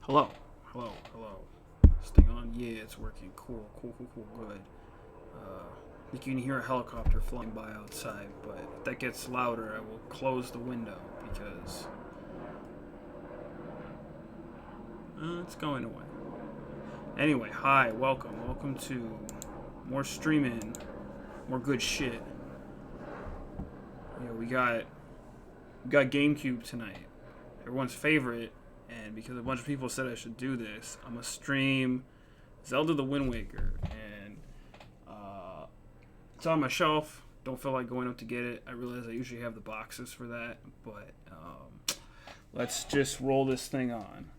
Hello. Hello. Hello. Staying on? Yeah, it's working. Cool. Cool. Cool. Cool. Good. I think you can hear a helicopter flying by outside, but if that gets louder, I will close the window because it's going away. Anyway, hi, welcome. Welcome to more streaming, more good shit. Yeah, we got GameCube tonight. Everyone's favorite, and because a bunch of people said I should do this, I'm gonna stream Zelda the Wind Waker, and it's on my shelf. Don't feel like going up to get it. I realize I usually have the boxes for that, but let's just roll this thing on.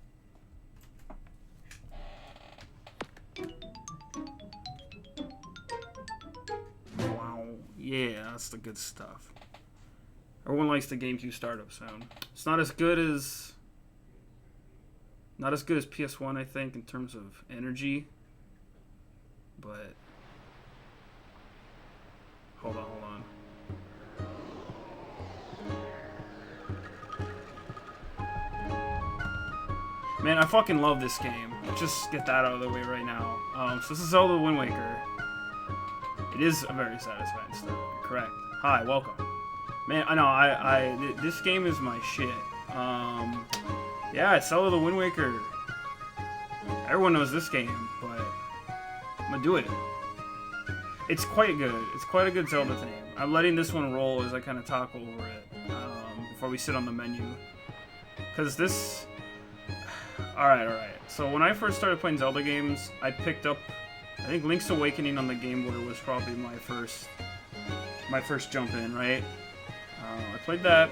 Wow, yeah, that's the good stuff. Everyone likes the GameCube startup sound. It's not as good as PS1, I think, in terms of energy. But hold on. Man, I fucking love this game. Let's just get that out of the way right now. So this is Zelda Wind Waker. It is a very satisfying story. Correct. Hi, welcome. Man, I know, this game is my shit. Yeah, it's Zelda the Wind Waker. Everyone knows this game, but I'm gonna do it. It's quite good. It's quite a good Zelda theme. I'm letting this one roll as I kind of talk over it before we sit on the menu. Because this... Alright. So when I first started playing Zelda games, I picked up... I think Link's Awakening on the Game Boy was probably my first jump in, right? I played that,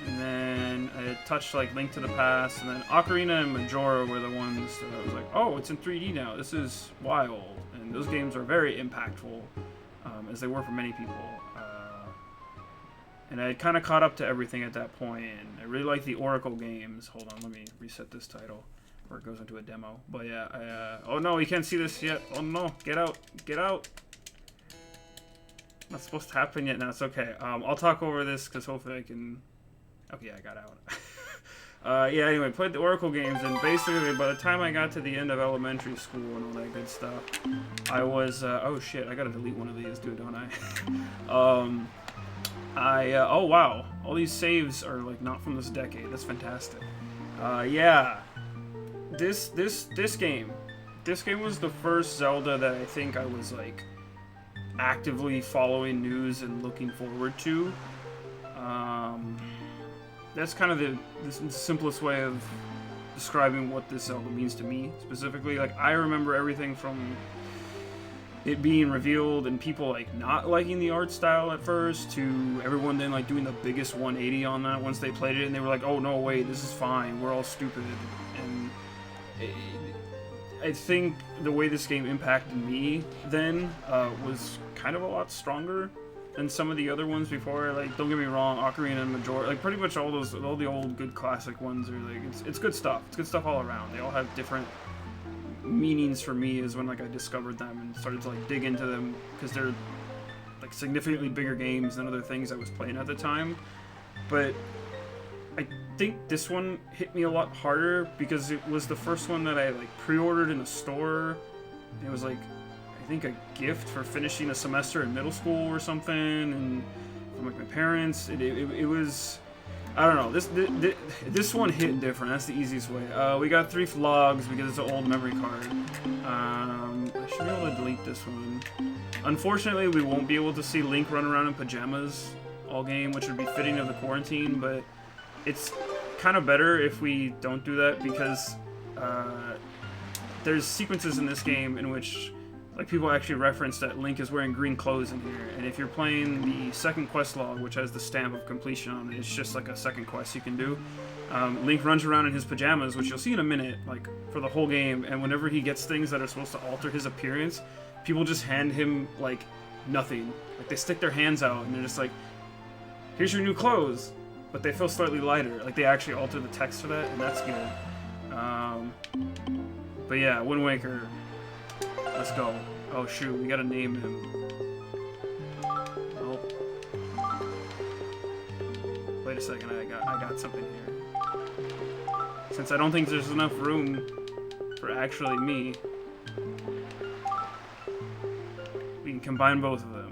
and then I touched like Link to the Past, and then Ocarina and Majora were the ones that I was like, oh, it's in 3D now. This is wild. And those games are very impactful, as they were for many people. And I kind of caught up to everything at that point, and I really like the Oracle games. Hold on, let me reset this title, where it goes into a demo. But yeah, oh no, you can't see this yet. Oh no, get out. Not supposed to happen yet. No, it's okay. I'll talk over this because hopefully I can... Okay, I got out. Yeah, anyway, played the Oracle games, and basically by the time I got to the end of elementary school and all that good stuff, I was... oh shit, I gotta delete one of these, don't I? Oh wow, all these saves are like not from this decade. That's fantastic. Yeah. This game was the first Zelda that I think I was like actively following news and looking forward to. That's kind of the simplest way of describing what this Zelda means to me specifically. Like, I remember everything from it being revealed and people like not liking the art style at first to everyone then like doing the biggest 180 on that once they played it, and they were like, oh no, wait, this is fine, we're all stupid. And I think the way this game impacted me then was kind of a lot stronger than some of the other ones before. Like, don't get me wrong, Ocarina and Majora, like pretty much all the old good classic ones are like, it's good stuff. It's good stuff all around. They all have different meanings for me is when like I discovered them and started to like dig into them because they're like significantly bigger games than other things I was playing at the time. But I think this one hit me a lot harder because it was the first one that I like pre-ordered in a store. It was like, I think, a gift for finishing a semester in middle school or something, and from like my parents. It was, I don't know. This one hit different. That's the easiest way. We got 3 vlogs because it's an old memory card. I should be able to delete this one. Unfortunately, we won't be able to see Link run around in pajamas all game, which would be fitting of the quarantine, but it's kind of better if we don't do that because there's sequences in this game in which like people actually reference that Link is wearing green clothes in here, and if you're playing the second quest log, which has the stamp of completion on it, it's just like a second quest you can do. Link runs around in his pajamas, which you'll see in a minute, like for the whole game, and whenever he gets things that are supposed to alter his appearance, people just hand him like nothing. Like they stick their hands out and they're just like, here's your new clothes, but they feel slightly lighter. Like they actually alter the text for that, and that's good. But yeah, Wind Waker. Let's go. Oh shoot, we gotta name him. Oh. Wait a second, I got something here. since I don't think there's enough room for actually me, we can combine both of them.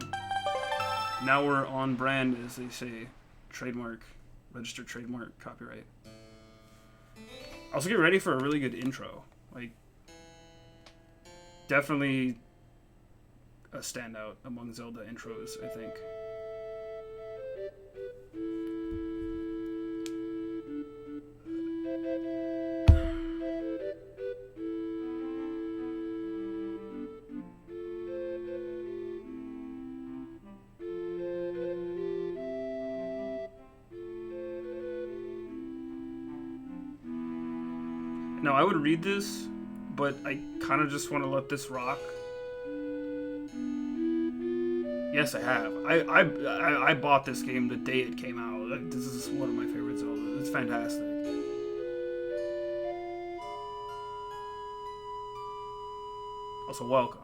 Now we're on brand, as they say. Trademark, registered trademark, copyright. Also get ready for a really good intro. Like, definitely a standout among Zelda intros, I think. Now, I would read this, but I kind of just want to let this rock. Yes, I have. I bought this game the day it came out. Like, this is one of my favorite Zelda. It's fantastic. Also, welcome.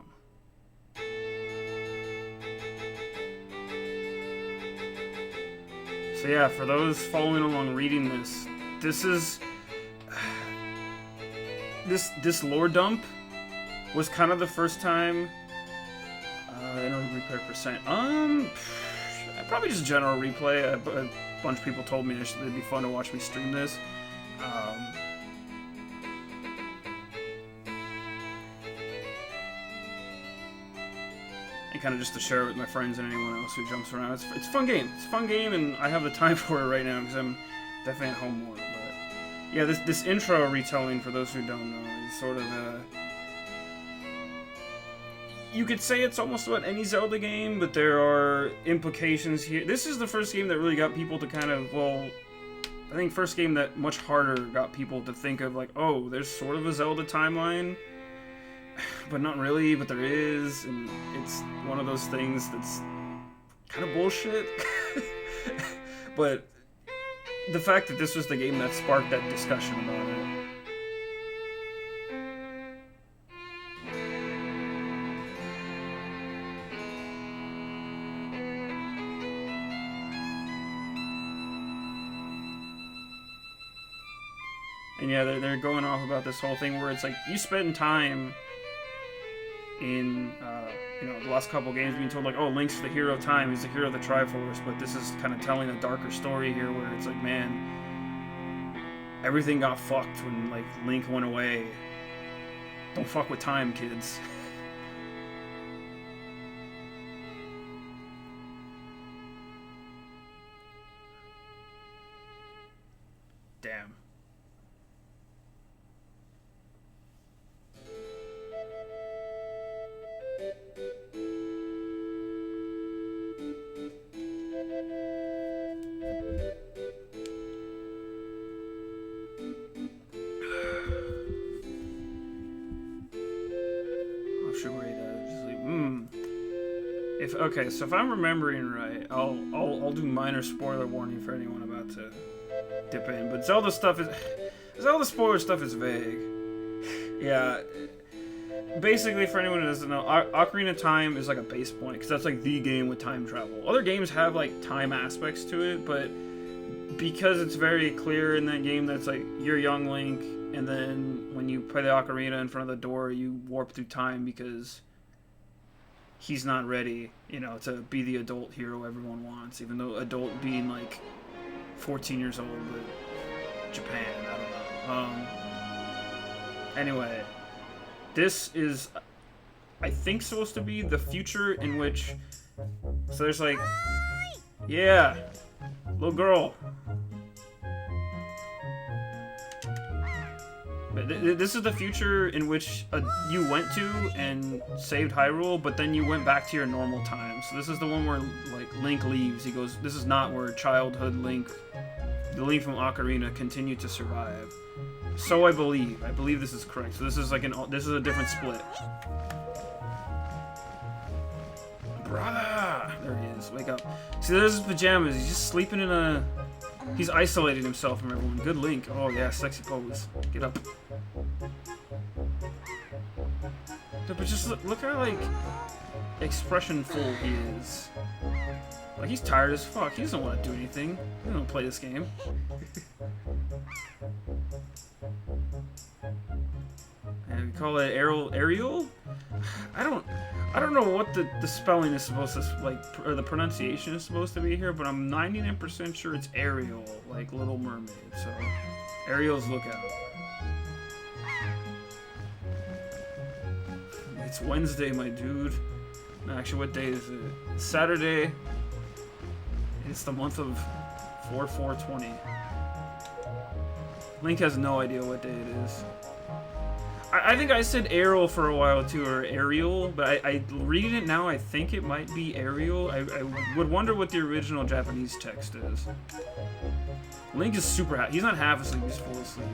So yeah, for those following along reading this, this is... This lore dump was kind of the first time in a replay percent. Probably just general replay. A bunch of people told me it'd be fun to watch me stream this. And kind of just to share it with my friends and anyone else who jumps around. It's a fun game. It's a fun game, and I have the time for it right now because I'm definitely at home more. Yeah, this intro retelling, for those who don't know, is sort of you could say it's almost about any Zelda game, but there are implications here. This is the first game that really got people to kind of, well, I think first game that much harder got people to think of, like, oh, there's sort of a Zelda timeline, but not really, but there is, and it's one of those things that's kind of bullshit. But the fact that this was the game that sparked that discussion about it. And yeah, they're going off about this whole thing where it's like, you spend time in, the last couple games being told, like, oh, Link's the hero of time, he's the hero of the Triforce, but this is kind of telling a darker story here where it's like, man, everything got fucked when, like, Link went away. Don't fuck with time, kids. Damn. Okay, so if I'm remembering right, I'll do minor spoiler warning for anyone about to dip in. But Zelda spoiler stuff is vague. Yeah, basically for anyone who doesn't know, Ocarina of Time is like a base point because that's like the game with time travel. Other games have like time aspects to it, but because it's very clear in that game that's like you're young Link, and then when you play the ocarina in front of the door, you warp through time because he's not ready, to be the adult hero everyone wants, even though adult being like 14 years old, but Japan, I don't know. Anyway, this is, I think, supposed to be the future in which, so there's like, yeah, little girl. This is the future in which you went to and saved Hyrule, but then you went back to your normal time. So this is the one where, like, Link leaves. He goes, this is not where childhood Link, the Link from Ocarina, continued to survive. So I believe. I believe this is correct. So this is like this is a different split. Brah! There he is. Wake up. See, there's his pajamas. He's just sleeping in a... He's isolating himself from everyone. Good Link. Oh yeah, sexy pose. Get up. Dude, but just look how, like, expressionful he is. Like, he's tired as fuck. He doesn't want to do anything. He doesn't play this game. call it Ariel? I don't know what the spelling is supposed to, like, or the pronunciation is supposed to be here, but I'm 99% sure it's Ariel, like Little Mermaid, so Ariel's Lookout. It's Wednesday, my dude. No, actually, what day is it? Saturday. It's the month of 4/4/20. Link has no idea what day it is. I think I said Ariel for a while too, or Ariel, but I reading it now, I think it might be Ariel. I would wonder what the original Japanese text is. Link is super happy. He's not half asleep, he's full asleep.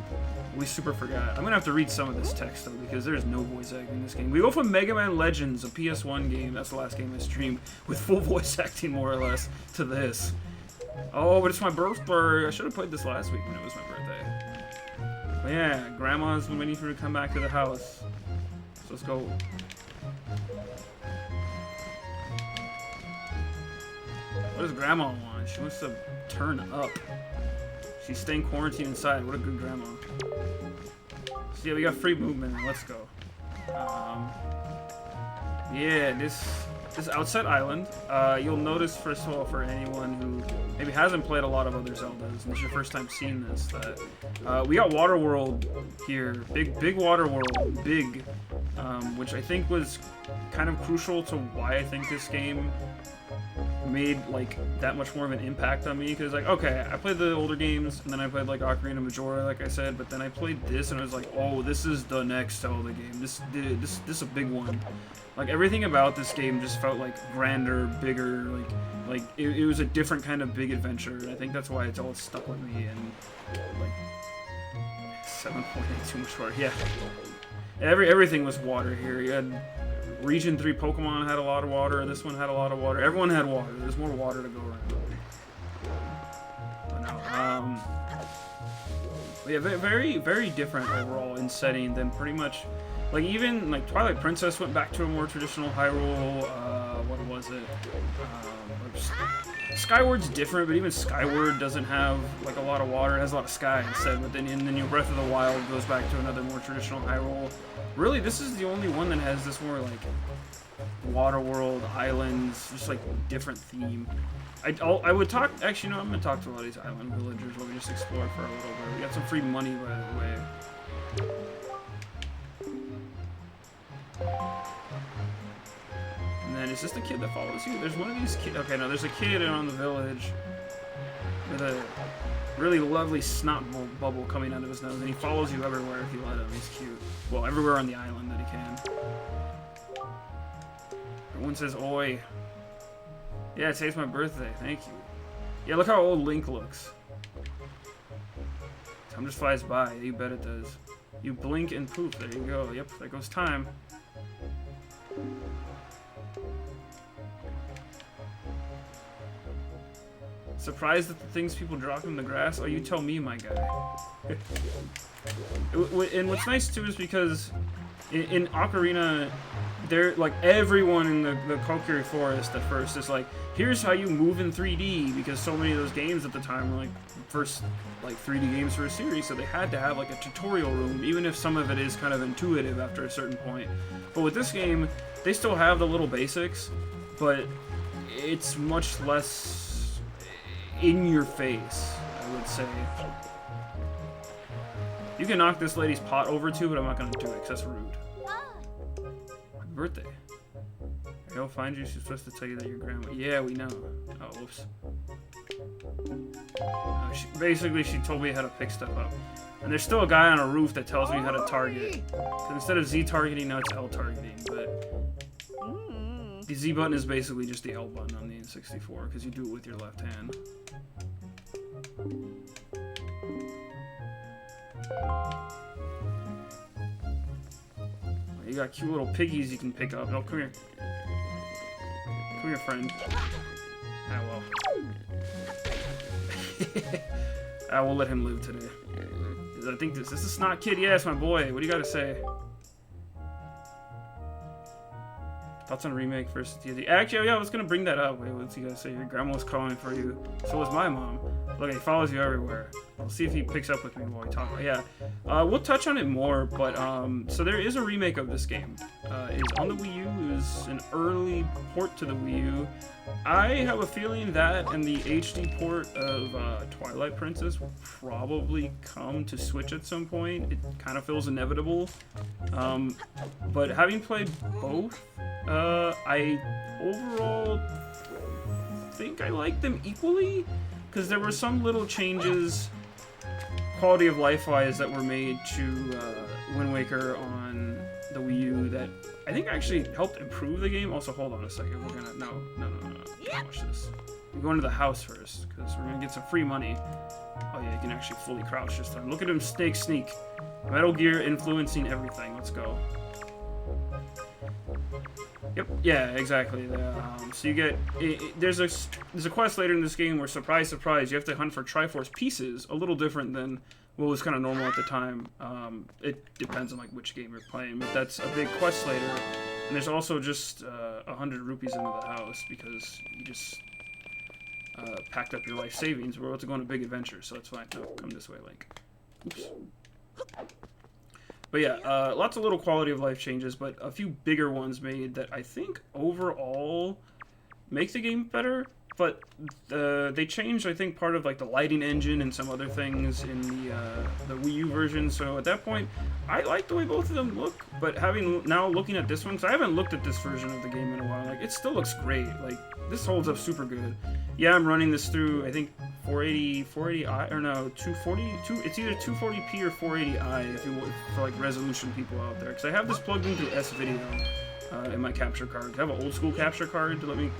We super forgot. I'm gonna have to read some of this text though, because there's no voice acting in this game. We go from Mega Man Legends, a PS1 game, that's the last game I streamed, with full voice acting more or less, to this. Oh, but it's my birthday. I should have played this last week when it was my birthday. But yeah, Grandma's been waiting for her to come back to the house. So let's go. What does Grandma want? She wants to turn up. She's staying quarantined inside. What a good grandma. So yeah, we got free movement. Let's go. Yeah, this outside island. You'll notice, first of all, for anyone who maybe hasn't played a lot of other Zeldas, and this is your first time seeing this, that we got Water World here. Big Water World. Big. Which I think was kind of crucial to why I think this game made like that much more of an impact on me, because like, okay, I played the older games and then I played like Ocarina of Majora, like I said, but then I played this and I was like, oh, this is the next Zelda game. This is a big one. Like everything about this game just felt like grander, bigger, like it was a different kind of big adventure, and I think that's why it's all stuck with me. And like 7.8 too much water, yeah. Everything was water here. You had Region 3 Pokemon had a lot of water, this one had a lot of water. Everyone had water. There's more water to go around. But no, yeah, very, very different overall in setting than pretty much, like even like Twilight Princess went back to a more traditional Hyrule. What was it? Skyward's different, but even Skyward doesn't have like a lot of water. It has a lot of sky instead. But then your Breath of the Wild goes back to another more traditional Hyrule. Really, this is the only one that has this more like water world, islands, just like different theme. I would talk. Actually, no, I'm gonna talk to a lot of these island villagers while we just explore for a little bit. We got some free money, by the way. And then, is this the kid that follows you? There's one of these kids. Okay, no, there's a kid on the village with a really lovely snot bubble coming out of his nose, and he follows you everywhere if you let him. He's cute. Well, everywhere on the island that he can. Everyone says, oi. Yeah, today's my birthday. Thank you. Yeah, look how old Link looks. Time just flies by. You bet it does. You blink and poof. There you go. Yep, there goes time. Surprised at the things people drop in the grass? Oh, you tell me, my guy. And what's nice too is because in Ocarina, they're like everyone in the Kokiri Forest at first is like, here's how you move in 3D, because so many of those games at the time were like first like 3D games for a series, so they had to have like a tutorial room, even if some of it is kind of intuitive after a certain point. But with this game, they still have the little basics, but it's much less in your face, I would say. You can knock this lady's pot over too, but I'm not gonna do it because that's rude. Happy birthday. I go find you. She's supposed to tell you that your grandma. Yeah, we know. Oh, whoops. Basically, she told me how to pick stuff up. And there's still a guy on a roof that tells me how to target. Because instead of Z targeting, now it's L targeting. But the Z button is basically just the L button on the N64 because you do it with your left hand. You got cute little piggies you can pick up. No, come here. Come here, friend. Ah, well. I will let him live today. I think this is a snot kid. Yes, my boy. What do you got to say? Thoughts on remake versus DD? Actually, yeah, I was gonna bring that up. Wait, what's he gotta say? Your grandma was calling for you. So was my mom. Look, he follows you everywhere. I'll see if he picks up with me while we talk. Yeah, we'll touch on it more, but so there is a remake of this game. It's on the Wii U. It was an early port to the Wii U. I have a feeling that and the HD port of Twilight Princess will probably come to Switch at some point. It kind of feels inevitable. But having played both, I overall think I like them equally, because there were some little changes, quality of life wise, that were made to Wind Waker on the Wii U that I think actually helped improve the game. Also, hold on a second, we're gonna no, watch this. We're going to the house first because we're gonna get some free money. Oh yeah, you can actually fully crouch this time. Look at him sneak. Metal Gear influencing everything. Let's go. Yep. Yeah. Exactly. So you get there's a quest later in this game where, surprise, surprise, you have to hunt for Triforce pieces. A little different than what was kind of normal at the time. It depends on like which game you're playing, but that's a big quest later. And there's also just 100 rupees into the house because you just packed up your life savings. We're about to go on a big adventure, so it's fine. No, come this way, Link. Oops. But yeah, lots of little quality of life changes, but a few bigger ones made that I think overall make the game better. But they changed, I think, part of like the lighting engine and some other things in the Wii U version. So at that point, I like the way both of them look. But now looking at this one, because I haven't looked at this version of the game in a while, like it still looks great. Like this holds up super good. Yeah, I'm running this through, I think 480i, or no, 240. It's either 240p or 480i if you want, for like resolution people out there. Because I have this plugged into S-Video. In my capture card. I have an old school capture card to let me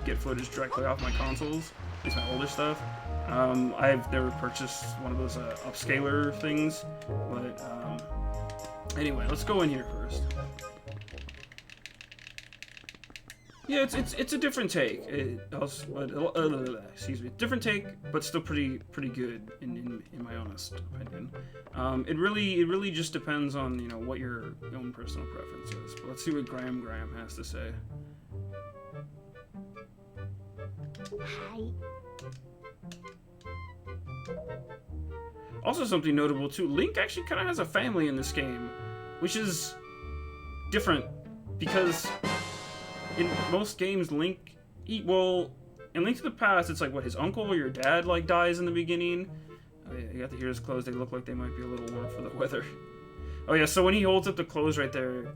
get footage directly off my consoles, at least my older stuff. I've never purchased one of those upscaler things, but anyway, let's go in here first. Yeah, it's a different take. Excuse me, different take, but still pretty good in my honest opinion. It really just depends on what your own personal preference is. But let's see what Graham has to say. Hi. Also, something notable too. Link actually kind of has a family in this game, which is different because in most games, in Link to the Past, it's like what, his uncle or your dad like dies in the beginning. Oh yeah, you got to hear his clothes. They look like they might be a little warm for the weather. Oh yeah, so when he holds up the clothes right there,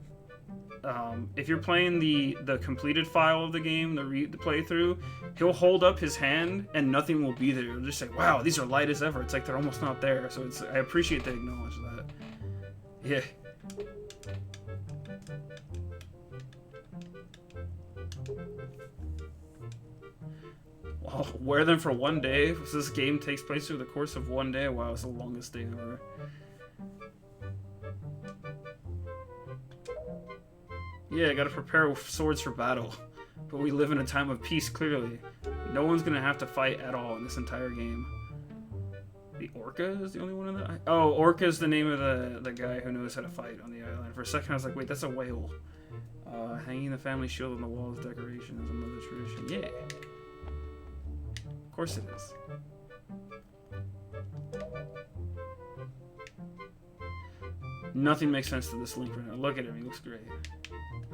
if you're playing the completed file of the game, the playthrough, he'll hold up his hand and nothing will be there. He'll just say, "Wow, these are light as ever." It's like they're almost not there. So I appreciate they acknowledge that. Yeah. Wow, wear them for one day? So this game takes place through the course of one day? Wow, it's the longest day ever. Yeah, gotta prepare swords for battle. But we live in a time of peace, clearly. No one's gonna have to fight at all in this entire game. The Orca is the only one in the... Oh, Orca is the name of the guy who knows how to fight on the island. For a second I was like, wait, that's a whale. Hanging the family shield on the wall as decoration is another tradition. Yeah. Of course it is. Nothing makes sense to this Link right now. Look at him, he looks great.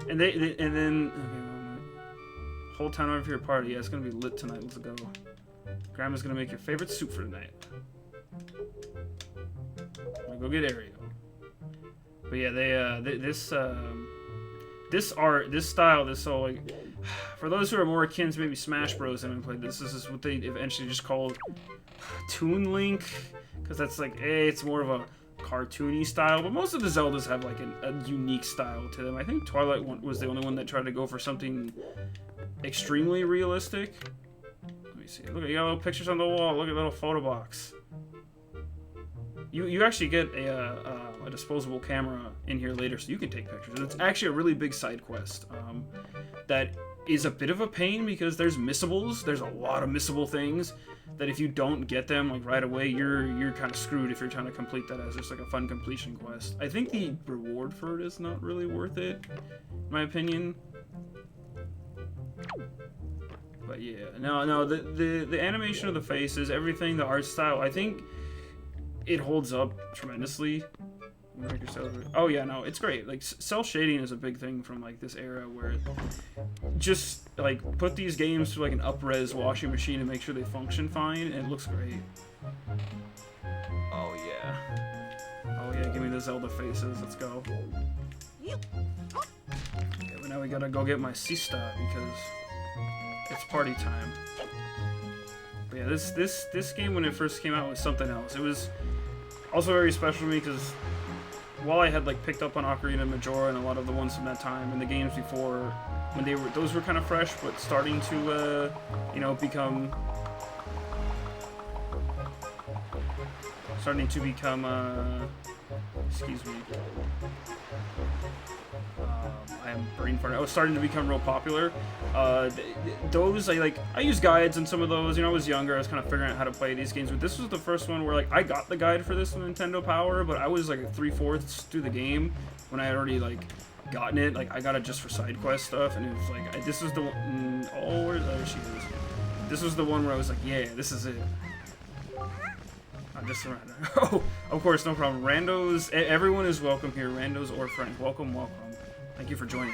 And then okay, whole town over for your party. Yeah, it's gonna be lit tonight. Let's go. Grandma's gonna make your favorite soup for tonight. I'm gonna go get Ariel. But yeah, this style, this whole like, for those who are more akin to maybe Smash Bros. And played this is what they eventually just called Toon Link, because that's like, it's more of a cartoony style, but most of the Zeldas have like a unique style to them. I think Twilight was the only one that tried to go for something extremely realistic. Let me see. Look, you got little pictures on the wall. Look at little photo box. You actually get a disposable camera in here later, so you can take pictures. It's actually a really big side quest that is a bit of a pain because there's missables. There's a lot of missable things that if you don't get them like right away, you're kind of screwed if you're trying to complete that as just like a fun completion quest. I think the reward for it is not really worth it, in my opinion. But yeah, no, the animation of the faces, everything, the art style, I think it holds up tremendously. Oh yeah, no, it's great. Like cell shading is a big thing from like this era where it just like put these games to like an up-res washing machine and make sure they function fine, and it looks great. Oh yeah. Oh yeah, give me the Zelda faces. Let's go. Yeah, but now we gotta go get my sister because it's party time. But yeah, this game when it first came out was something else. It was also very special to me because while I had like picked up on Ocarina of Majora and a lot of the ones from that time and the games before, when those were kind of fresh, but starting to you know, become excuse me. I am brain farting. I was starting to become real popular. Those I used guides in some of those. You know, I was younger. I was kind of figuring out how to play these games. But this was the first one where like I got the guide for this Nintendo Power, but I was like 3/4 through the game when I had already like gotten it. Like I got it just for side quest stuff, and it was like this is the one. Oh, there she is. This was the one where I was like, yeah, this is it. I'm just around. Oh, of course, no problem. Randos, everyone is welcome here. Randos or friends, welcome, welcome. Thank you for joining.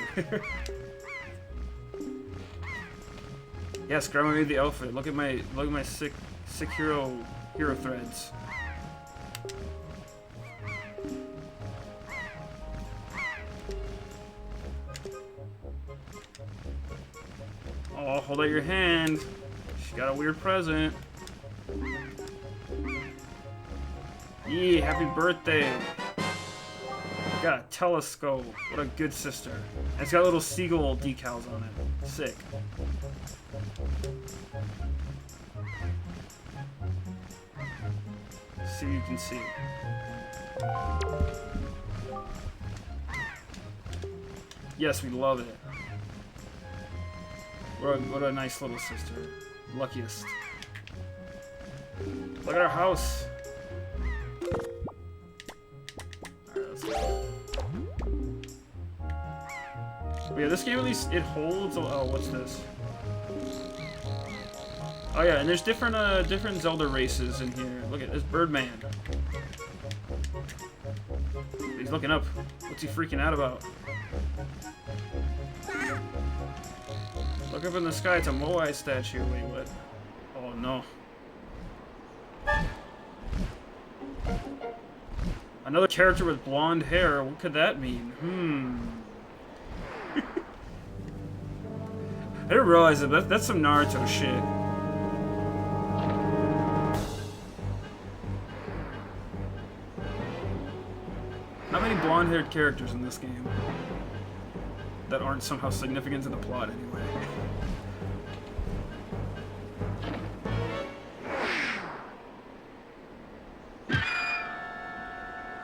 Yes, Grandma made the outfit. Look at my sick hero threads. Oh, hold out your hand. She got a weird present. Yeah, happy birthday. Got a telescope. What a good sister. And it's got little seagull decals on it. Sick. See if you can see. Yes, we love it. What a nice little sister. Luckiest. Look at our house. But yeah, this game at least it holds. Oh, what's this? Oh yeah, and there's different Zelda races in here. Look at this Birdman. He's looking up. What's he freaking out about? Look up in the sky. It's a Moai statue. Wait, what? Oh no. Another character with blonde hair. What could that mean? I didn't realize that. That's some Naruto shit. Not many blonde-haired characters in this game that aren't somehow significant to the plot, anyway.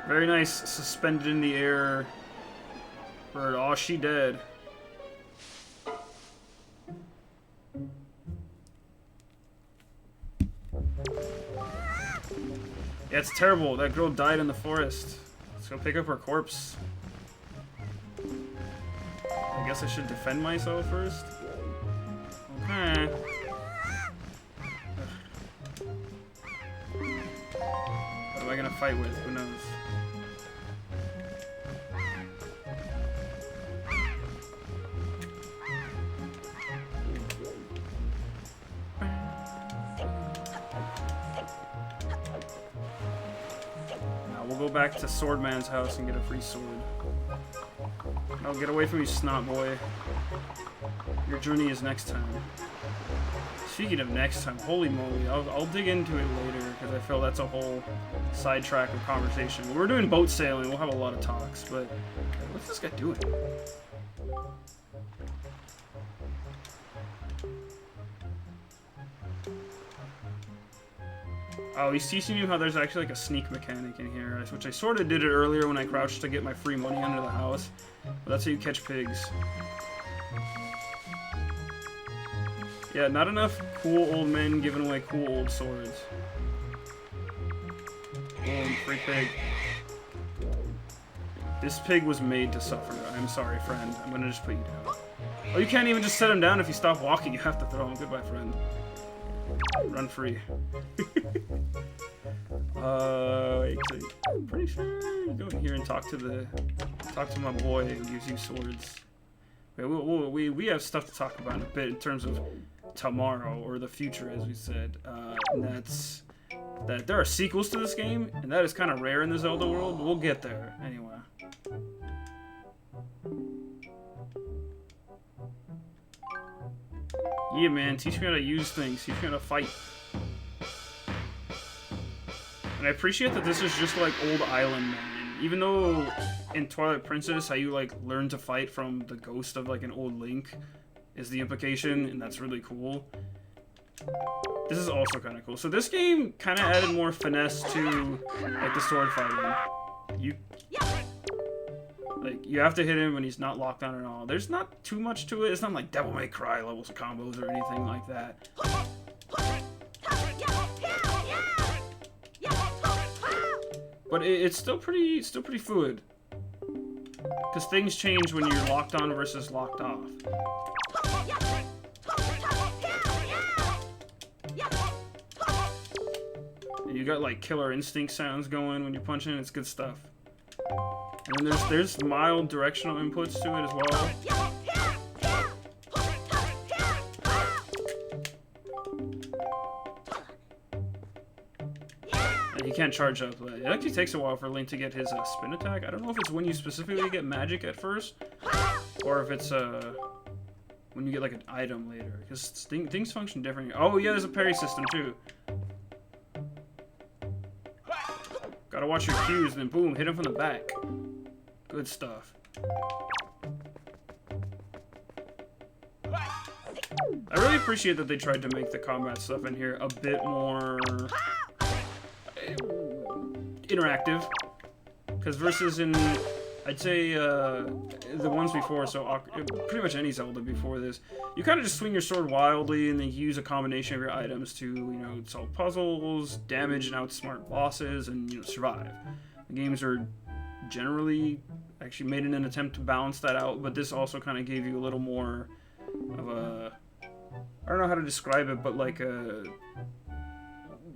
Very nice, suspended in the air bird. Oh, she dead. Yeah, it's terrible. That girl died in the forest. Let's go pick up her corpse. I guess I should defend myself first. Okay. What am I gonna fight with? Who knows? We'll go back to Swordman's house and get a free sword. No, get away from me, snot boy. Your journey is next time. Speaking of next time, holy moly, I'll dig into it later because I feel that's a whole sidetrack of conversation. When we're doing boat sailing, we'll have a lot of talks, but what's this guy doing? Oh, he's teaching you how there's actually like a sneak mechanic in here, which I sort of did it earlier when I crouched to get my free money under the house. But that's how you catch pigs. Yeah, not enough cool old men giving away cool old swords. Boom, free pig. This pig was made to suffer. I'm sorry, friend. I'm gonna just put you down. Oh, you can't even just set him down if you stop walking. You have to throw him. Goodbye, friend. Run free. I'm pretty sure you go in here and talk to my boy who gives you swords. Wait, we have stuff to talk about in a bit in terms of tomorrow or the future, as we said. And that's that there are sequels to this game, and that is kind of rare in the Zelda world. But we'll get there anyway. Yeah, man, teach me how to use things. Teach me how to fight. And I appreciate that this is just like old Island Man. Even though in Twilight Princess, how you like learn to fight from the ghost of like an old Link is the implication, and that's really cool. This is also kind of cool. So this game kind of added more finesse to like the sword fighting. You have to hit him when he's not locked on at all. There's not too much to it. It's not like Devil May Cry levels of combos or anything like that. But it's still pretty fluid. Because things change when you're locked on versus locked off. And you got like killer instinct sounds going when you're punching. It's good stuff. And then there's mild directional inputs to it as well. And he can't charge up. But it actually takes a while for Link to get his spin attack. I don't know if it's when you specifically get magic at first, or if it's when you get like an item later. Because things function differently. Oh yeah, there's a parry system too. Gotta watch your cues, and then boom, hit him from the back. Good stuff. I really appreciate that they tried to make the combat stuff in here a bit more interactive. Because versus in, I'd say, the ones before, so pretty much any Zelda before this, you kind of just swing your sword wildly and then you use a combination of your items to, you know, solve puzzles, damage and outsmart bosses, and, you know, survive. The games are generally actually made in an attempt to balance that out, but this also kind of gave you a little more of a, I don't know how to describe it, but like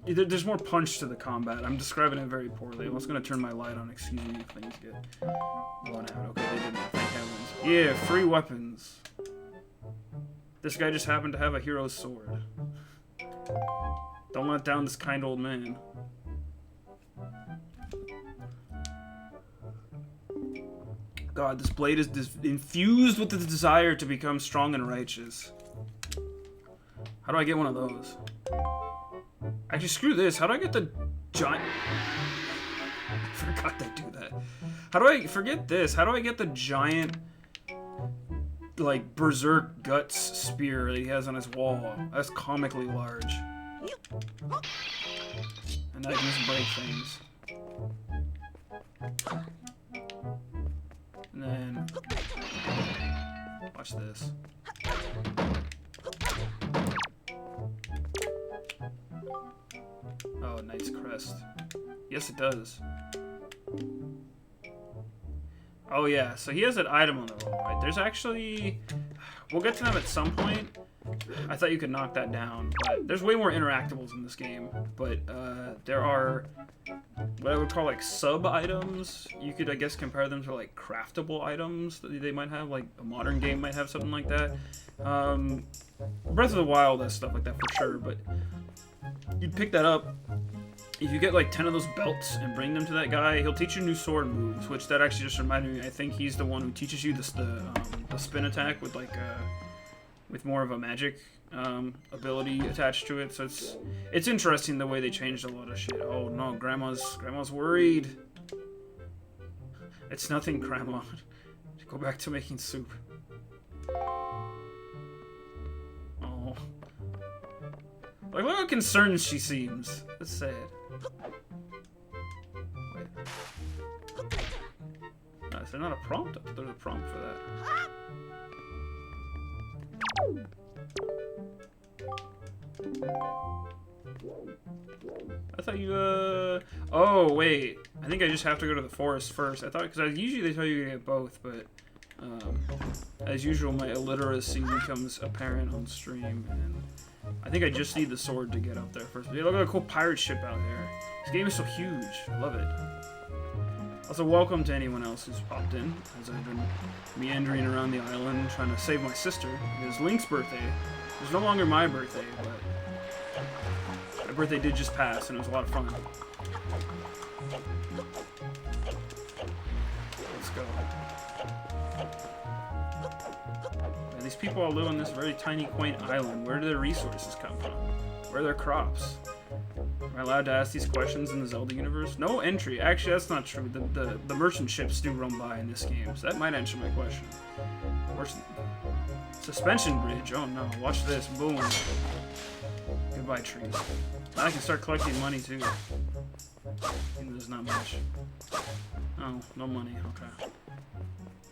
there's more punch to the combat. I'm describing it very poorly. I was going to turn my light on, excuse me, if things get blown out. Okay, they didn't, thank heavens. Yeah, free weapons. This guy just happened to have a hero's sword. Don't let down this kind old man. God, this blade is infused with the desire to become strong and righteous. How do I get one of those? Actually, screw this. How do I get the giant... I forgot they do that. How do I... Forget this. How do I get the giant, like, berserk guts spear that he has on his wall? That's comically large. And I can just break things. And then... Watch this. Oh, nice crest. Yes, it does. Oh, yeah. So he has an item on the roll, right? There's actually... We'll get to them at some point. I thought you could knock that down, but there's way more interactables in this game. But there are what I would call like sub-items. You could, I guess, compare them to like craftable items that they might have. Like a modern game might have something like that. Breath of the Wild has stuff like that for sure, but you'd pick that up. If you get like 10 of those belts and bring them to that guy, he'll teach you new sword moves, which that actually just reminded me, I think he's the one who teaches you the spin attack with like with more of a magic ability attached to it. So it's interesting the way they changed a lot of shit. Oh no, grandma's worried. It's nothing, Grandma. Go back to making soup. Oh. Like, look how concerned she seems. That's sad. Wait. Is there not a prompt? I thought there was a prompt for that. I thought you, Oh, wait. I think I just have to go to the forest first. I thought, because usually they tell you to get both, but As usual, my illiteracy becomes apparent on stream, and I think I just need the sword to get up there first. Look at the cool pirate ship out there. This game is so huge. I love it. Also, welcome to anyone else who's popped in, as I've been meandering around the island trying to save my sister. It is Link's birthday. It was no longer my birthday, but my birthday did just pass, and it was a lot of fun. Let's go. And these people all live on this very tiny, quaint island. Where do their resources come from? Where are their crops? Am I allowed to ask these questions in the Zelda universe? No entry. Actually, that's not true. The merchant ships do run by in this game, so that might answer my question. Suspension bridge. Oh no. Watch this. Boom. Goodbye, trees. Now I can start collecting money, too. Even there's not much. Oh, no money. Okay.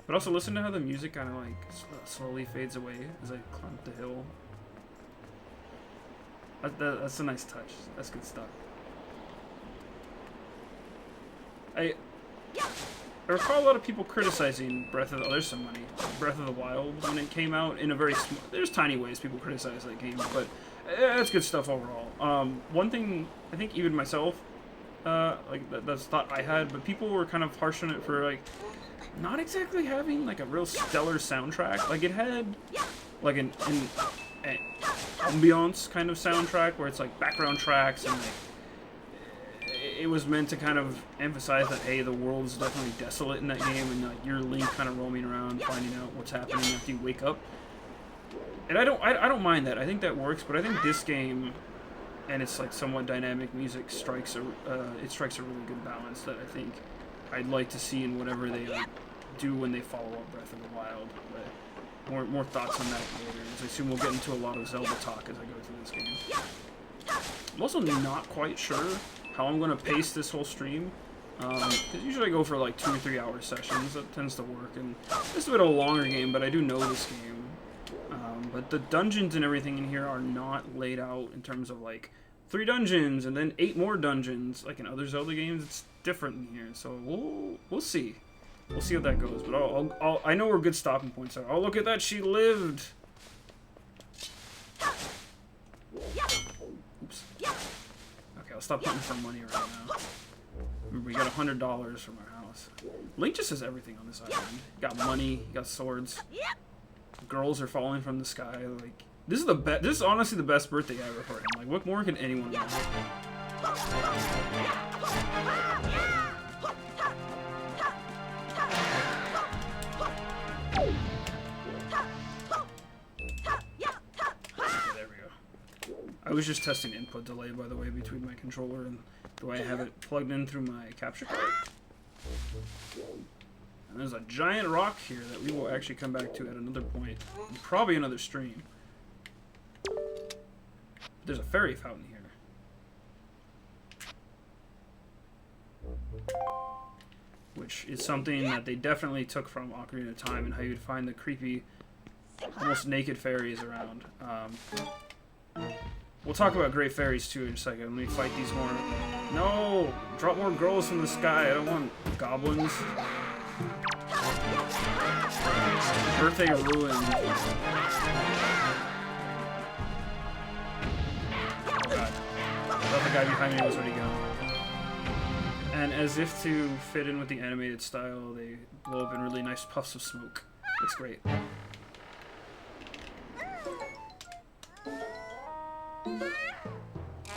But also listen to how the music kind of like slowly fades away as I climb up the hill. That's a nice touch. That's good stuff. I recall a lot of people criticizing Breath of the... Oh, there's some money. Breath of the Wild when it came out in a very small... There's tiny ways people criticize that game, but that's good stuff overall. One thing, I think even myself, that's a thought I had, but people were kind of harsh on it for, like, not exactly having, like, a real stellar soundtrack. Like, it had, like, an ambiance kind of soundtrack where it's, like, background tracks and, like, it was meant to kind of emphasize that, hey, the world is definitely desolate in that game, and you're Link kind of roaming around, finding out what's happening after you wake up. And I don't mind that. I think that works, but I think this game and its like somewhat dynamic music strikes a really good balance that I think I'd like to see in whatever they do when they follow up Breath of the Wild. But more thoughts on that later. As I assume we'll get into a lot of Zelda talk as I go through this game. I'm also not quite sure how I'm going to pace this whole stream. Because usually I go for like 2 or 3 hour sessions. That tends to work. And this is a bit of a longer game, but I do know this game. But the dungeons and everything in here are not laid out in terms of like 3 dungeons and then 8 more dungeons like in other Zelda games. It's different in here, so we'll see. We'll see how that goes. But I know where good stopping points are. Oh, look at that! She lived. Oops. Okay, I'll stop hunting for money right now. Remember, we got $100 from our house. Link just has everything on this island. He got money. He got swords. Girls are falling from the sky. Like this is the best. This is honestly the best birthday ever for him. Like, what more can anyone want? There we go. I was just testing input delay, by the way, between my controller and the way I have it plugged in through my capture card. And there's a giant rock here that we will actually come back to at another point. Probably another stream. There's a fairy fountain here. Which is something that they definitely took from Ocarina of Time and how you'd find the creepy, almost naked fairies around. We'll talk about great fairies too in a second. Let me fight these more. No! Drop more girls from the sky. I don't want goblins. Birthday ruined. Oh god. I thought the guy behind me was already gone. And as if to fit in with the animated style, they blow up in really nice puffs of smoke. It's great.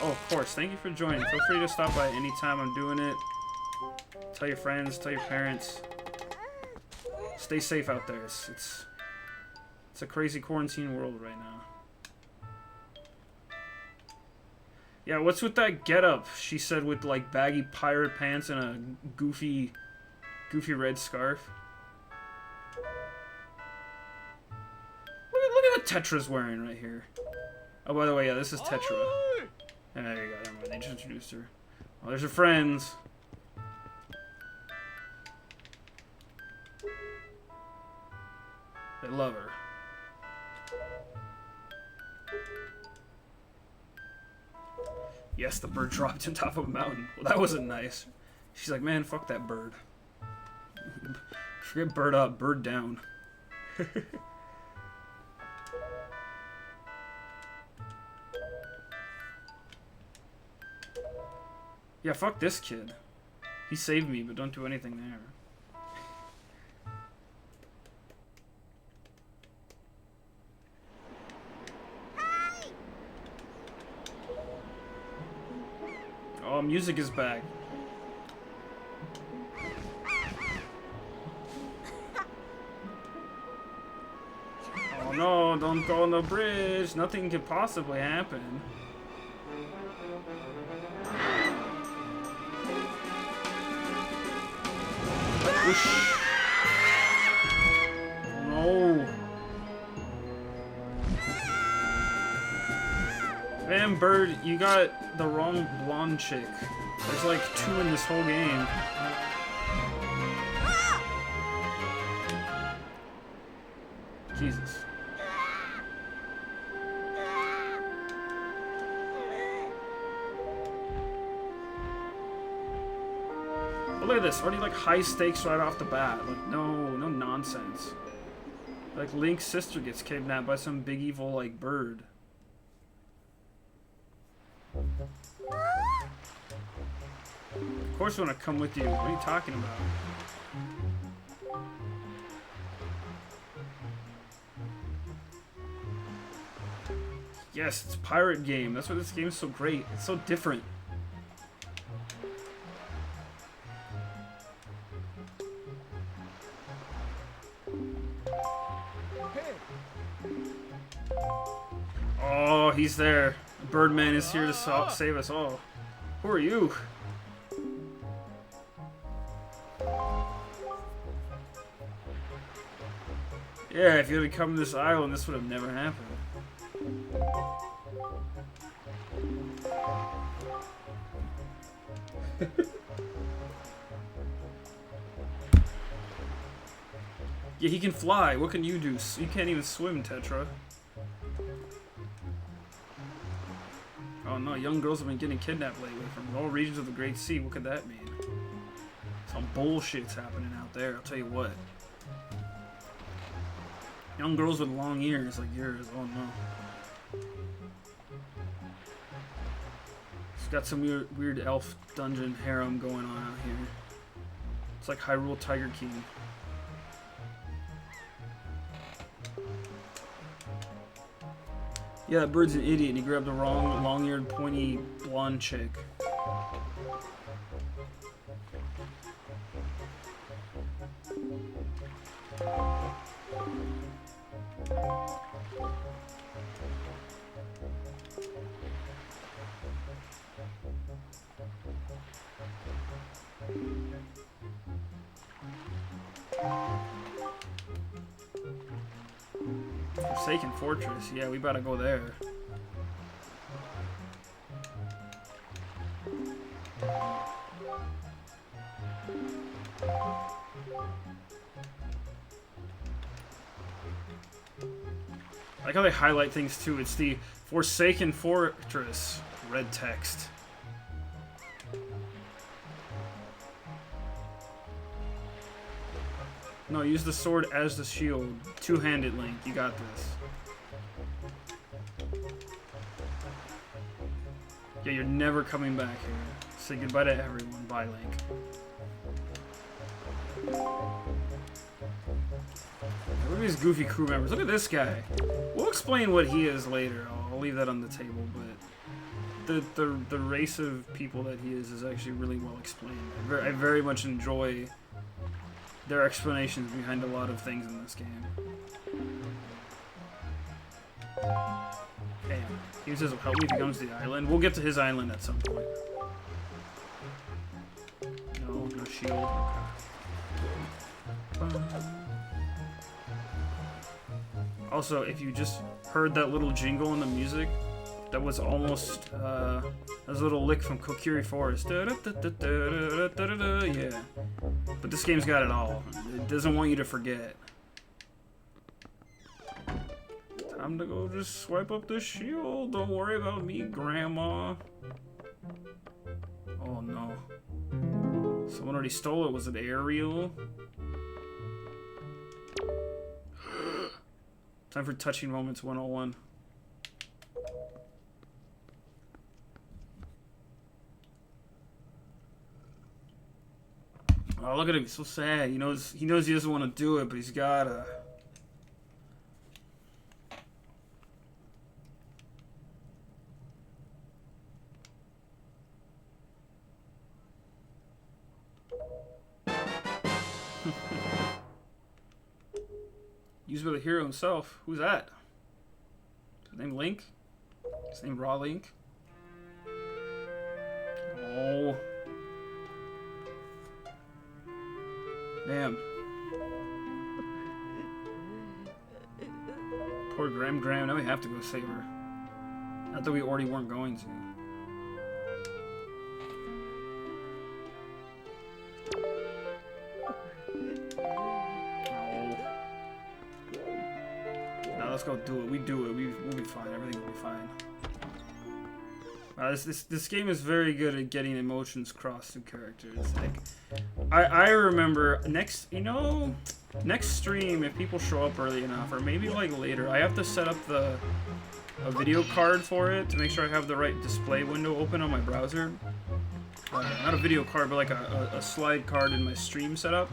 Oh, of course. Thank you for joining. Feel free to stop by anytime I'm doing it. Tell your friends, tell your parents. Stay safe out there. It's a crazy quarantine world right now. Yeah, what's with that getup? She said with like baggy pirate pants and a goofy red scarf. Look at what Tetra's wearing right here. Oh, by the way, yeah, this is Tetra. And there you go. Never mind. They just introduced her. Oh, there's her friends. They love her. Yes, the bird dropped on top of a mountain. Well, that wasn't nice. She's like, man, fuck that bird. Forget bird up, bird down. Yeah, fuck this kid. He saved me, but don't do anything there. Oh, music is back. Oh no, don't go on the bridge. Nothing could possibly happen. Whoosh. No. Man, Bird, you got the wrong blonde chick. There's like 2 in this whole game. Jesus. But look at this, already like high stakes right off the bat. Like no nonsense. Like Link's sister gets kidnapped by some big evil like bird. Of course I want to come with you. What are you talking about? Yes, it's a pirate game. That's why this game is so great. It's so different. Oh, he's there. Birdman is here to save us all. Who are you? Yeah, if you had come to this island, this would have never happened. Yeah, he can fly. What can you do? You can't even swim, Tetra. Oh no, young girls have been getting kidnapped lately from all regions of the Great Sea. What could that mean? Some bullshit's happening out there, I'll tell you what. Young girls with long ears like yours, oh no. It's got some weird elf dungeon harem going on out here. It's like Hyrule Tiger King. Yeah, that bird's an idiot and he grabbed the wrong long-eared, pointy, blonde chick. Forsaken Fortress, yeah, we better go there. I like how they highlight things too. It's the Forsaken Fortress, red text. No, use the sword as the shield. Two-handed Link, you got this. Yeah, you're never coming back here. Say goodbye to everyone. Bye, Link. Look at these goofy crew members. Look at this guy. We'll explain what he is later. I'll leave that on the table, but the race of people that he is actually really well explained. I very much enjoy their explanations behind a lot of things in this game. Hey, he says he'll help me if he comes to the island. We'll get to his island at some point. No shield. Okay. Also, if you just heard that little jingle in the music, that was almost a little lick from Kokiri Forest. Yeah. But this game's got it all. It doesn't want you to forget. Time to go just swipe up the shield. Don't worry about me, Grandma. Oh no. Someone already stole it. Was it Ariel? Time for touching moments 101. Oh, look at him. He's so sad. He knows he doesn't want to do it, but he's gotta. Used by the hero himself. Who's that? Is his name Link? His name Raw Link? Oh. Damn. Poor Graham. Now we have to go save her. Not that we already weren't going to. Let's go do it. We do it. We'll be fine. Everything will be fine. This game is very good at getting emotions across to characters. Like, I remember next stream, if people show up early enough, or maybe like later, I have to set up a video card for it to make sure I have the right display window open on my browser. Not a video card, but like a slide card in my stream setup.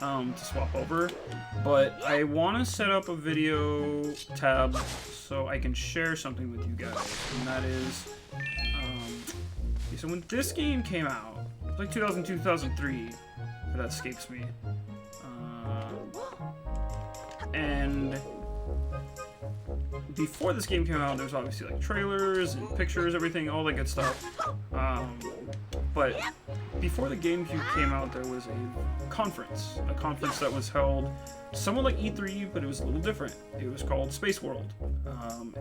To swap over, but I want to set up a video tab so I can share something with you guys, and that is, so when this game came out, it was like 2002, 2003, if that escapes me, and before this game came out, there's obviously like trailers and pictures, everything, all that good stuff, but before the GameCube came out, there was a conference that was held somewhat like E3, but it was a little different. It was called Space World.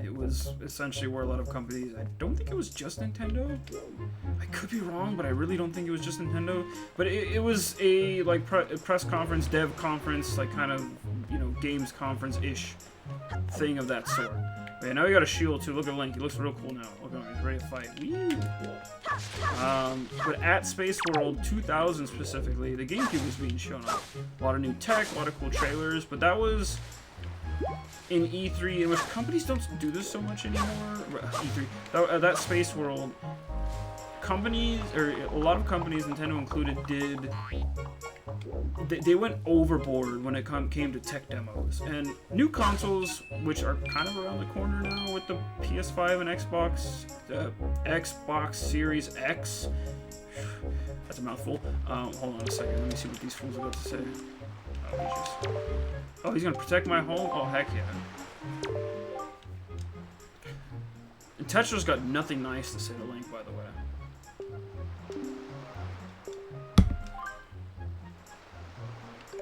It was essentially where a lot of companies, I don't think it was just Nintendo. I could be wrong, but I really don't think it was just Nintendo. But it was a like press conference, dev conference, like kind of, you know, games conference-ish thing of that sort. Yeah, now we got a shield too. Look at Link. He looks real cool now. Look at him. He's ready to fight. Woo! But at Space World 2000 specifically, the GameCube was being shown off. A lot of new tech, a lot of cool trailers, but that was in E3, in which companies don't do this so much anymore. E3. That Space World, companies, or a lot of companies, Nintendo included, they went overboard when it came to tech demos. And new consoles, which are kind of around the corner now with the PS5 and Xbox Series X. That's a mouthful. Hold on a second. Let me see what these fools are about to say. Oh, he's gonna protect my home? Oh, heck yeah. And Tetra's got nothing nice to say to Link, by the way.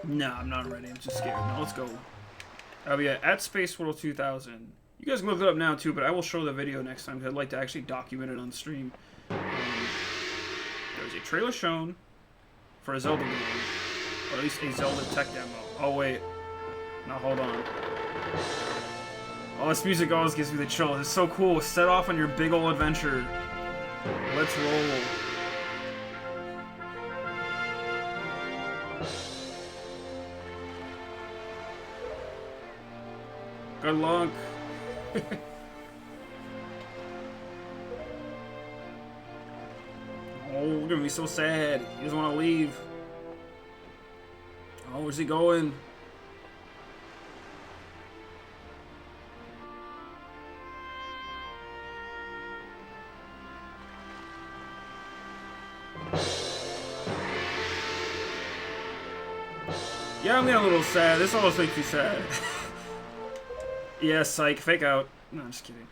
Nah, I'm not ready. I'm just scared. Now let's go. Yeah, at Space World 2000. You guys can look it up now too, but I will show the video next time because I'd like to actually document it on stream. There was a trailer shown for a Zelda game, or at least a Zelda tech demo. Oh wait, now hold on. Oh, this music always gives me the chills. It's so cool. Set off on your big ol' adventure. Let's roll. Good luck. Oh, we're gonna be so sad. He doesn't want to leave. Oh, where's he going? Yeah, I'm getting a little sad. This almost makes me sad. Yeah, psych. Fake out. No, I'm just kidding.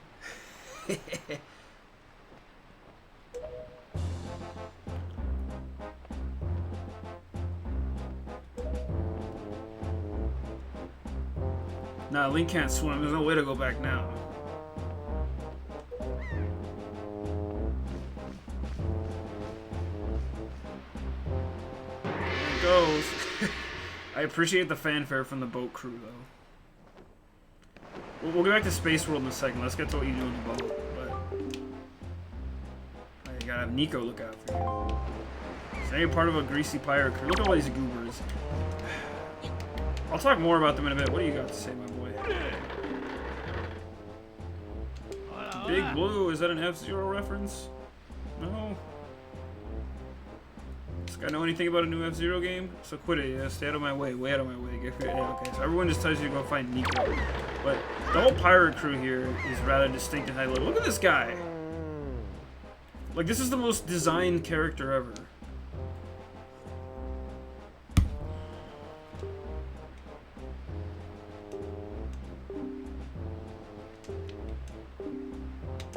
Nah, Link can't swim. There's no way to go back now. There it goes. I appreciate the fanfare from the boat crew, though. We'll get back to Space World in a second. Let's get to what you do on the boat. But you gotta have Nico look out for you. Is any part of a greasy pirate crew? Look at all these goobers. I'll talk more about them in a bit. What do you got to say, my boy? Big Blue, is that an F-Zero reference? No. Does this guy know anything about a new F-Zero game? So quit it, yeah, stay out of my way, way out of my way. Yeah, okay, so everyone just tells you to go find Nico. But the whole pirate crew here is rather distinct and high level. Look at this guy! Like, this is the most designed character ever.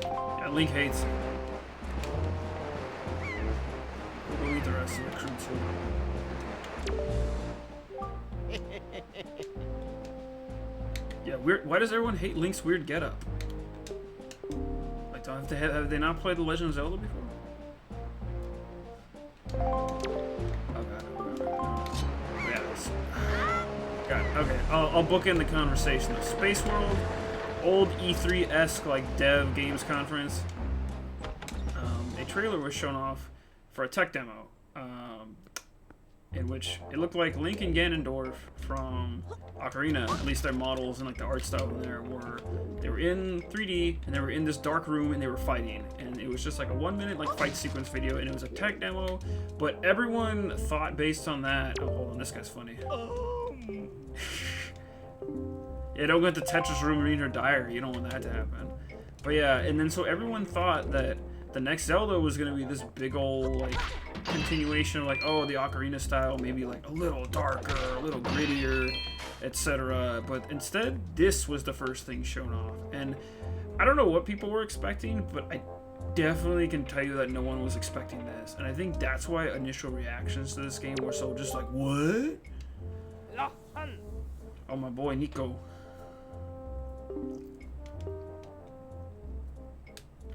Yeah, Link hates it. We'll eat the rest of the crew too. Yeah, weird. Why does everyone hate Link's weird getup? Like, have they not played The Legend of Zelda before? Oh god. Yeah. God. Okay. I'll bookend the conversation. The Space World, old E3-esque like dev games conference. A trailer was shown off for a tech demo, in which it looked like Link and Ganondorf from Ocarina, at least their models and like the art style in there they were in 3D and they were in this dark room and they were fighting, and it was just like a 1 minute like fight sequence video, and it was a tech demo, but everyone thought based on that. Oh, hold on, this guy's funny. Yeah, don't go into Tetris room reading her diary. You don't want that to happen. But yeah, and then so everyone thought that the next Zelda was gonna be this big old like continuation of like, oh, the Ocarina style, maybe like a little darker, a little grittier, etc. But instead, this was the first thing shown off, and I don't know what people were expecting, but I definitely can tell you that no one was expecting this, and I think that's why initial reactions to this game were so just like, what? Oh, my boy Nico.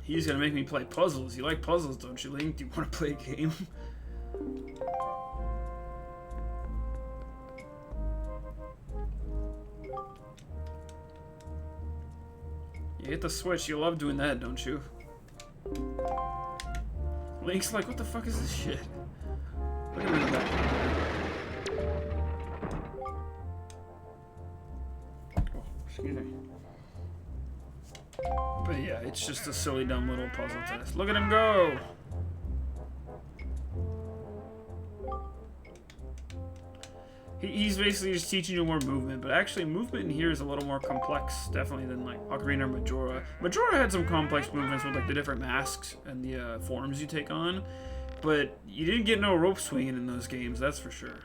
He's gonna make me play puzzles. You like puzzles, don't you, Link? Do you want to play a game? You hit the switch. You love doing that, don't you? Link's like, what the fuck is this shit? Look at him in the back. Oh, excuse me. But yeah, it's just a silly, dumb little puzzle test. Look at him go! He's basically just teaching you more movement, but actually movement in here is a little more complex, definitely, than like Ocarina or Majora. Majora had some complex movements with like the different masks and the forms you take on, but you didn't get no rope swinging in those games, that's for sure.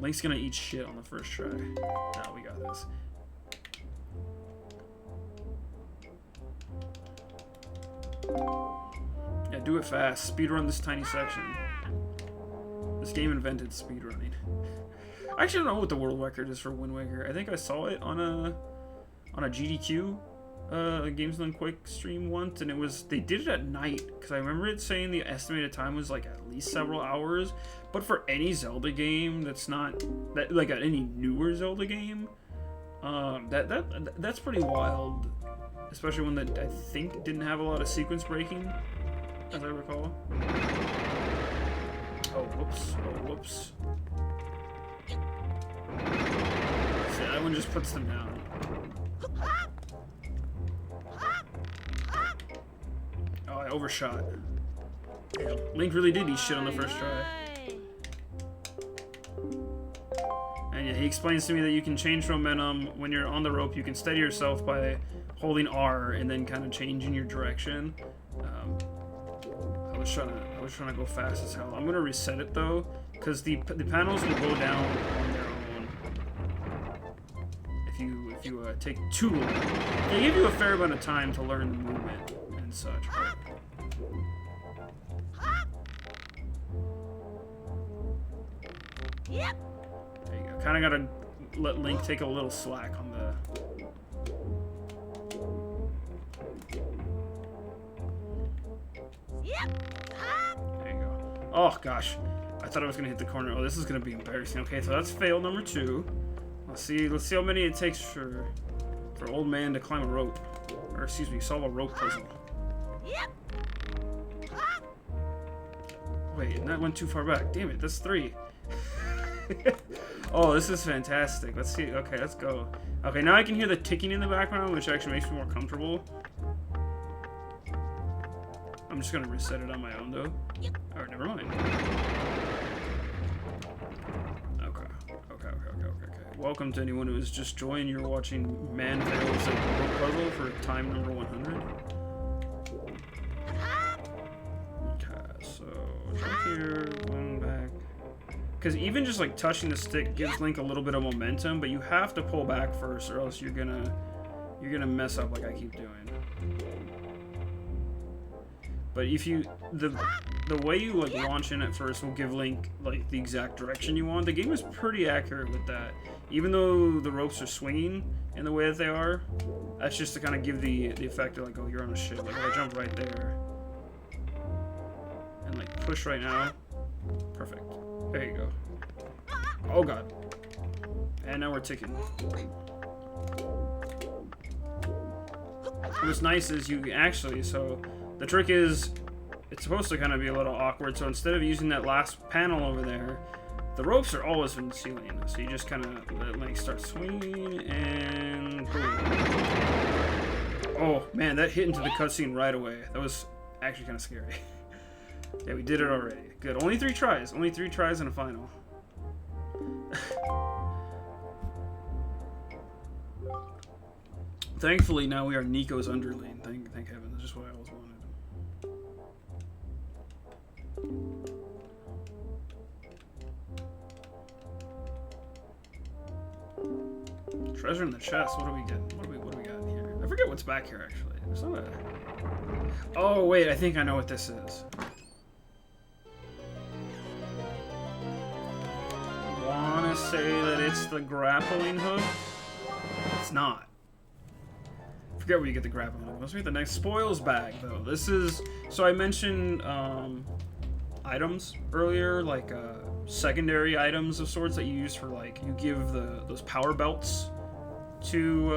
Link's gonna eat shit on the first try. Nah, we got this. Yeah, do it fast. Speedrun this tiny section. This game invented speedrunning. I actually don't know what the world record is for Wind Waker. I think I saw it on a GDQ Games Done Quick stream once, and they did it at night, because I remember it saying the estimated time was like at least several hours. But for any Zelda game that's not like any newer Zelda game, that's pretty wild, especially one that I think didn't have a lot of sequence breaking, as I recall. Oh whoops! Oh whoops! See, that one just puts them down. Oh, I overshot. Damn. Link really did eat shit on the first try. And yeah, he explains to me that you can change momentum when you're on the rope. You can steady yourself by holding R and then kind of changing your direction. I was trying to go fast as hell. I'm gonna reset it though, because the panels will go down on their own if you take too long. They give you a fair amount of time to learn the movement and such. Yep. There you go. Kind of gotta let Link take a little slack on the. Yep. There you go. Oh gosh, I thought I was gonna hit the corner. Oh, this is gonna be embarrassing. Okay, so that's fail number 2. Let's see how many it takes for old man to climb a rope, or excuse me, solve a rope puzzle. Yep. Wait, and that went too far back. Damn it, that's 3. Oh, this is fantastic. Let's see. Okay, let's go. Okay, now I can hear the ticking in the background, which actually makes me more comfortable. I'm just gonna reset it on my own though. Alright, never mind. Okay. Welcome to anyone who has just joined. You're watching Man Fails at World Puzzle for time number 100. Okay, so jump here, one back. Because even just like touching the stick gives Link a little bit of momentum, but you have to pull back first, or else you're gonna mess up like I keep doing. But if you the way you like launch in at first will give Link like the exact direction you want. The game is pretty accurate with that. Even though the ropes are swinging in the way that they are, that's just to kind of give the effect of like, oh, you're on a ship. Like if I jump right there and like push right now, perfect. There you go. Oh god. And now we're ticking. What's nice is you actually, so the trick is, it's supposed to kind of be a little awkward, so instead of using that last panel over there, the ropes are always in the ceiling. So you just kind of let Link start swinging, and boom. Oh man, that hit into the cutscene right away. That was actually kind of scary. Yeah, we did it already. Good. Only 3 tries. Only 3 tries in a final. Thankfully, now we are Nico's underling. Thank heaven. That's just what I always wanted. Treasure in the chest. What do we get? What do we got in here? I forget what's back here actually. There's not a... Oh wait, I think I know what this is. I wanna say that it's the grappling hook. It's not. I forget where you get the grappling hook. Let's read the next spoils bag though. This is, so I mentioned items earlier, like secondary items of sorts that you use for like, you give those power belts to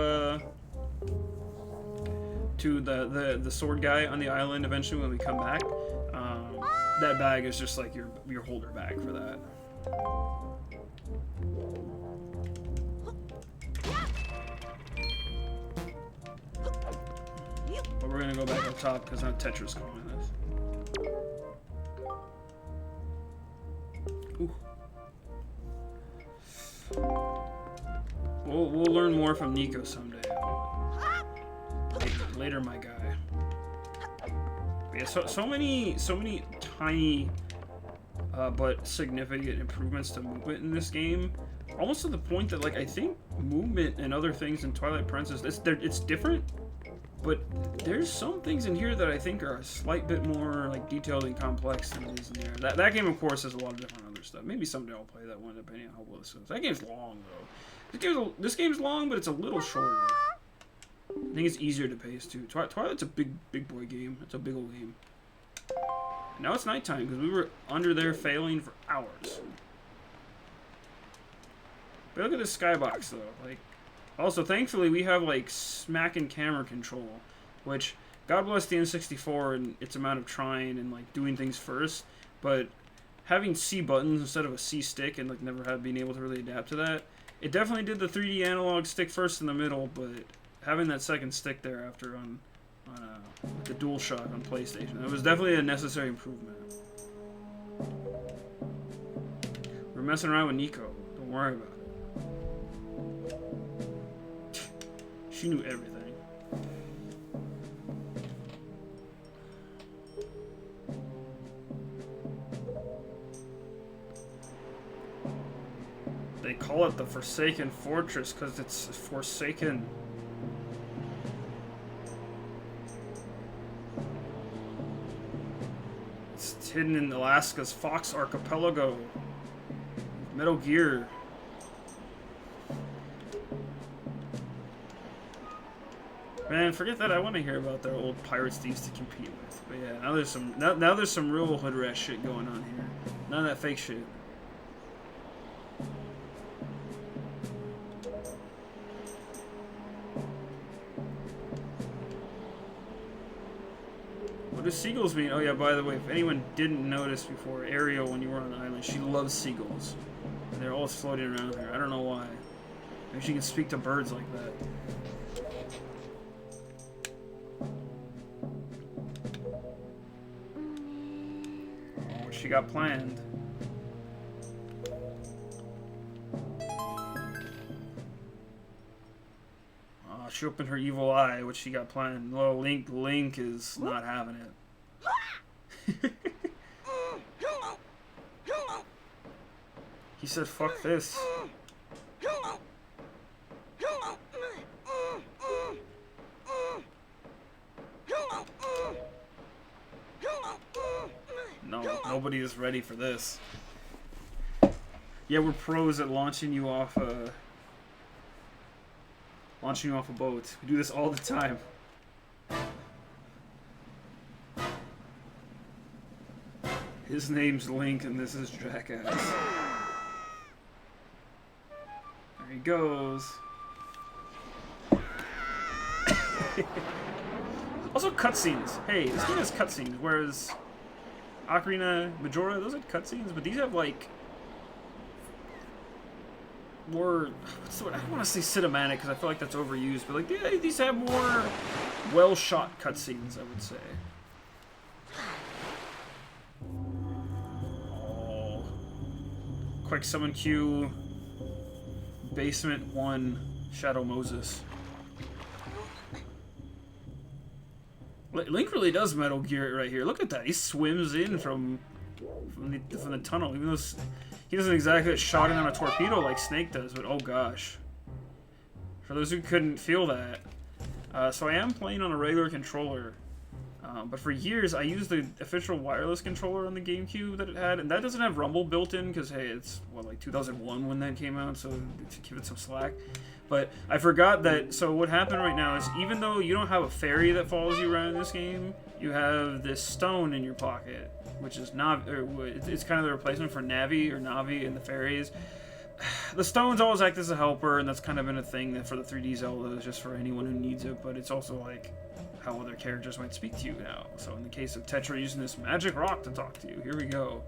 the sword guy on the island eventually when we come back. That bag is just like your holder bag for that. But we're gonna go back up top because now Tetra's calling us. Ooh. We'll learn more from Nico someday. Later, my guy. But yeah, so many tiny but significant improvements to movement in this game. Almost to the point that like I think movement and other things in Twilight Princess, it's different. But there's some things in here that I think are a slight bit more like detailed and complex than it is in there. That game, of course, has a lot of different other stuff. Maybe someday I'll play that one, depending on how well this is. That game's long, though. This game's long, but it's a little shorter. I think it's easier to pace, too. Twilight's a big boy game. It's a big old game. And now it's nighttime, because we were under there failing for hours. But look at this skybox, though. Like, also, thankfully, we have, like, smacking camera control, which, God bless the N64 and its amount of trying and, like, doing things first, but having C buttons instead of a C stick and, like, never being able to really adapt to that, it definitely did the 3D analog stick first in the middle, but having that second stick there after on the DualShock on PlayStation, it was definitely a necessary improvement. We're messing around with Nico. Don't worry about it. She knew everything. They call it the Forsaken Fortress because it's forsaken. It's hidden in Alaska's Fox Archipelago. Metal Gear. Man, forget that. I want to hear about their old pirates they used to compete with. But yeah, now there's some real hood rat shit going on here. None of that fake shit. What do seagulls mean? Oh yeah, by the way, if anyone didn't notice before, Ariel, when you were on the island, she loves seagulls. They're all floating around here. I don't know why. Maybe she can speak to birds like that. What she got planned? She opened her evil eye, which she got planned. Well, Link is not having it. He said, "Fuck this." No, nobody is ready for this. Yeah, we're pros at launching you off a boat. We do this all the time. His name's Link, and this is Jackass. There he goes. Also, cutscenes. Hey, this game has cutscenes, whereas Ocarina, Majora, those had cutscenes, but these have like more. I don't want to say cinematic because I feel like that's overused, but like these have more well-shot cutscenes, I would say. Oh. Quick summon Q. Basement 1, Shadow Moses. Link really does Metal Gear it right here. Look at that. He swims in from the tunnel, even though he doesn't exactly get shot in on a torpedo like Snake does. But oh gosh, for those who couldn't feel that, so I am playing on a regular controller. But for years, I used the official wireless controller on the GameCube that it had, and that doesn't have Rumble built in because, hey, it's, what, like 2001 when that came out, so to give it some slack. But I forgot that, so what happened right now is, even though you don't have a fairy that follows you around in this game, you have this stone in your pocket, which is it's kind of the replacement for Navi in the fairies. The stones always act as a helper, and that's kind of been a thing for the 3D Zelda, just for anyone who needs it, but it's also like how other characters might speak to you now. So in the case of Tetra using this magic rock to talk to you, here we go.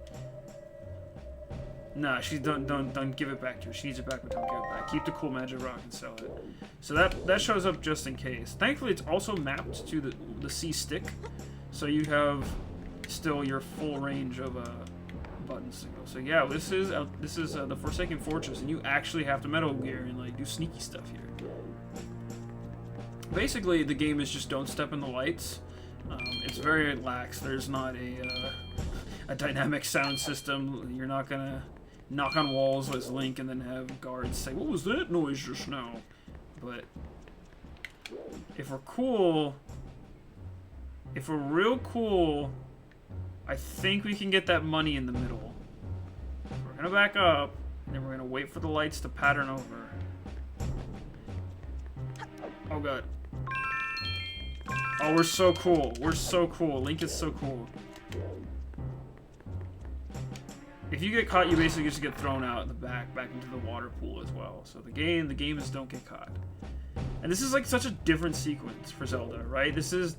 Nah, she's don't give it back to her. She needs it back, but don't give it back. Keep the cool magic rock and sell it. So that shows up just in case. Thankfully, it's also mapped to the C stick, so you have still your full range of buttons to go. So yeah, this is the Forsaken Fortress, and you actually have to Metal Gear and like do sneaky stuff here. Basically, the game is just don't step in the lights. It's very lax. There's not a dynamic sound system. You're not gonna knock on walls as Link and then have guards say, "What was that noise just now?" But if we're real cool, I think we can get that money in the middle. We're gonna back up, and then we're gonna wait for the lights to pattern over. Oh god. Oh, we're so cool. We're so cool. Link is so cool. If you get caught, you basically just get thrown out in the back into the water pool as well. So the game is don't get caught. And this is like such a different sequence for Zelda, right? This is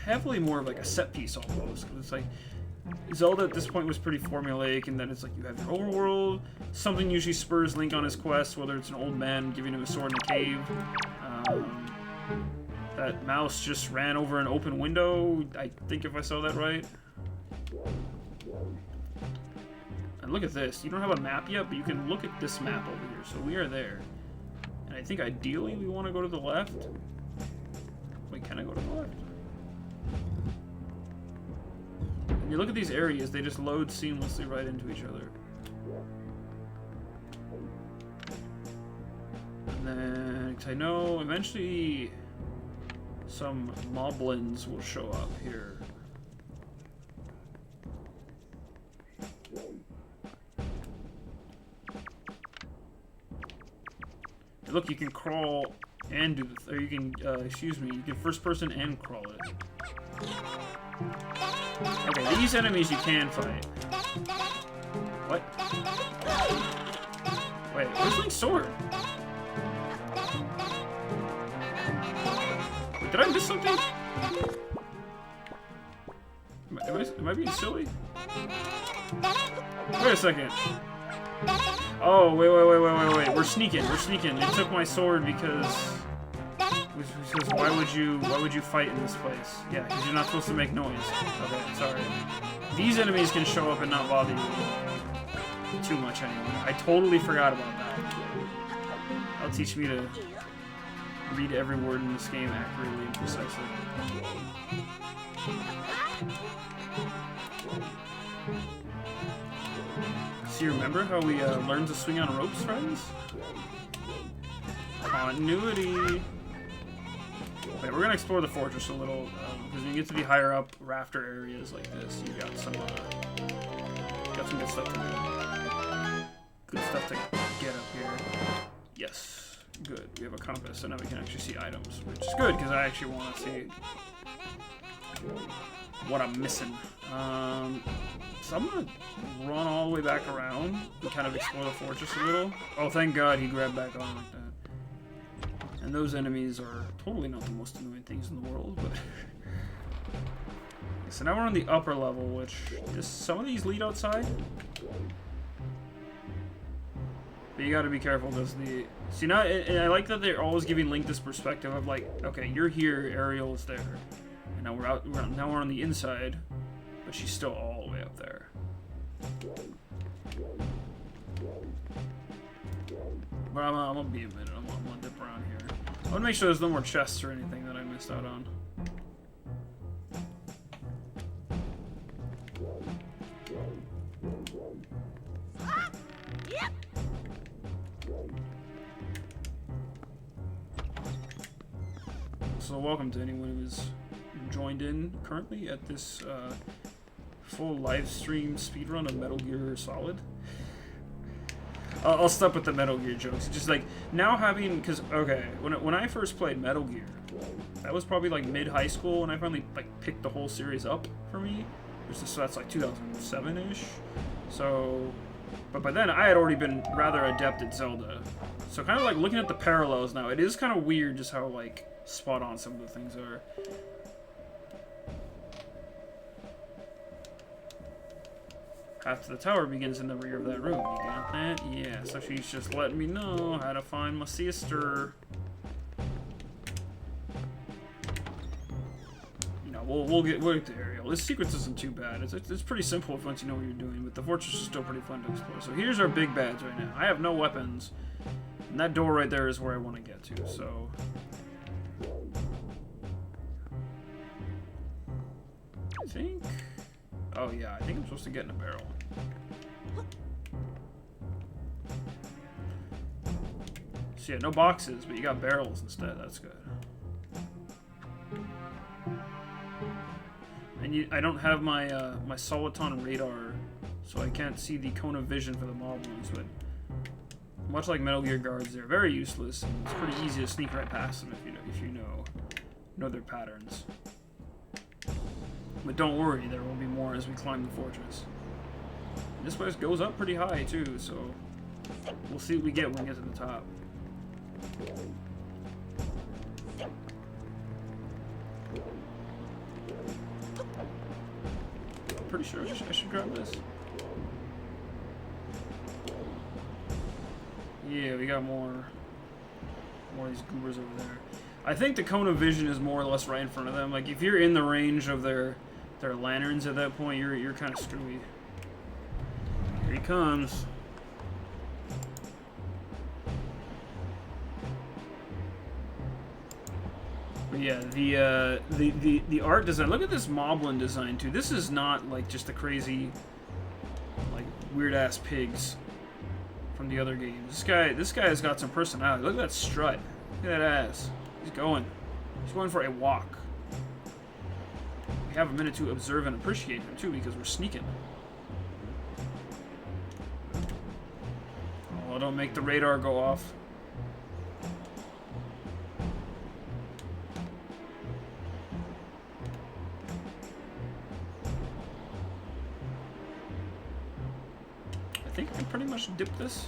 heavily more of like a set piece almost. It's like Zelda at this point was pretty formulaic, and then it's like you have your overworld. Something usually spurs Link on his quest, whether it's an old man giving him a sword in a cave. That mouse just ran over an open window, I think, if I saw that right. And look at this. You don't have a map yet, but you can look at this map over here. So we are there. And I think ideally we want to go to the left. Wait, can I go to the left? And you look at these areas, they just load seamlessly right into each other. And then, because I know eventually some moblins will show up here. And look, you can crawl and do the, or you can, excuse me, you can first person and crawl it. Okay, these enemies you can fight. What? Wait, where's Link's sword? Wait, did I miss something? Am I being silly? Wait a second. Oh, wait. We're sneaking. It took my sword because why would you fight in this place? Yeah, because you're not supposed to make noise. Okay, sorry. These enemies can show up and not bother you too much anyway. I totally forgot about that. That'll teach me to read every word in this game accurately and precisely. So you remember how we learned to swing on ropes, friends? Continuity. Wait, we're gonna explore the fortress a little, because when you get to the higher up rafter areas like this, you got some good stuff to do. Good stuff to get up here. Yes, good. We have a compass, so now we can actually see items, which is good because I actually want to see what I'm missing. So I'm gonna run all the way back around and kind of explore the fortress a little. Oh, thank God he grabbed back on like that. And those enemies are totally not the most annoying things in the world, but... So now we're on the upper level, which... some of these lead outside. But you gotta be careful, because the... See, now, and I like that they're always giving Link this perspective of like, okay, you're here, Ariel is there. And now now we're on the inside, but she's still all the way up there. But I'm gonna be a minute, I'm gonna dip around here. I want to make sure there's no more chests or anything that I missed out on. So welcome to anyone who's joined in currently at this full live stream speedrun of Metal Gear Solid. I'll stop with the Metal Gear jokes. Just like now having, because okay, when I first played Metal Gear, that was probably like mid-high school when I finally like picked the whole series up for me. So that's like 2007-ish. So, but by then I had already been rather adept at Zelda. So kind of like looking at the parallels now, it is kind of weird just how like spot on some of the things are. After the tower begins in the rear of that room. You got that? Yeah, so she's just letting me know how to find my sister. You know, we'll get to Ariel. This sequence isn't too bad. It's pretty simple once you know what you're doing, but the fortress is still pretty fun to explore. So here's our big bads right now. I have no weapons, and that door right there is where I want to get to, so... I think... Oh yeah, I think I'm supposed to get in a barrel. So yeah, no boxes, but you got barrels instead. That's good. And I don't have my my Soliton radar, so I can't see the cone of vision for the moblins. But much like Metal Gear guards, they're very useless. And it's pretty easy to sneak right past them if you know their patterns. But don't worry, there will be more as we climb the fortress. And this place goes up pretty high too, so we'll see what we get when we get to the top. Pretty sure I should grab this. Yeah, we got more of these goobers over there. I think the cone of vision is more or less right in front of them. Like if you're in the range of their lanterns at that point, you're kind of screwy. Here he comes. But yeah, the art design. Look at this moblin design too. This is not like just the crazy, like weird ass pigs from the other games. This guy has got some personality. Look at that strut. Look at that ass. He's going for a walk. We have a minute to observe and appreciate him too, because we're sneaking. Oh, don't make the radar go off. I think I can pretty much dip this.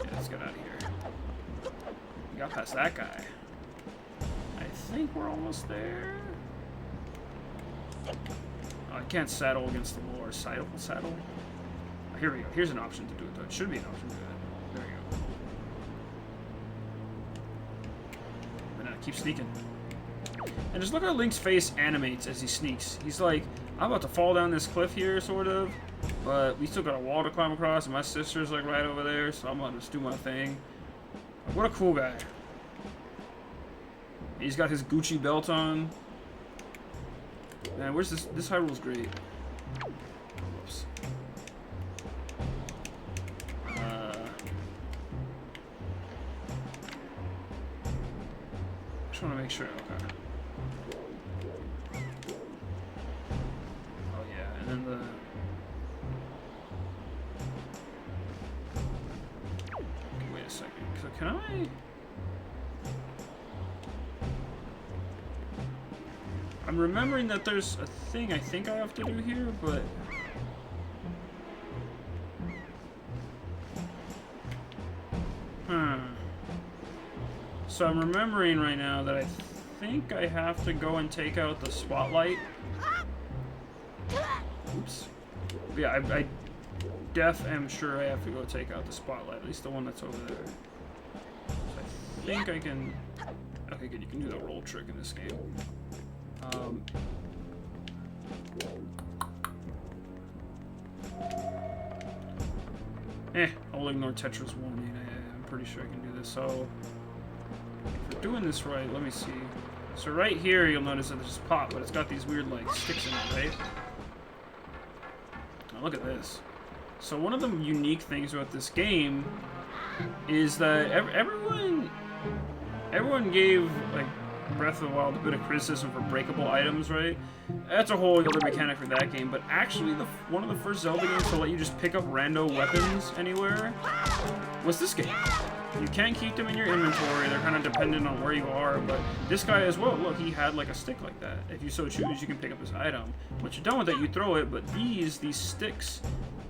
Yeah, let's get out of here. We got past that guy. I think we're almost there. Oh, I can't saddle against the wall, or saddle. I here we go. Here's an option to do it, though. It should be an option to do that. There you go. And keep sneaking. And just look how Link's face animates as he sneaks. He's like, I'm about to fall down this cliff here, sort of. But we still got a wall to climb across, and my sister's like right over there, so I'm gonna just do my thing. What a cool guy. He's got his Gucci belt on. Man, where's this? This Hyrule's great. Whoops. Just want to make sure. Okay. Oh yeah, and then the. Wait a second. So can I? I'm remembering that there's a thing I think I have to do here, but... So I'm remembering right now that I think I have to go and take out the spotlight. Oops. Yeah, I am sure I have to go take out the spotlight, at least the one that's over there. So I think I can... Okay, good, you can do the roll trick in this game. I'll ignore Tetris 1. I'm pretty sure I can do this. So, if we're doing this right, let me see. So right here, you'll notice that there's a pot, but it's got these weird, like, sticks in it, right? Now look at this. So one of the unique things about this game is that everyone gave, like, Breath of the Wild a bit of criticism for breakable items, right? That's a whole other mechanic for that game, but actually one of the first Zelda games to let you just pick up rando weapons anywhere was this game. You can't keep them in your inventory, they're kind of dependent on where you are, but this guy as well, look, he had like a stick like that. If you so choose, you can pick up this item. Once you're done with it, you throw it, but these sticks,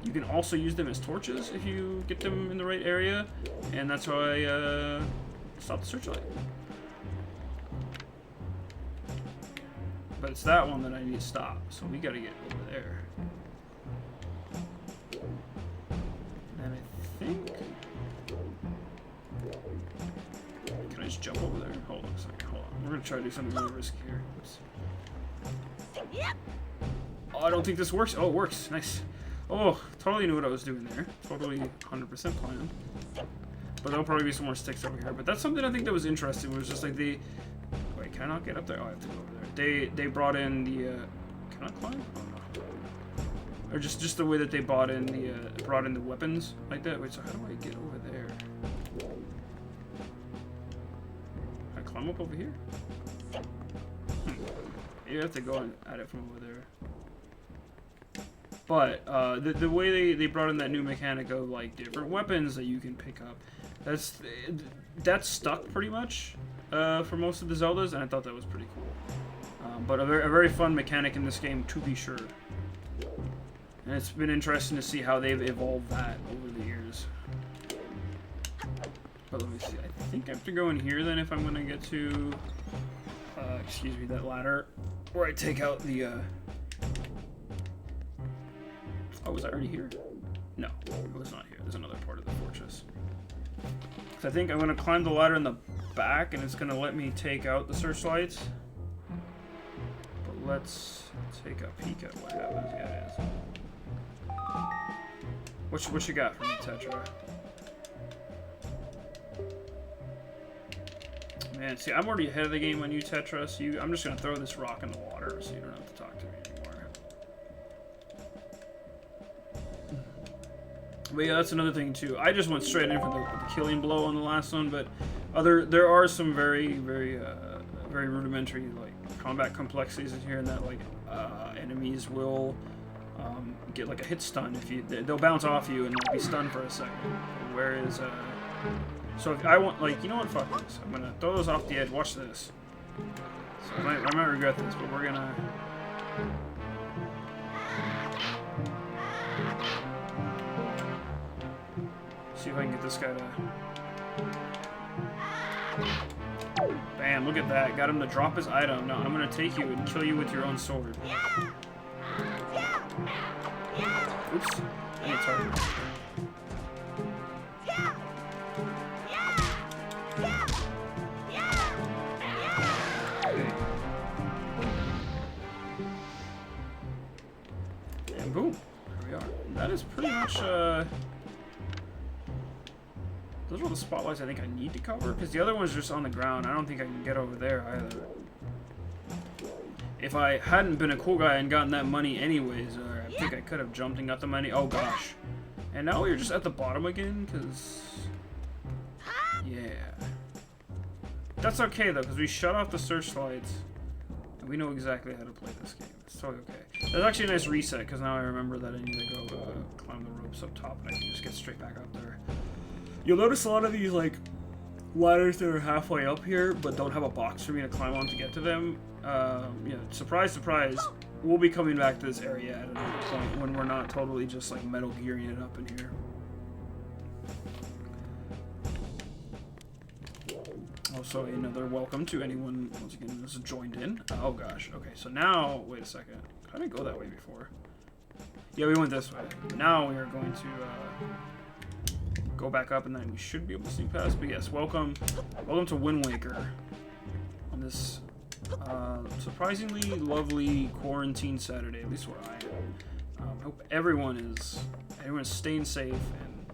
you can also use them as torches if you get them in the right area, and that's how I stopped the searchlight. But it's that one that I need to stop, so we gotta get over there. And I think... Can I just jump over there? Hold on a second, hold on. We're gonna try to do something really risky here. Oops. Oh, I don't think this works. Oh, it works. Nice. Oh, totally knew what I was doing there. Totally 100% planned. But there'll probably be some more sticks over here. But that's something I think that was interesting. It was just like the... Wait, can I not get up there? Oh, I have to go over there. They brought in the... Can I climb? Oh, no. Or just the way that they brought in the weapons like that. Wait, so how do I get over there? Can I climb up over here? You have to go at it from over there. But the way they brought in that new mechanic of like different weapons that you can pick up, that's stuck pretty much for most of the Zeldas, and I thought that was pretty cool. But a very fun mechanic in this game, to be sure. And it's been interesting to see how they've evolved that over the years. But let me see. I think I have to go in here then if I'm going to get to, excuse me, that ladder. Where I take out the, Oh, was I already here? No, it was not here. There's another part of the fortress. So I think I'm going to climb the ladder in the back, and it's going to let me take out the searchlights. But let's take a peek at what happens, guys. What you got for me, Tetra? Man, see, I'm already ahead of the game on you, Tetra, so I'm just going to throw this rock in the water so you don't have to talk to me anymore. But yeah, that's another thing, too. I just went straight in for the killing blow on the last one, but there are some very rudimentary, like, combat complexities in here, and that, like, enemies will get, like, a hit stun. They'll bounce off you and be stunned for a second. Whereas, so if I want, like, you know what, fuck this. I'm gonna throw those off the edge. Watch this. So I might regret this, but we're gonna... see if I can get this guy to... Bam, look at that. Got him to drop his item. Now I'm gonna take you and kill you with your own sword. Oops. think it's hard. And boom, there we are. That is pretty much, those are all the spotlights I think I need to cover, because the other one's just on the ground. I don't think I can get over there either. If I hadn't been a cool guy and gotten that money anyways, I think I could have jumped and got the money. Oh gosh. And now we're just at the bottom again, because... yeah. That's okay though, because we shut off the searchlights, and we know exactly how to play this game. It's totally okay. That's actually a nice reset, because now I remember that I need to go climb the ropes up top, and I can just get straight back up there. You'll notice a lot of these, like, ladders that are halfway up here, but don't have a box for me to climb on to get to them. You know, surprise, surprise, we'll be coming back to this area at another point when we're not totally just, like, Metal Gearing it up in here. Also, another welcome to anyone, once again, that's joined in. Oh gosh, okay, so now, wait a second. How did I go that way before? Yeah, we went this way. Now we are going to go back up, and then we should be able to sneak past. But yes, welcome to Wind Waker on this surprisingly lovely quarantine Saturday, at least where I am. I hope everyone's staying safe and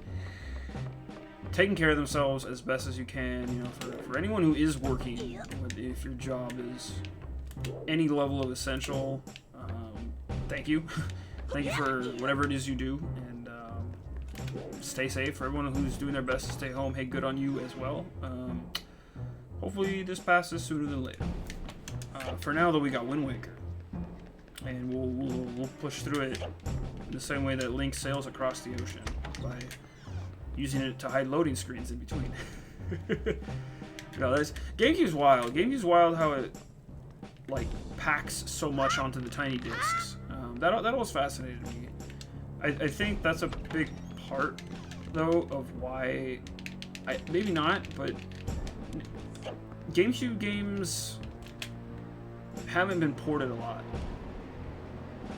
taking care of themselves as best as you can. You know, for anyone who is working, if your job is any level of essential, thank you. Thank you for whatever it is you do, and stay safe. For everyone who's doing their best to stay home, hey, good on you as well. Hopefully this passes sooner than later. For now, though, we got Wind Waker, and we'll push through it in the same way that Link sails across the ocean, by using it to hide loading screens in between. No, GameCube's wild. GameCube's wild how it, like, packs so much onto the tiny discs. That always fascinated me. I think that's a big part, though, of why... maybe not, but GameCube games haven't been ported a lot,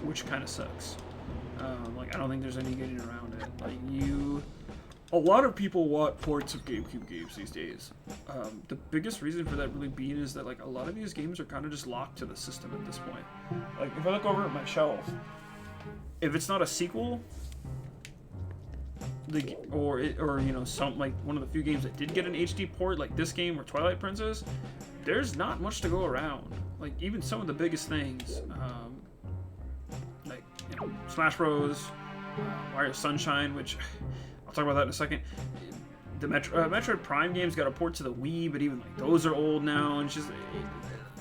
which kind of sucks. Like, I don't think there's any getting around it. Like, a lot of people want ports of GameCube games these days. The biggest reason for that really being is that, like, a lot of these games are kind of just locked to the system at this point. Like, if I look over at my shelf, if it's not a sequel, or you know, some, like, one of the few games that did get an HD port, like this game or Twilight Princess, there's not much to go around. Like, even some of the biggest things, like, you know, Smash Bros, Mario Sunshine, which I'll talk about that in a second. The Metroid Prime games got a port to the Wii, but even, like, those are old now, and it's just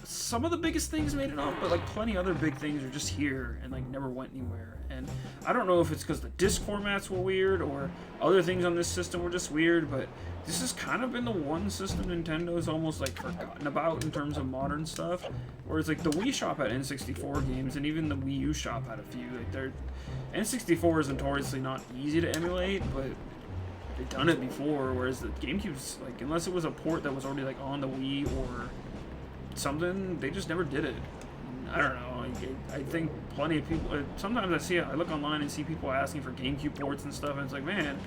some of the biggest things made it up, but, like, plenty other big things are just here and, like, never went anywhere. And I don't know if it's because the disc formats were weird or other things on this system were just weird, but this has kind of been the one system Nintendo's almost, like, forgotten about in terms of modern stuff. Whereas, like, the Wii shop had N64 games, and even the Wii U shop had a few. Like, N64 is notoriously not easy to emulate, but they've done it before, whereas the GameCube's, like, unless it was a port that was already, like, on the Wii or something, they just never did it. I don't know. I think plenty of people. Sometimes I look online and see people asking for GameCube ports and stuff, and it's like, man,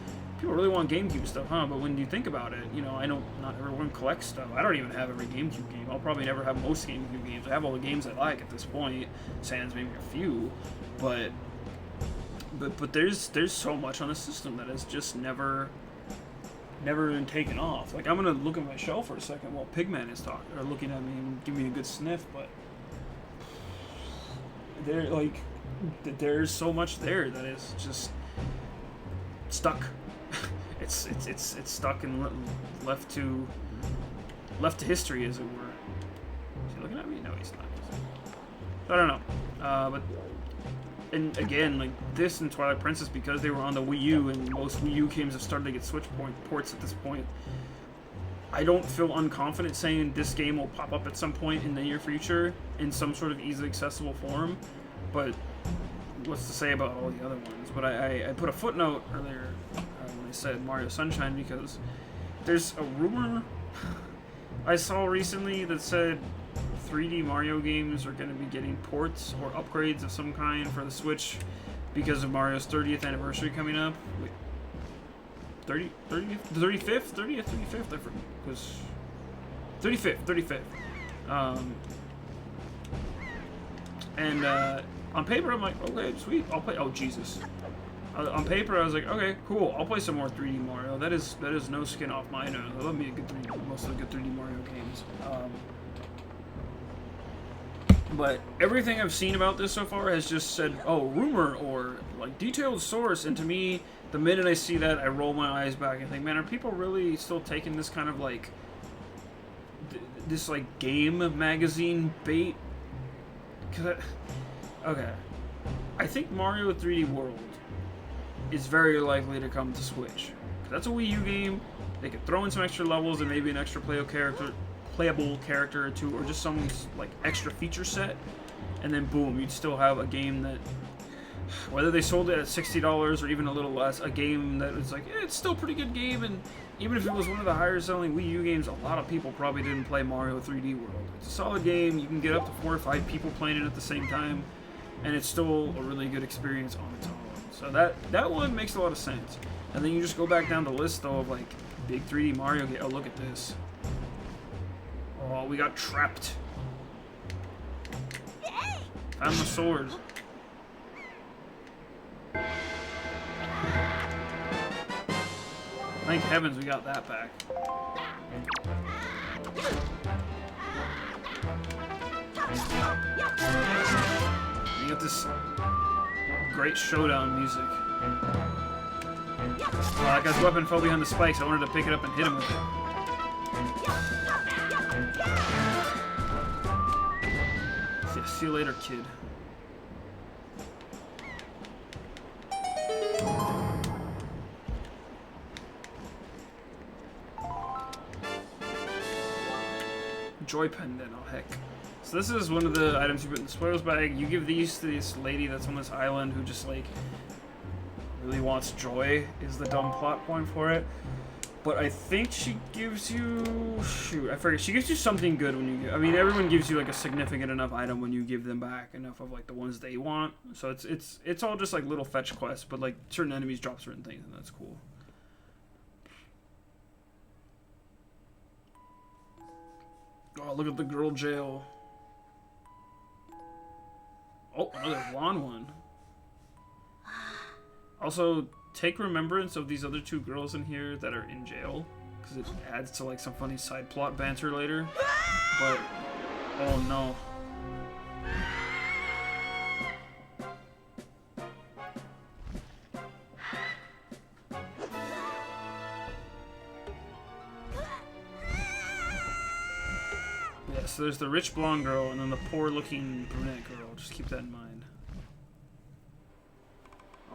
people really want GameCube stuff, huh? But when you think about it, you know, I know not everyone collects stuff. I don't even have every GameCube game. I'll probably never have most GameCube games. I have all the games I like at this point, sans maybe a few, but there's so much on the system that has just never been taken off. Like, I'm gonna look at my shelf for a second while Pigman is talking, or looking at me and giving me a good sniff, but there's so much there that is just stuck. It's stuck and left to history, as it were. Is he looking at me? No, he's not. I don't know. But and again, like this and Twilight Princess, because they were on the Wii U, and most Wii U games have started to get Switch ports at this point, I don't feel unconfident saying this game will pop up at some point in the near future in some sort of easily accessible form. But what's to say about all the other ones? But I put a footnote earlier when I said Mario Sunshine, because there's a rumor I saw recently that said 3D Mario games are going to be getting ports or upgrades of some kind for the Switch because of Mario's 30th anniversary coming up. Wait, 30th, 35th, 30th, 35th. I forget. Because 35th. And on paper, I'm like, okay, sweet, I'll play. Oh Jesus. On paper, I was like, okay, cool, I'll play some more 3D Mario. That is no skin off my nose. I love me a good 3D, most of the good 3D Mario games. But everything I've seen about this so far has just said, oh, rumor or like detailed source. And to me, the minute I see that, I roll my eyes back and think, man, are people really still taking this kind of like this like game magazine bait? Okay, I think Mario 3D World is very likely to come to Switch. That's a Wii U game. They could throw in some extra levels and maybe an extra playable character or two, or just some like extra feature set, and then boom, you'd still have a game that, whether they sold it at $60 or even a little less, a game that was like, it's still a pretty good game. And even if it was one of the higher selling Wii U games, a lot of people probably didn't play Mario 3D World. It's a solid game. You can get up to 4 or 5 people playing it at the same time, and it's still a really good experience on its own. So that one makes a lot of sense. And then you just go back down the list though of like big 3D Mario game. Oh, look at this. Oh, we got trapped. Found the sword. Thank heavens we got that back. You got this great showdown music. Well, that guy's weapon fell behind the spikes. I wanted to pick it up and hit him with it. See you later, kid. Joy pendant, oh heck. So this is one of the items you put in the spoils bag. You give these to this lady that's on this island who just like really wants joy, is the dumb plot point for it. But I think she gives you, shoot, I forget. She gives you something good when you give, I mean, everyone gives you like a significant enough item when you give them back enough of like the ones they want. So it's all just like little fetch quests, but like certain enemies drop certain things, and that's cool. Oh, look at the girl jail. Oh, another blonde one. Also, take remembrance of these other 2 girls in here that are in jail, because it adds to like some funny side plot banter later. But oh no. Yeah, so there's the rich blonde girl and then the poor looking brunette girl. Just keep that in mind.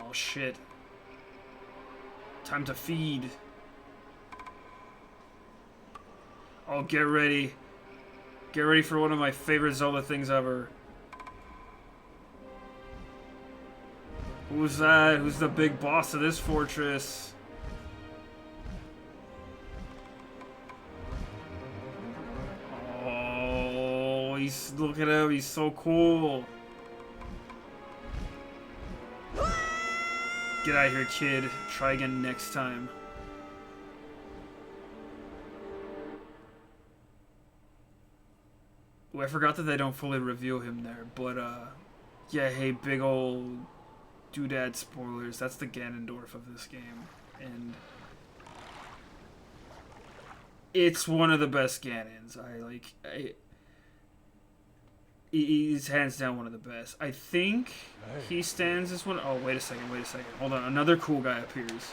Oh shit. Time to feed. Oh, get ready. Get ready for one of my favorite Zelda things ever. Who's that? Who's the big boss of this fortress? Oh, look at him. He's so cool. Get out of here, kid. Try again next time. Oh, I forgot that they don't fully reveal him there, but yeah, hey, big old doodad spoilers. That's the Ganondorf of this game, and it's one of the best Ganons. He's hands down one of the best. I think he stands as one. Oh, wait a second. Hold on. Another cool guy appears.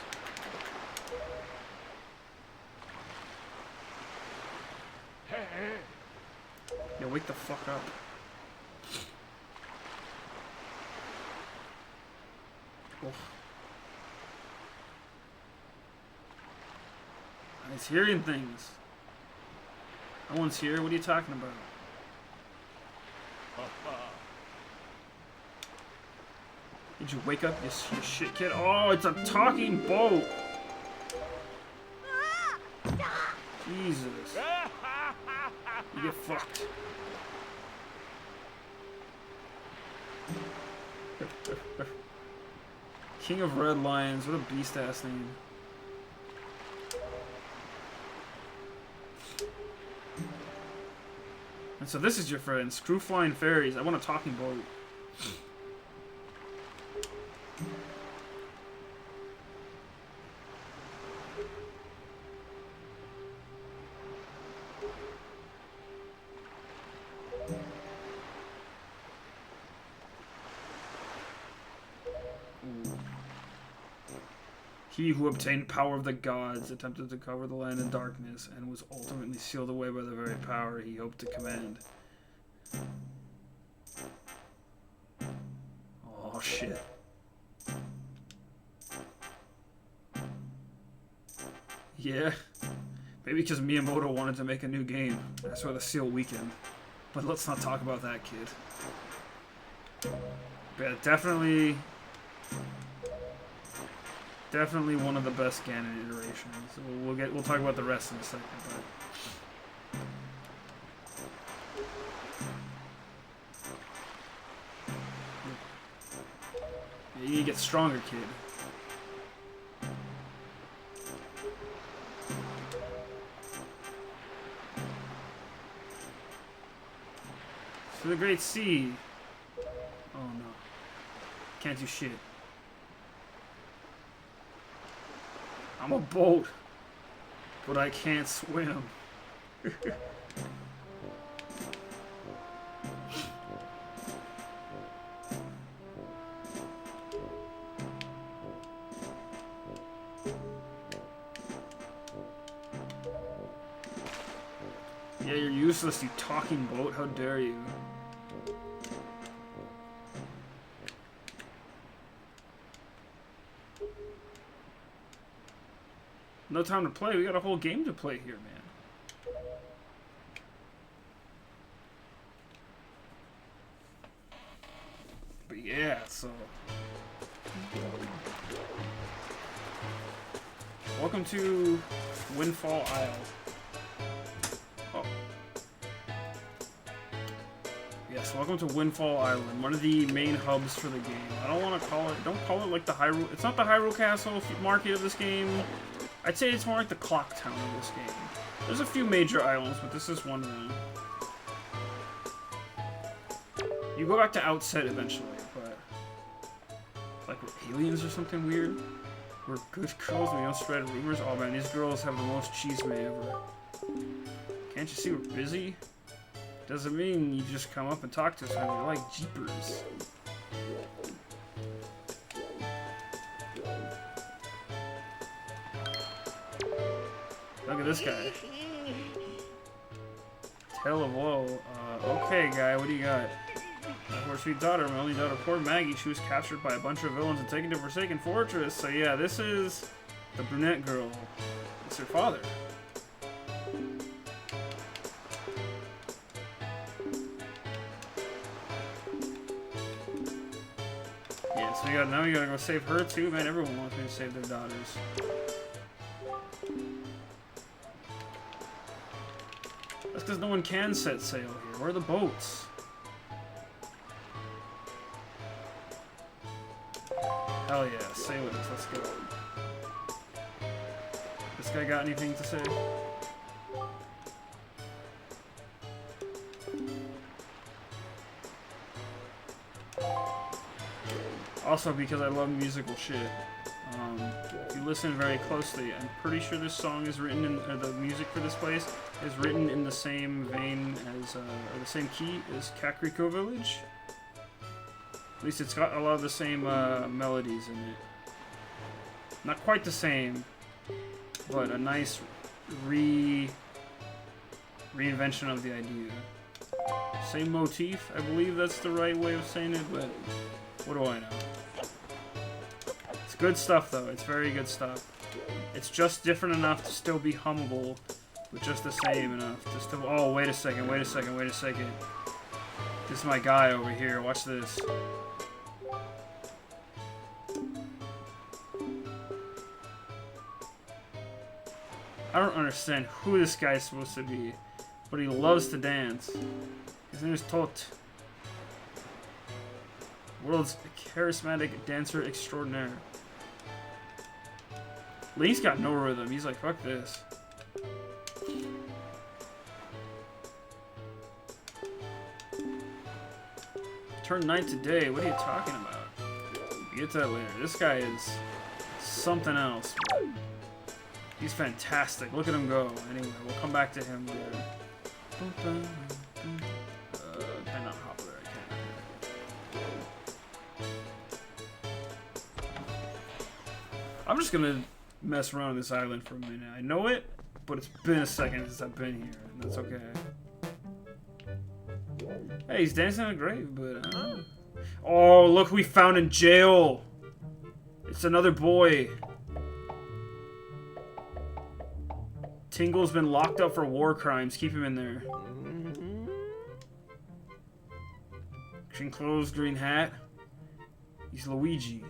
Yo, wake the fuck up. Oh. He's hearing things. No one's here. What are you talking about? Did you wake up, you shit kid? Oh, it's a talking boat! Jesus. You get fucked. King of Red Lions. What a beast-ass name. And so this is your friend. Screw flying fairies. I want a talking boat. He who obtained power of the gods attempted to cover the land in darkness and was ultimately sealed away by the very power he hoped to command. Oh shit. Yeah. Maybe because Miyamoto wanted to make a new game. That's why the seal weakened. But let's not talk about that kid. But yeah, definitely one of the best Ganon iterations. We'll talk about the rest in a second. But you need to get stronger, kid. To the Great Sea. Oh no. Can't do shit. I'm a boat, but I can't swim. Yeah, you're useless, you talking boat. How dare you? No time to play. We got a whole game to play here, man. But yeah, so... Welcome to Windfall Isle. Oh. Yes, welcome to Windfall Island, one of the main hubs for the game. I don't want to call it... Don't call it like the Hyrule... It's not the Hyrule Castle market of this game. I'd say it's more like the clock town of this game. There's a few major islands, but this is one of them. You go back to Outset eventually, but... Like we're aliens or something weird? We're good girls and we don't spread rumors? Oh man, these girls have the most chisme ever. Can't you see we're busy? Doesn't mean you just come up and talk to us when you're like jeepers. Look at this guy. Tale of woe. Okay, guy, what do you got? Our sweet daughter, my only daughter, poor Maggie. She was captured by a bunch of villains and taken to a forsaken fortress. So yeah, this is the brunette girl. It's her father. Yeah, so now we gotta go save her too. Man, everyone wants me to save their daughters. That's because no one can set sail here. Where are the boats? Hell yeah, sailors, let's go. This guy got anything to say? Also, because I love musical shit. If you listen very closely, I'm pretty sure this song is written in, the music for this place is written in the same vein as, or the same key as Kakariko Village. At least it's got a lot of the same melodies in it. Not quite the same, but a nice reinvention of the idea. Same motif, I believe that's the right way of saying it, but what do I know? It's good stuff though, it's very good stuff. It's just different enough to still be hummable, but just the same enough to still... Oh, wait a second. This is my guy over here, watch this. I don't understand who this guy is supposed to be, but he loves to dance. His name is Tot. World's charismatic dancer extraordinaire. Link's got no rhythm. He's like, fuck this. Turn night to day. What are you talking about? We'll get to that later. This guy is something else. He's fantastic. Look at him go. Anyway, we'll come back to him later. Can I not hop there? I can't. I'm just gonna mess around on this island for a minute. I know it, but it's been a second since I've been here, and that's okay. Hey, he's dancing on a grave, but oh, look who we found in jail! It's another boy. Tingle's been locked up for war crimes. Keep him in there. Green clothes, green hat. He's Luigi.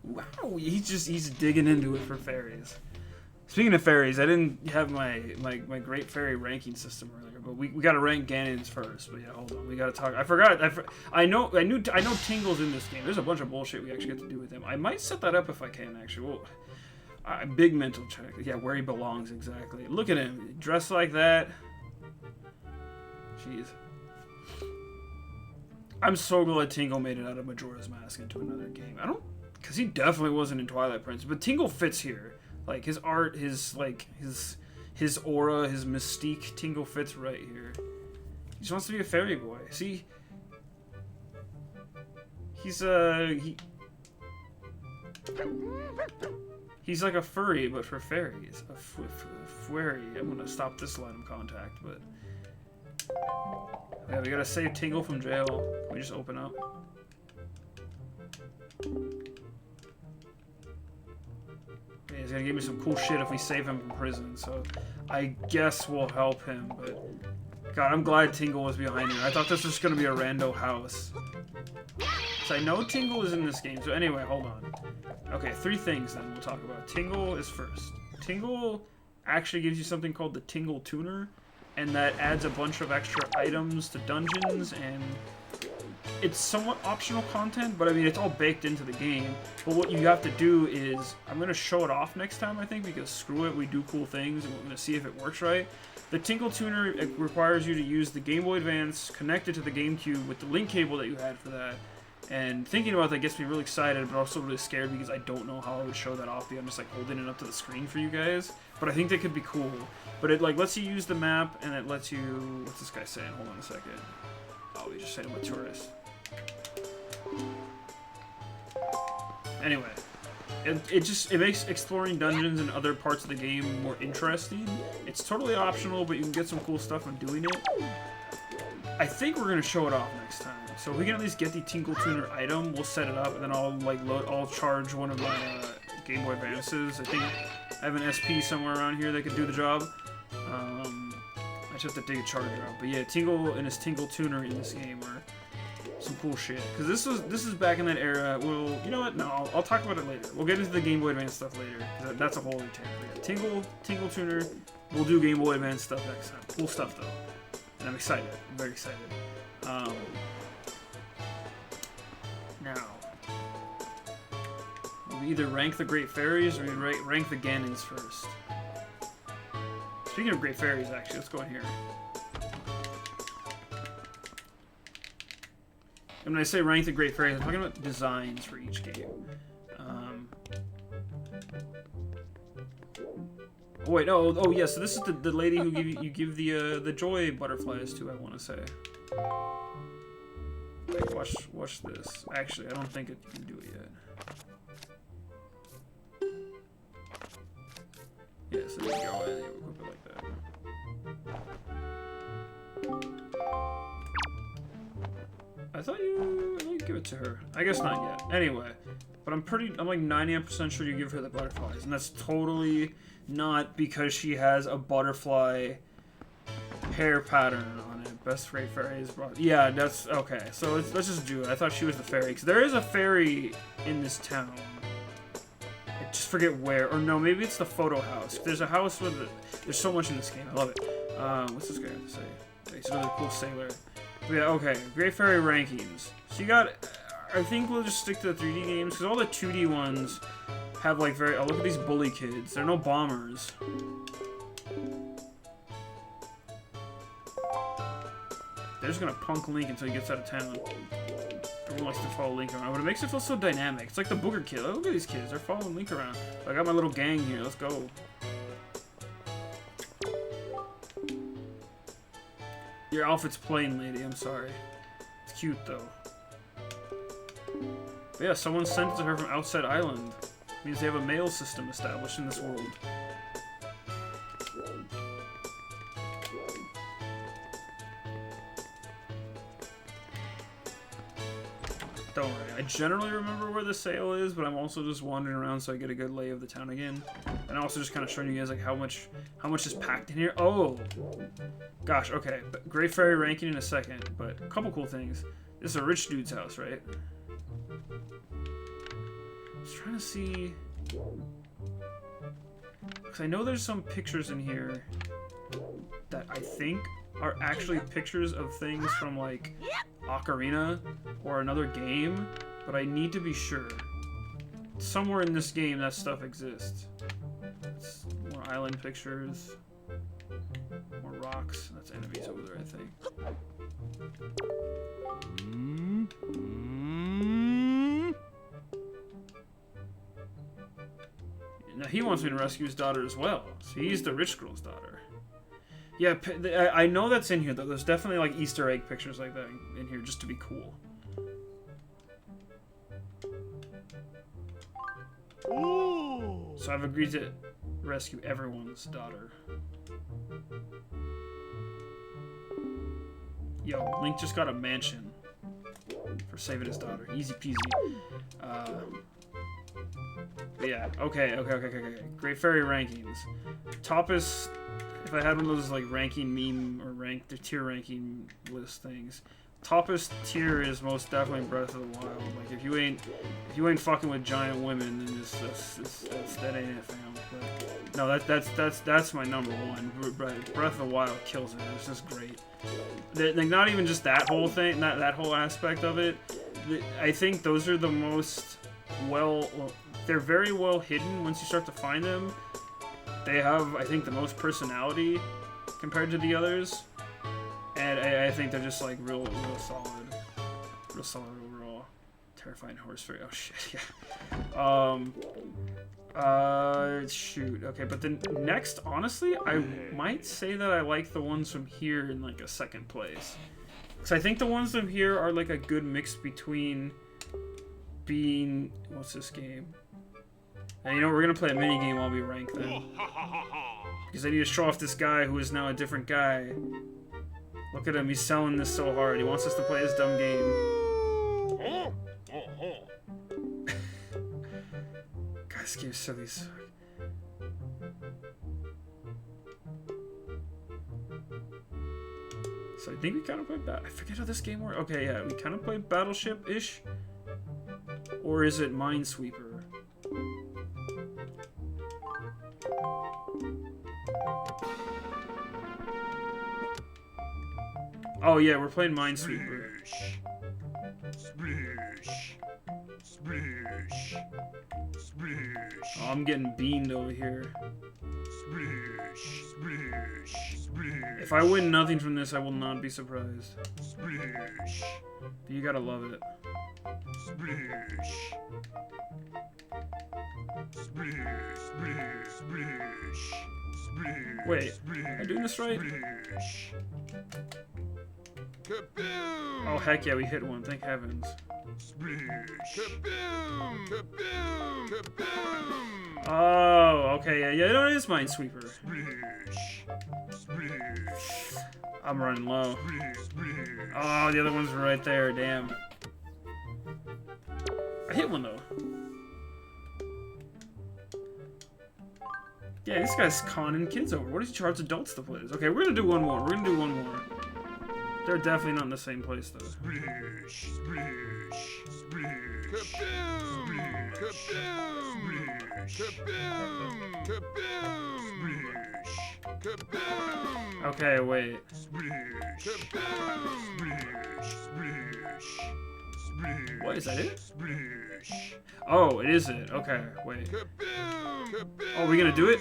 Wow, he's digging into it for fairies. Speaking of fairies, I didn't have my great fairy ranking system earlier, but we gotta rank Ganons first. But yeah, hold on, we gotta talk. I forgot. I know Tingle's in this game. There's a bunch of bullshit we actually get to do with him. I might set that up if I can actually. Well, big mental check. Yeah, where he belongs exactly. Look at him, dressed like that. Jeez. I'm so glad Tingle made it out of Majora's Mask into another game. Because he definitely wasn't in Twilight Princess, but Tingle fits here. Like, his art, his aura, his mystique, Tingle fits right here. He just wants to be a fairy boy. See? He's like a furry, but for fairies. A furry. I'm gonna stop this line of contact, but... Yeah, we gotta save Tingle from jail. Can we just open up? Yeah, he's gonna give me some cool shit if we save him from prison, so I guess we'll help him, but... God, I'm glad Tingle was behind here. I thought this was gonna be a rando house. So I know Tingle is in this game, so anyway, hold on. Okay, 3 things then we'll talk about. Tingle is first. Tingle actually gives you something called the Tingle Tuner, and that adds a bunch of extra items to dungeons, and it's somewhat optional content, but I mean, it's all baked into the game. But what you have to do is, I'm going to show it off next time, I think, because screw it, we do cool things, and we're going to see if it works right. The Tingle Tuner, it requires you to use the Game Boy Advance connected to the GameCube with the link cable that you had for that. And thinking about that gets me really excited, but also really scared because I don't know how I would show that off. I'm just like holding it up to the screen for you guys. But I think that could be cool. But it like lets you use the map, and it lets you... What's this guy saying? Hold on a second. Oh, we just saying I'm a tourist. Anyway, it makes exploring dungeons and other parts of the game more interesting. It's totally optional, but you can get some cool stuff from doing it. I think we're gonna show it off next time. So if we can at least get the Tingle Tuner item, we'll set it up, and then I'll charge one of my Game Boy Advances. I think I have an SP somewhere around here that could do the job. I just have to dig a charger out. But yeah, Tingle and his Tingle Tuner in this game are some cool shit. Because this is back in that era. Well, you know what? No, I'll talk about it later. We'll get into the Game Boy Advance stuff later. That's a whole other tangent. Yeah, Tingle Tuner. We'll do Game Boy Advance stuff next time. Cool stuff though. And I'm excited. I'm very excited. Now, we either rank the Great Fairies or we rank the Ganons first. Speaking of Great Fairies, actually, let's go in here. And when I say rank the Great Fairies, I'm talking about designs for each game. Oh wait, no, oh yeah, so this is the lady who you give the joy butterflies to, I want to say. Like, watch this. Actually, I don't think you can do it yet. Yeah, so there you go, and you equip it like that. I thought you give it to her. I guess not yet. Anyway, but I'm like 99% sure you give her the butterflies, and that's totally not because she has a butterfly hair pattern on it. Best Great Fairies. Yeah, that's okay. So let's just do it. I thought she was the fairy, because there is a fairy in this town. I just forget where. Or no, maybe it's the photo house. There's a house with there's so much in this game. I love it. What's this guy have to say? He's another cool sailor. But yeah, okay. Great Fairy rankings. So you got I think we'll just stick to the 3D games, because all the 2D ones have like very... Oh, look at these bully kids. They're no bombers. They're just gonna punk Link until he gets out of town. Everyone likes to follow Link around, but it makes it feel so dynamic. It's like the Booger Kid. Look at these kids. They're following Link around. I got my little gang here. Let's go. Your outfit's plain, lady. I'm sorry. It's cute, though. But yeah, someone sent it to her from outside island. It means they have a mail system established in this world. Don't worry, I generally remember where the sale is, but I'm also just wandering around so I get a good lay of the town again. And also just kind of showing you guys like how much is packed in here. Oh! Gosh, okay. Great Fairy ranking in a second, but a couple cool things. This is a rich dude's house, right? I was trying to see... Because I know there's some pictures in here that I think are actually pictures of things from, like, Ocarina or another game, but I need to be sure. Somewhere in this game that stuff exists. It's more island pictures. More rocks. That's enemies over there, I think. Now he wants me to rescue his daughter as well. So he's the rich girl's daughter. Yeah, I know that's in here, though. There's definitely, like, Easter egg pictures like that in here, just to be cool. Ooh. So I've agreed to rescue everyone's daughter. Yo, Link just got a mansion for saving his daughter. Easy peasy. But yeah, okay. Great Fairy rankings. Top is... If I had one of those like ranking meme or tier ranking list things, toppest tier is most definitely Breath of the Wild. Like if you ain't fucking with giant women, then that ain't it, fam. But no, that's my number one. Breath of the Wild kills it. It's just great. Like not even just that whole thing, that whole aspect of it. I think those are the most they're very well hidden once you start to find them. They have, I think, the most personality compared to the others, and I think they're just like real solid overall. Terrifying horse fairy. Oh shit, yeah. Shoot. Okay, but then next, honestly, I might say that I like the ones from here in like a second place, because I think the ones from here are like a good mix between being what's this game. And you know, we're gonna play a mini game while we rank them. Because I need to show off this guy who is now a different guy. Look at him, he's selling this so hard. He wants us to play this dumb game. God, this game's silly. So I think we kind of played I forget how this game works. Okay, yeah, we kind of played Battleship-ish. Or is it Minesweeper? Oh yeah, we're playing Minesweeper. Oh, I'm getting beamed over here. If I win nothing from this, I will not be surprised. You gotta love it. Wait, am I doing this right? Oh heck yeah, we hit one, thank heavens. Oh, okay, yeah, no, it is Minesweeper. I'm running low. Oh, the other one's right there, damn. I hit one though. Yeah, this guy's conning kids over. What does he charge adults to play this? Okay, we're gonna do one more. They're definitely not in the same place though. Okay, wait. What, is that it? Oh, it is it. Okay, wait. Oh, we gonna do it?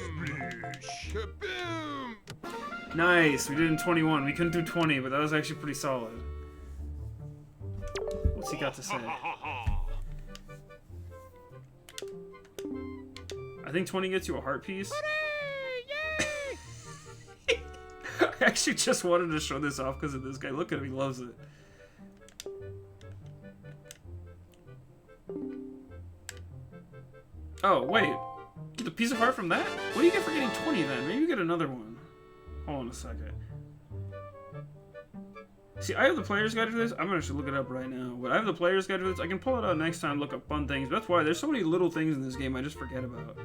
Nice, we did in 21. We couldn't do 20, but that was actually pretty solid. What's he got to say? I think 20 gets you a heart piece. I actually just wanted to show this off because of this guy. Look at him, he loves it. Oh, wait. Get a piece of heart from that? What do you get for getting 20 then? Maybe you get another one. Hold on a second. See, I have the player's guide to this. I'm gonna actually look it up right now. But I have the player's guide to this. I can pull it out next time, look up fun things. That's why there's so many little things in this game I just forget about.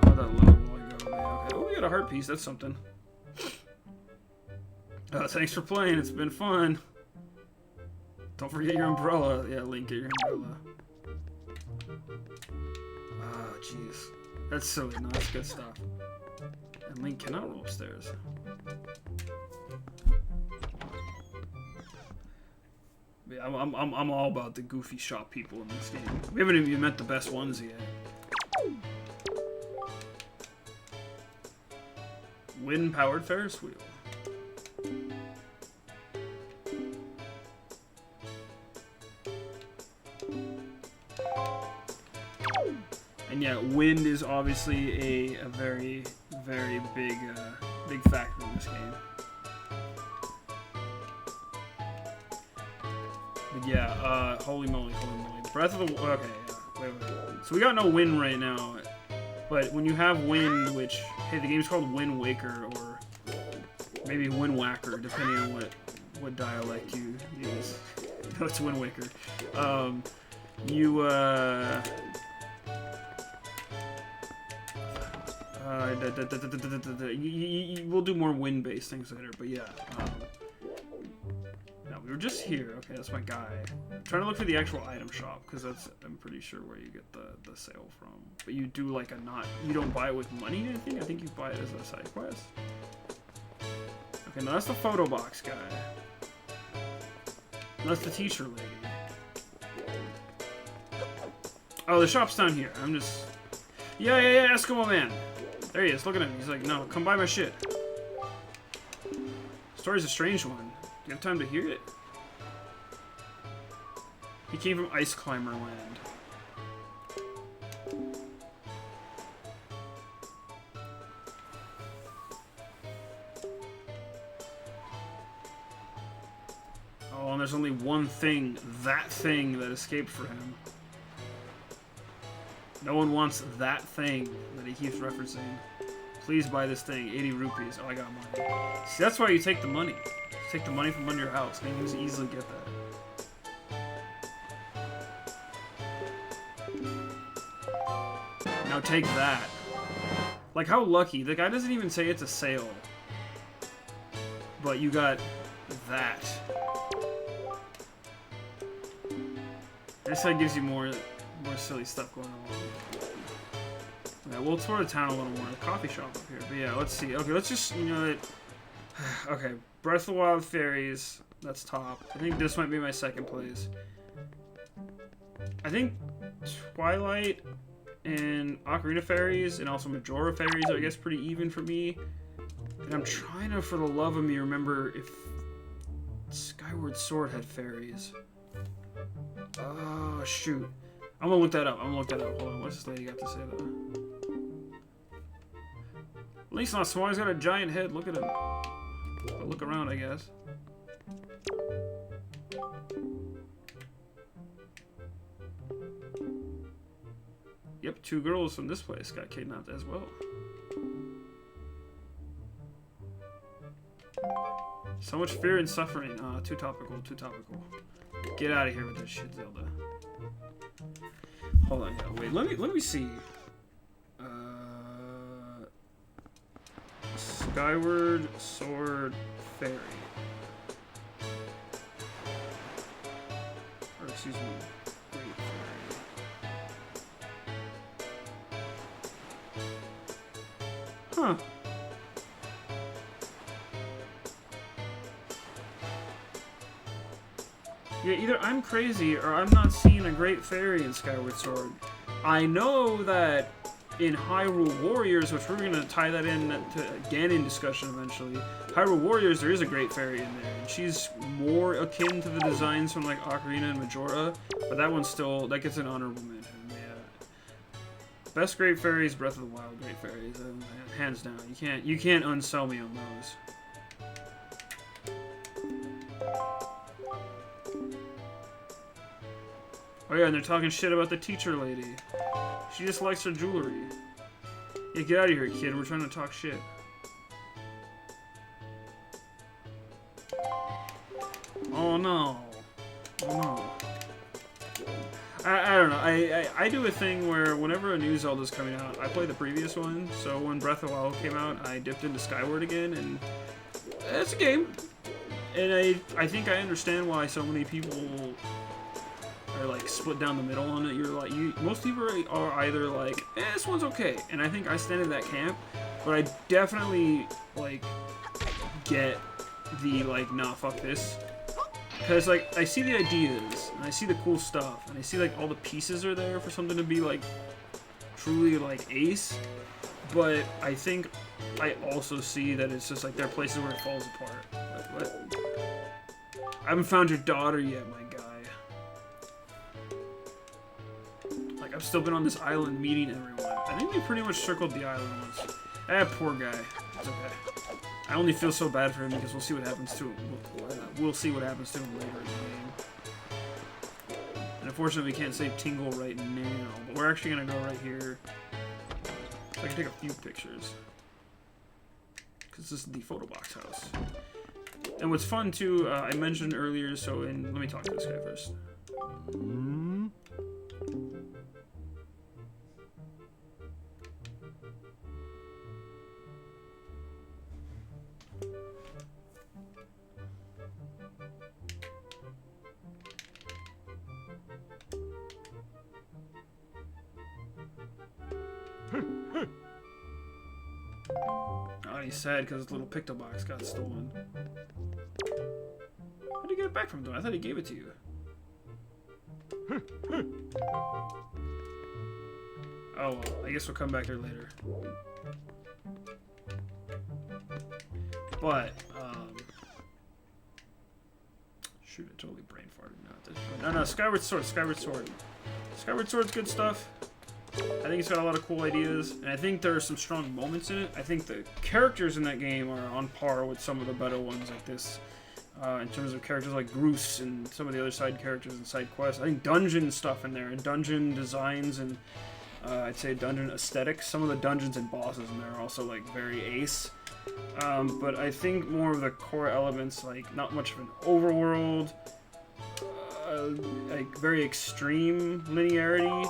Oh, that little boy go away. Okay. Oh, we got a heart piece. That's something. Thanks for playing. It's been fun. Don't forget your umbrella. Yeah, Link, get your umbrella. Oh, jeez. That's silly. No, that's good stuff. And Link cannot roll upstairs. Yeah, I'm all about the goofy shop people in this game. We haven't even met the best ones yet. Wind-powered Ferris wheel. And yeah, wind is obviously a very, very big factor in this game. But yeah, holy moly, holy moly. Breath of the... Okay, yeah. Wait. So we got no wind right now. But when you have wind, which... Hey, the game's called Wind Waker, or maybe Wind Whacker, depending on what dialect you use. No, it's Wind Waker. We'll do more wind-based things later, but yeah. No, we were just here. Okay, that's my guy. I'm trying to look for the actual item shop, because that's, I'm pretty sure, where you get the sale from. But you do like you don't buy it with money or anything? I think you buy it as a side quest. Okay, now that's the photo box guy. That's the teacher lady. Oh, the shop's down here. I'm just... Yeah, Eskimo man. There he is. Look at him. He's like, no, come buy my shit. Story's a strange one. Do you have time to hear it? He came from Ice Climber Land. Oh, and there's only one thing, that thing that escaped for him. No one wants that thing that he keeps referencing. Please buy this thing, 80 rupees. Oh, I got money. See, that's why you take the money. You take the money from under your house, and you can easily get that. Now take that. Like, how lucky. The guy doesn't even say it's a sale. But you got that. This side gives you more silly stuff going on. Yeah, we'll explore the town a little more. The coffee shop up here. But yeah, let's see. Okay, let's just, you know, okay, Breath of the Wild Fairies. That's top. I think this might be my second place. I think Twilight and Ocarina Fairies and also Majora Fairies are, I guess, pretty even for me. And I'm trying to, for the love of me, remember if Skyward Sword had fairies. Oh, shoot. I'm gonna look that up. Hold on. What's this lady got to say, though? Link's not small. He's got a giant head. Look at him. But look around, I guess. Yep, 2 girls from this place got kidnapped as well. So much fear and suffering. Too topical. Get out of here with that shit, Zelda. Hold on, yeah, wait, let me see. Skyward Sword Fairy. Or excuse me, Great Fairy. Huh. Yeah, either I'm crazy or I'm not seeing a great fairy in Skyward Sword. I know that in Hyrule Warriors, which we're going to tie that in to Ganon discussion eventually, Hyrule Warriors, there is a great fairy in there. And she's more akin to the designs from like Ocarina and Majora, but that one's still, that gets an honorable mention. Yeah. Best great fairies, Breath of the Wild great fairies, hands down. You can't unsell me on those. Oh yeah, and they're talking shit about the teacher lady. She just likes her jewelry. Yeah, get out of here, kid. We're trying to talk shit. Oh no. Oh no. I don't know. I do a thing where whenever a new Zelda's coming out, I play the previous one. So when Breath of the Wild came out, I dipped into Skyward again, and it's a game. And I think I understand why so many people are like split down the middle on it. You're like, most people are either like, this one's okay, and I think I stand in that camp, but I definitely like get the like, nah, fuck this, because like I see the ideas and I see the cool stuff and I see like all the pieces are there for something to be like truly like ace, but I think I also see that it's just like there are places where it falls apart. Like, what? I haven't found your daughter yet, my guy. Like, I've still been on this island meeting everyone. I think we pretty much circled the island once. Poor guy. It's okay. I only feel so bad for him because we'll see what happens to him. We'll see what happens to him later in the game. And unfortunately, we can't save Tingle right now. But we're actually going to go right here. So I can take a few pictures. Because this is the photo box house. And what's fun, too, I mentioned earlier, so let me talk to this guy first. Oh, he's sad because his little picto box got stolen. How'd you get it back from him? I thought he gave it to you. Oh, well, I guess we'll come back here later. But, shoot, I totally brain farted now at this point. No, Skyward Sword, Skyward Sword. Skyward Sword's good stuff. I think it's got a lot of cool ideas, and I think there are some strong moments in it. I think the characters in that game are on par with some of the better ones like this. In terms of characters like Groose and some of the other side characters and side quests. I think dungeon stuff in there, and dungeon designs, and I'd say dungeon aesthetics. Some of the dungeons and bosses in there are also like very ace. But I think more of the core elements, like not much of an overworld, like very extreme linearity,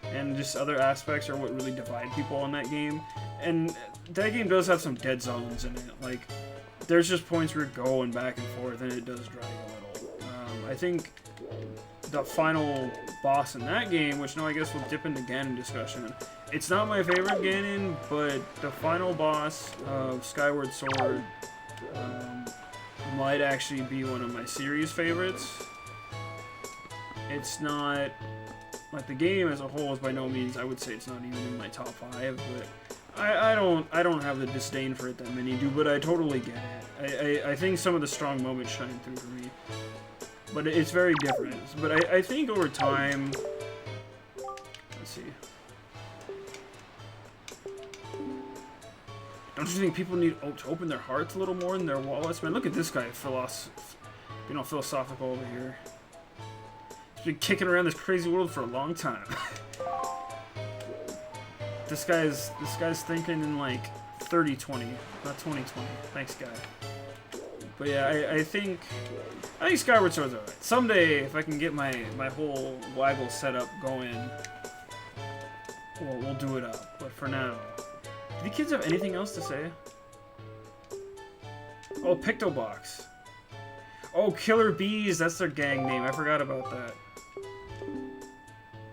and just other aspects are what really divide people on that game. And that game does have some dead zones in it. Like, there's just points where you're going back and forth, and it does drag a little. I think the final boss in that game, which now I guess we'll dip into Ganon discussion. It's not my favorite Ganon, but the final boss of Skyward Sword might actually be one of my series favorites. It's not... Like, the game as a whole is by no means, I would say it's not even in my top 5, but I don't have the disdain for it that many do, but I totally get it. I think some of the strong moments shine through for me. But it's very different. But I think over time... Let's see. Don't you think people need to open their hearts a little more than their wallets? Man, look at this guy, philosophical over here. He's been kicking around this crazy world for a long time. This guy's thinking in like 30-20, not 20-20. Thanks, guy. But yeah, I think Skyward Sword's alright. Someday, if I can get my whole waggle setup going, we'll do it up. But for now, do the kids have anything else to say? Oh, Pictobox. Oh, Killer Bees, that's their gang name. I forgot about that.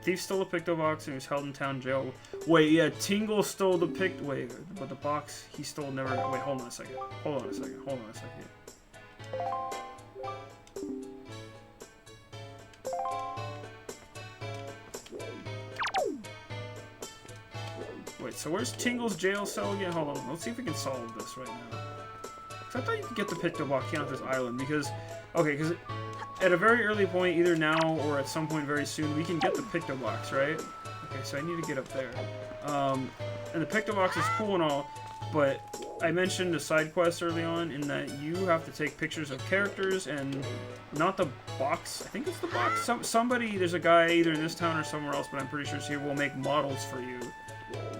Thief stole a Pictobox and was held in town jail. Wait, yeah, Tingle stole the Wait, but the box he stole never... Wait, hold on a second. Hold on a second. Alright, so where's Tingle's jail cell again? Hold on, let's see if we can solve this right now. Because I thought you could get the Picto Box on this island, because... Okay, because at a very early point, either now or at some point very soon, we can get the Picto Box, right? Okay, so I need to get up there. And the Picto Box is cool and all, but I mentioned a side quest early on in that you have to take pictures of characters and not the box. I think it's the box. Somebody, there's a guy either in this town or somewhere else, but I'm pretty sure it's here, will make models for you.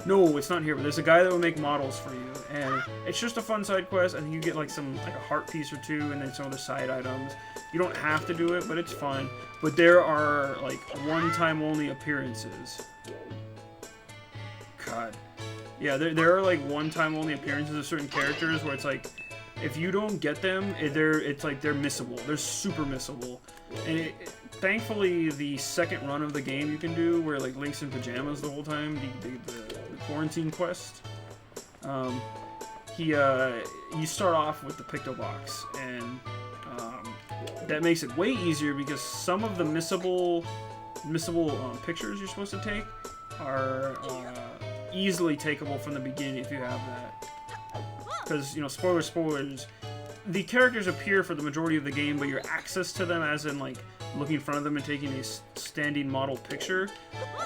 No, it's not here, but there's a guy that will make models for you, and it's just a fun side quest. I think you get like a heart piece or two, and then some other side items. You don't have to do it, but it's fun. But there are like one-time only appearances. God. Yeah, there are like one-time only appearances of certain characters where it's like, if you don't get them, it's like they're missable. They're super missable. And thankfully, the second run of the game you can do, where like Link's in pajamas the whole time, the quarantine quest, you start off with the Picto Box, and that makes it way easier because some of the missable pictures you're supposed to take are easily takeable from the beginning if you have that. Because, you know, spoilers, the characters appear for the majority of the game, but your access to them, as in, like, looking in front of them and taking a standing model picture,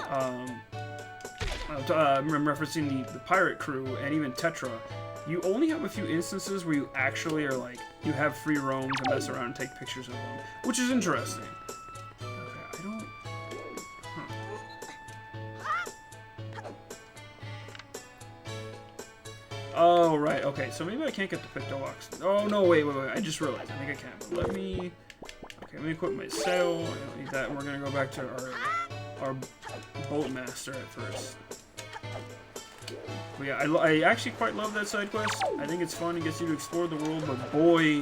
I'm referencing the pirate crew and even Tetra, you only have a few instances where you actually are, like, you have free roam to mess around and take pictures of them, which is interesting. Okay, I don't... Oh, right, okay, so maybe I can't get the Picto Box. Oh, no, wait, I just realized. I think I can, but let me... Okay, let me equip my sail. I don't need that, and we're gonna go back to our boat master at first. But yeah, I actually quite love that side quest. I think it's fun. It gets you to explore the world, but boy,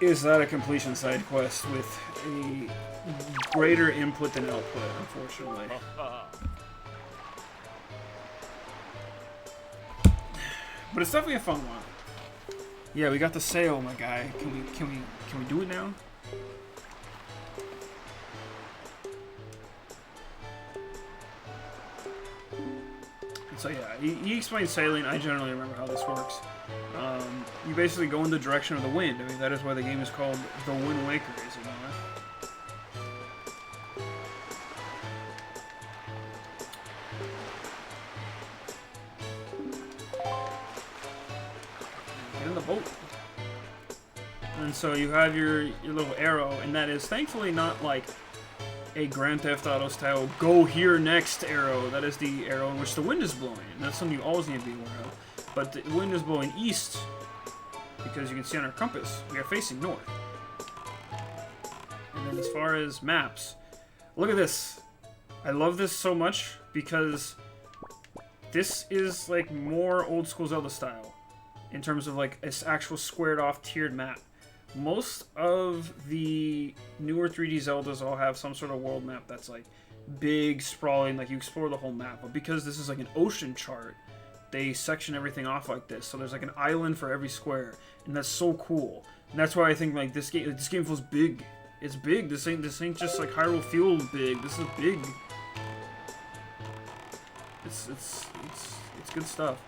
is that a completion side quest with a greater input than output, unfortunately. But it's definitely a fun one. Yeah, we got the sail, my guy. Can we do it now? So yeah, he explains sailing. I generally remember how this works. You basically go in the direction of the wind. I mean, that is why the game is called The Wind Waker, is it not? Get in the boat. And so you have your little arrow, and that is thankfully not like a Grand Theft Auto style go here next arrow. That is the arrow in which the wind is blowing. And that's something you always need to be aware of. But the wind is blowing east because you can see on our compass we are facing north. And then as far as maps, look at this. I love this so much because this is like more old school Zelda style in terms of like an actual squared off tiered map. Most of the newer 3D Zeldas all have some sort of world map that's like big, sprawling, like you explore the whole map. But because this is like an ocean chart, they section everything off like this. So there's like an island for every square, and that's so cool. And that's why I think like this game feels big. It's big. This ain't just like Hyrule feels big. This is big. It's good stuff.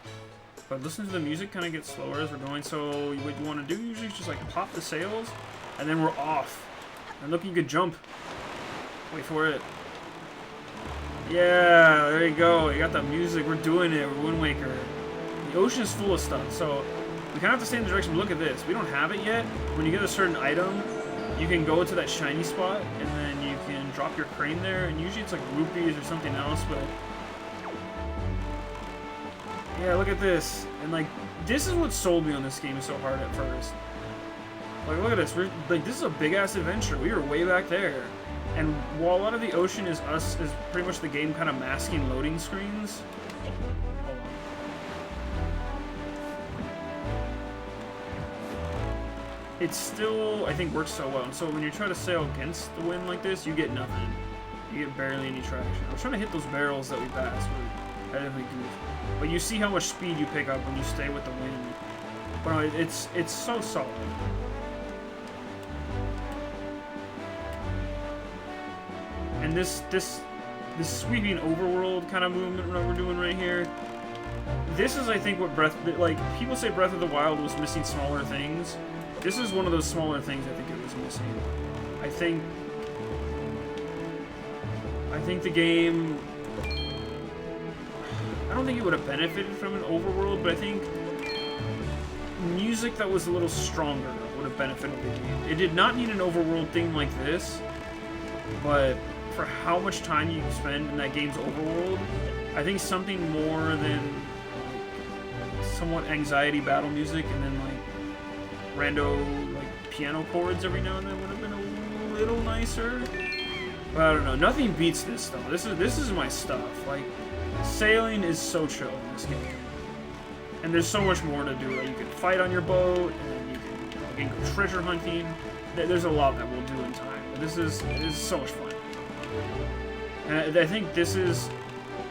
But listen to the music kind of get slower as we're going, so what you want to do usually is just like pop the sails, and then we're off. And look, you can jump. Wait for it. Yeah, there you go. You got the music. We're doing it. We're Wind Waker. The ocean is full of stuff, so we kind of have to stay in the direction. But look at this. We don't have it yet. When you get a certain item, you can go to that shiny spot, and then you can drop your crane there, and usually it's like rupees or something else, but... Yeah, look at this. And like, this is what sold me on this game so hard at first. Like, look at this. This is a big-ass adventure. We were way back there. And while a lot of the ocean is pretty much the game kind of masking loading screens. Hold on. It still, I think, works so well. And so when you try to sail against the wind like this, you get nothing. You get barely any traction. I was trying to hit those barrels that we passed. But you see how much speed you pick up when you stay with the wind. But it's so solid. And this this sweeping overworld kind of movement that we're doing right here. This is, I think, what like, people say Breath of the Wild was missing smaller things. This is one of those smaller things I think it was missing. I think the game, I don't think it would have benefited from an overworld, but I think music that was a little stronger would have benefited the game. It did not need an overworld thing like this, but for how much time you spend in that game's overworld, I think something more than like, somewhat anxiety battle music and then like rando like piano chords every now and then would have been a little nicer. But I don't know. Nothing beats this though. This is my stuff. Like, sailing is so chill in this game, and there's so much more to do. Like, you can fight on your boat, and you can go treasure hunting. There's a lot that we'll do in time. But this is so much fun. And I think this is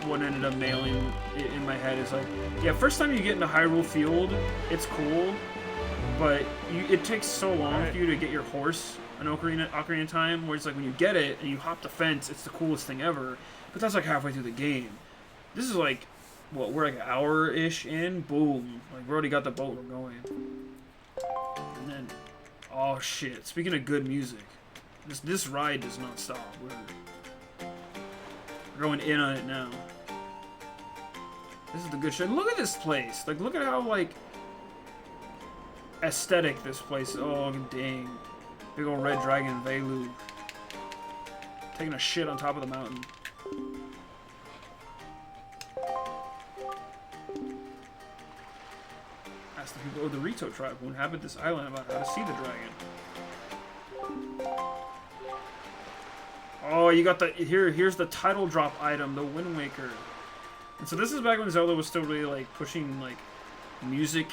what ended up nailing in my head is like, yeah, first time you get into Hyrule Field, it's cool, but it takes so long for you to get your horse an Ocarina of Time, where it's like when you get it and you hop the fence, it's the coolest thing ever. But that's like halfway through the game. This is like, what, we're like an hour-ish in, boom, like we already got the boat, we're going. And then, oh shit, speaking of good music, this ride does not stop. We're going in on it now. This is the good shit. Look at this place. Like, look at how, like, aesthetic this place is. Oh, dang. Big old red dragon, Velu. Taking a shit on top of the mountain. Ask the people of the Rito tribe who inhabit this island about how to see the dragon. Oh, you got the here's the title drop item, the Wind Waker. And so this is back when Zelda was still really like pushing like music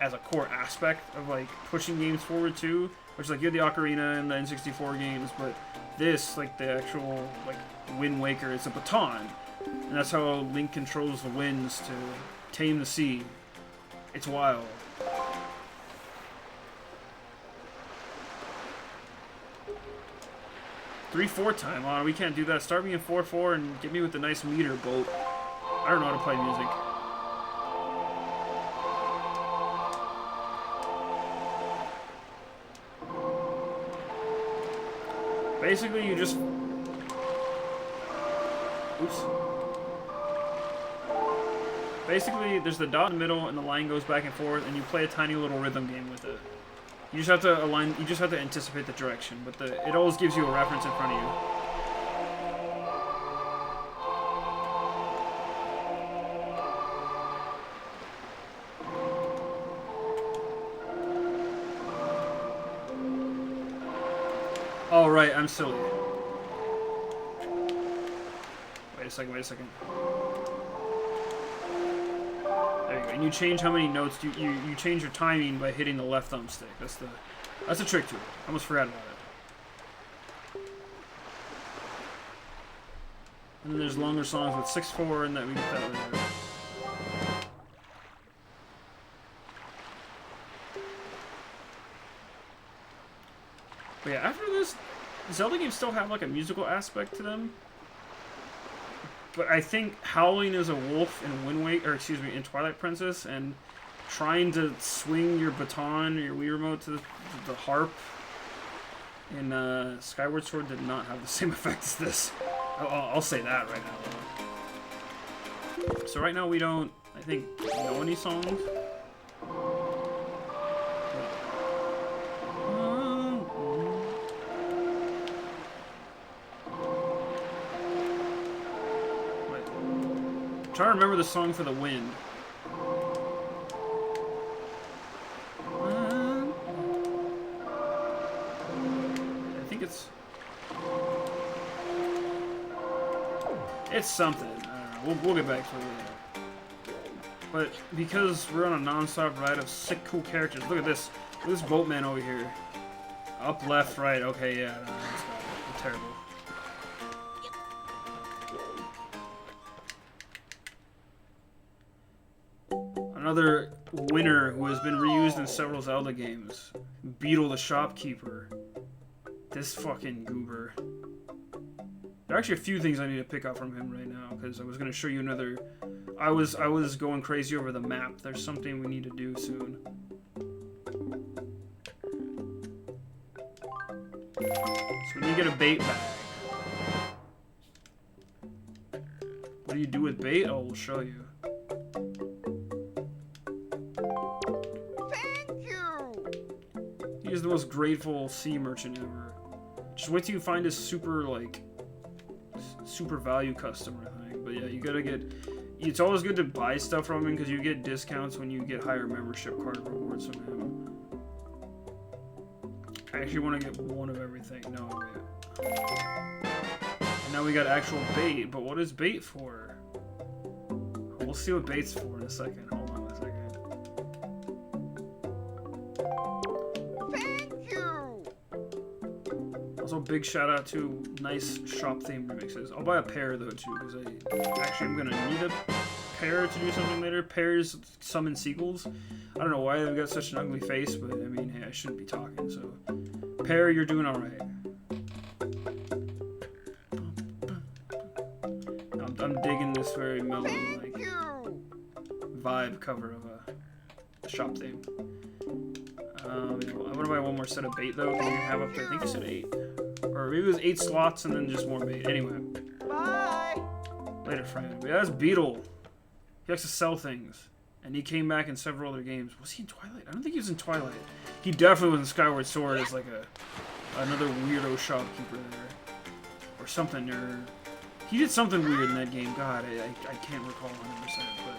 as a core aspect of like pushing games forward too. Which like you had the Ocarina and the N64 games, but this, like the actual like Wind Waker, it's a baton. And that's how Link controls the winds to tame the sea. It's wild. 3-4 time. Oh, we can't do that. Start me in 4-4 and get me with the nice meter boat. I don't know how to play music. Basically, you just... Oops. Basically, there's the dot in the middle, and the line goes back and forth, and you play a tiny little rhythm game with it. You just have to align. You just have to anticipate the direction, but it always gives you a reference in front of you. Oh right, I'm silly. Wait a second. There you go. And you change how many notes you change your timing by hitting the left thumbstick. That's a trick to it. I almost forgot about it. And then there's longer songs with 6-4 and that we get that later. But yeah, after this, Zelda games still have like a musical aspect to them. But I think howling as a wolf in in Twilight Princess, and trying to swing your baton or your Wii remote to the harp in Skyward Sword did not have the same effect as this. I'll say that right now. So right now we don't, I think, know any songs. Try to remember the song for the wind. I think it's something. I don't know. We'll get back to it later. But because we're on a non-stop ride of sick, cool characters, look at this. Look at this boatman over here. Up, left, right. Okay, yeah, no, that's terrible. Another winner who has been reused in several Zelda games. Beetle the Shopkeeper. This fucking goober. There are actually a few things I need to pick up from him right now, because I was going to show you another... I was going crazy over the map. There's something we need to do soon. So we need to get a bait bag. What do you do with bait? Oh, we'll show you. Thank you. He is the most grateful sea merchant ever. Just wait till you find his super, like, super value customer thing. But yeah, you gotta get... It's always good to buy stuff from him because you get discounts when you get higher membership card rewards from him. I actually want to get one of everything. No, wait. And now we got actual bait, but what is bait for? We'll see what bait's for in a second. Hold on a second. Thank you. Also, big shout out to nice shop theme remixes. I'll buy a pair though too, because I'm gonna need a pair to do something later. Pairs summon seagulls. I don't know why they've got such an ugly face, but I mean, hey, I shouldn't be talking. So, pair, you're doing all right. I'm digging this very mellow, like, vibe cover of a shop theme. I want to buy one more set of bait though. Can you have up to, I think you said 8. Or maybe it was 8 slots and then just more bait. Anyway. Bye. Later, friend. But yeah, that's Beetle. He likes to sell things. And he came back in several other games. Was he in Twilight? I don't think he was in Twilight. He definitely was in Skyward Sword as like another weirdo shopkeeper there. Or something, or... He did something weird in that game. God, I can't recall 100%, but...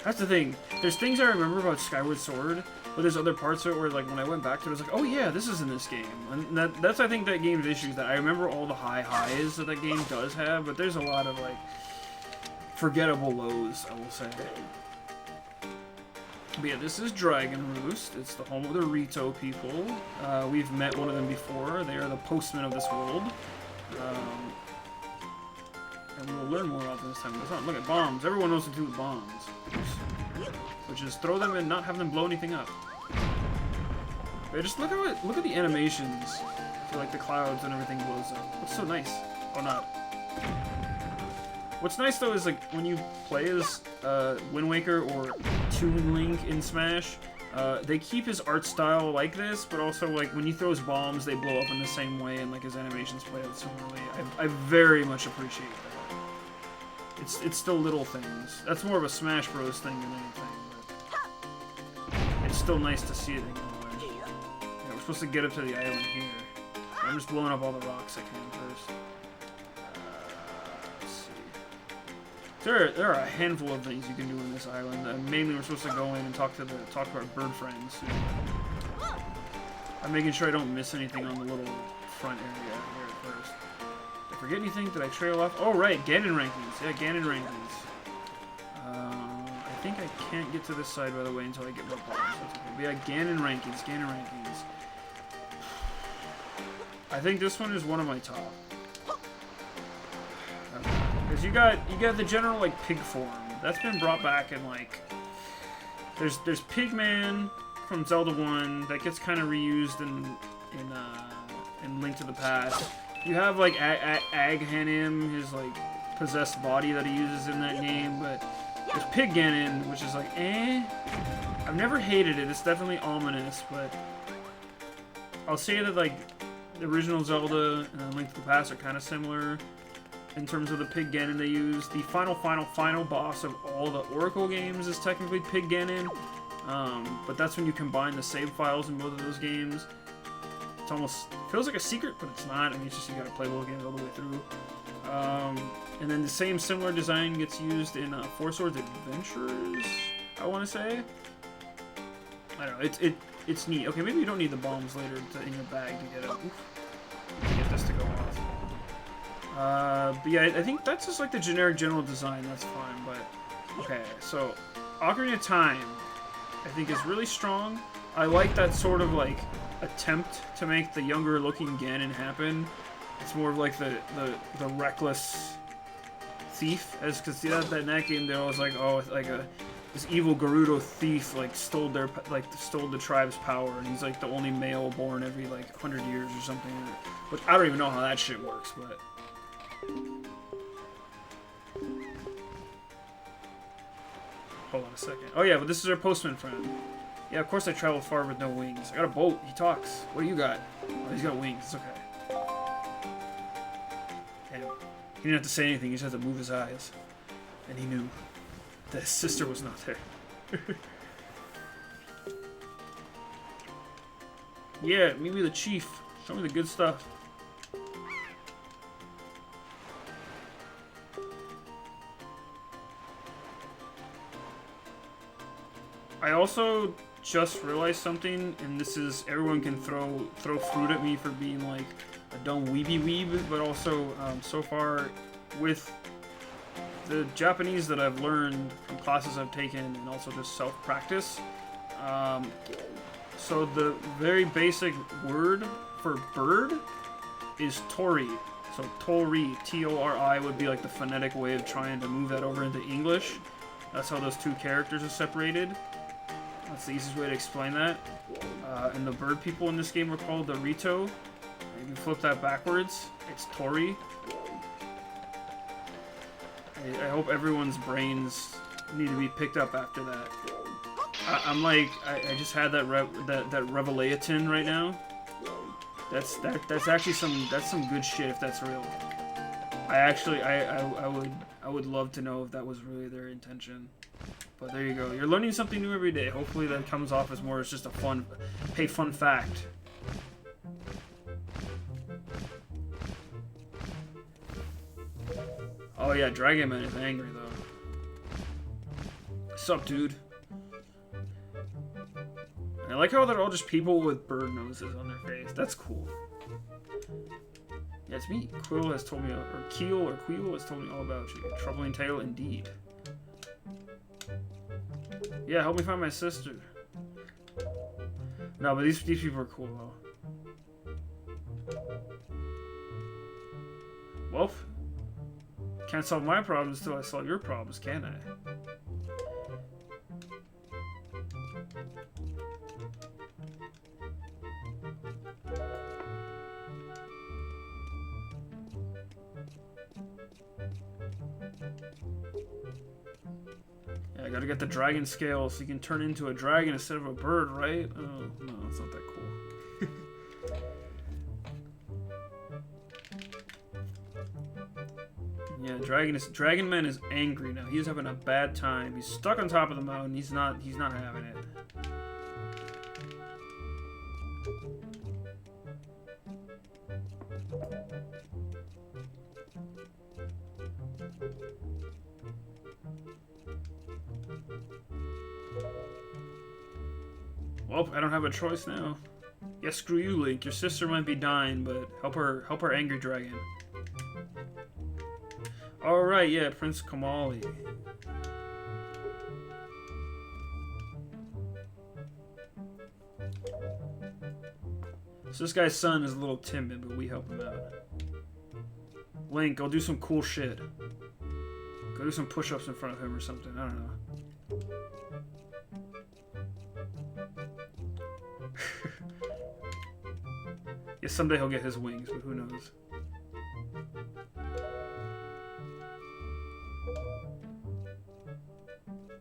That's the thing. There's things I remember about Skyward Sword, but there's other parts of it where, like, when I went back to it, I was like, oh yeah, this is in this game. And that's, I think, that game's issue, that I remember all the high highs that game does have, but there's a lot of, like, forgettable lows, I will say. But yeah, this is Dragon Roost. It's the home of the Rito people. We've met one of them before. They are the postmen of this world. And we'll learn more about them this time. Look at bombs. Everyone knows what to do with bombs. Which is throw them and not have them blow anything up. But just look at the animations for like the clouds and everything blows up. It's so nice. Oh, not. What's nice though is like when you play as Wind Waker or Toon Link in Smash, they keep his art style like this, but also like when he throws bombs, they blow up in the same way, and like his animations play out similarly. I very much appreciate that. It's still little things. That's more of a Smash Bros. Thing than anything, but it's still nice to see it in a way. Yeah, we're supposed to get up to the island here. I'm just blowing up all the rocks I can first. Let's see. There are a handful of things you can do in this island. Mainly, we're supposed to go in and talk to our bird friends. I'm making sure I don't miss anything on the little front area here at first. Did I forget anything? Did I trail off? Oh, right, Ganon rankings. Yeah, Ganon rankings. I think I can't get to this side, by the way, until I get more bombs. Okay. But yeah, Ganon rankings. I think this one is one of my top. Because you got the general, like, pig form. That's been brought back in, like... There's Pigman from Zelda 1 that gets kind of reused in Link to the Past. You have, like, Aghanim, his, like, possessed body that he uses in that game, but there's Pig Ganon, which is like, eh. I've never hated it. It's definitely ominous, but I'll say that, like, the original Zelda and Link to the Past are kind of similar in terms of the Pig Ganon they use. The final boss of all the Oracle games is technically Pig Ganon, but that's when you combine the save files in both of those games. It almost feels like a secret, but it's not. I mean, it's just you gotta play both games all the way through. And then the same similar design gets used in Four Swords Adventures, I want to say. I don't know. It's neat. Okay, maybe you don't need the bombs later in your bag to get this to go off. But yeah, I think that's just like the generic general design. That's fine. But okay, so Ocarina of Time, I think is really strong. I like that sort of like attempt to make the younger looking Ganon happen. It's more of like the reckless thief, as because that in that game they're always like, oh, like this evil Gerudo thief like stole the tribe's power, and he's like the only male born every like 100 years or something. Which I don't even know how that shit works, but Hold on a second. Oh yeah, but this is our postman friend. Yeah, of course I traveled far with no wings. I got a boat. He talks. What do you got? Oh, he's got wings. It's okay. Damn. He didn't have to say anything. He just had to move his eyes. And he knew that his sister was not there. Yeah, meet me the chief. Show me the good stuff. I also just realized something, and this is everyone can throw fruit at me for being like a dumb weeby weeb, but also so far with the Japanese that I've learned from classes I've taken and also just self-practice. So the very basic word for bird is tori. So tori, T-O-R-I, would be like the phonetic way of trying to move that over into English. That's how those two characters are separated. That's the easiest way to explain that. And the bird people in this game are called the Rito. You can flip that backwards. It's tori. I hope everyone's brains need to be picked up after that. I'm like, I just had that revelation right now. That's actually some good shit if that's real. I would love to know if that was really their intention. But there you go. You're learning something new every day. Hopefully that comes off as more as just a fun fact. Oh yeah, Dragon Man is angry though. Sup, dude? I like how they're all just people with bird noses on their face. That's cool. Yeah, it's me. Quill has told me, or Keel has told me all about you. Troubling tale indeed. Yeah, help me find my sister. No, but these people are cool though. Well, can't solve my problems till I solve your problems, can I? Yeah, I gotta get the dragon scale so you can turn into a dragon instead of a bird, right? Oh, no, it's not that cool. Yeah, Dragon Man is angry now. He's having a bad time. He's stuck on top of the mountain. He's not having it. Well, I don't have a choice now. Yeah, screw you, Link. Your sister might be dying, but help her angry dragon. Alright, yeah, Prince Kamali. So this guy's son is a little timid, but we help him out. Link, go do some cool shit. Go do some push-ups in front of him or something. I don't know. Yeah, someday he'll get his wings, but who knows.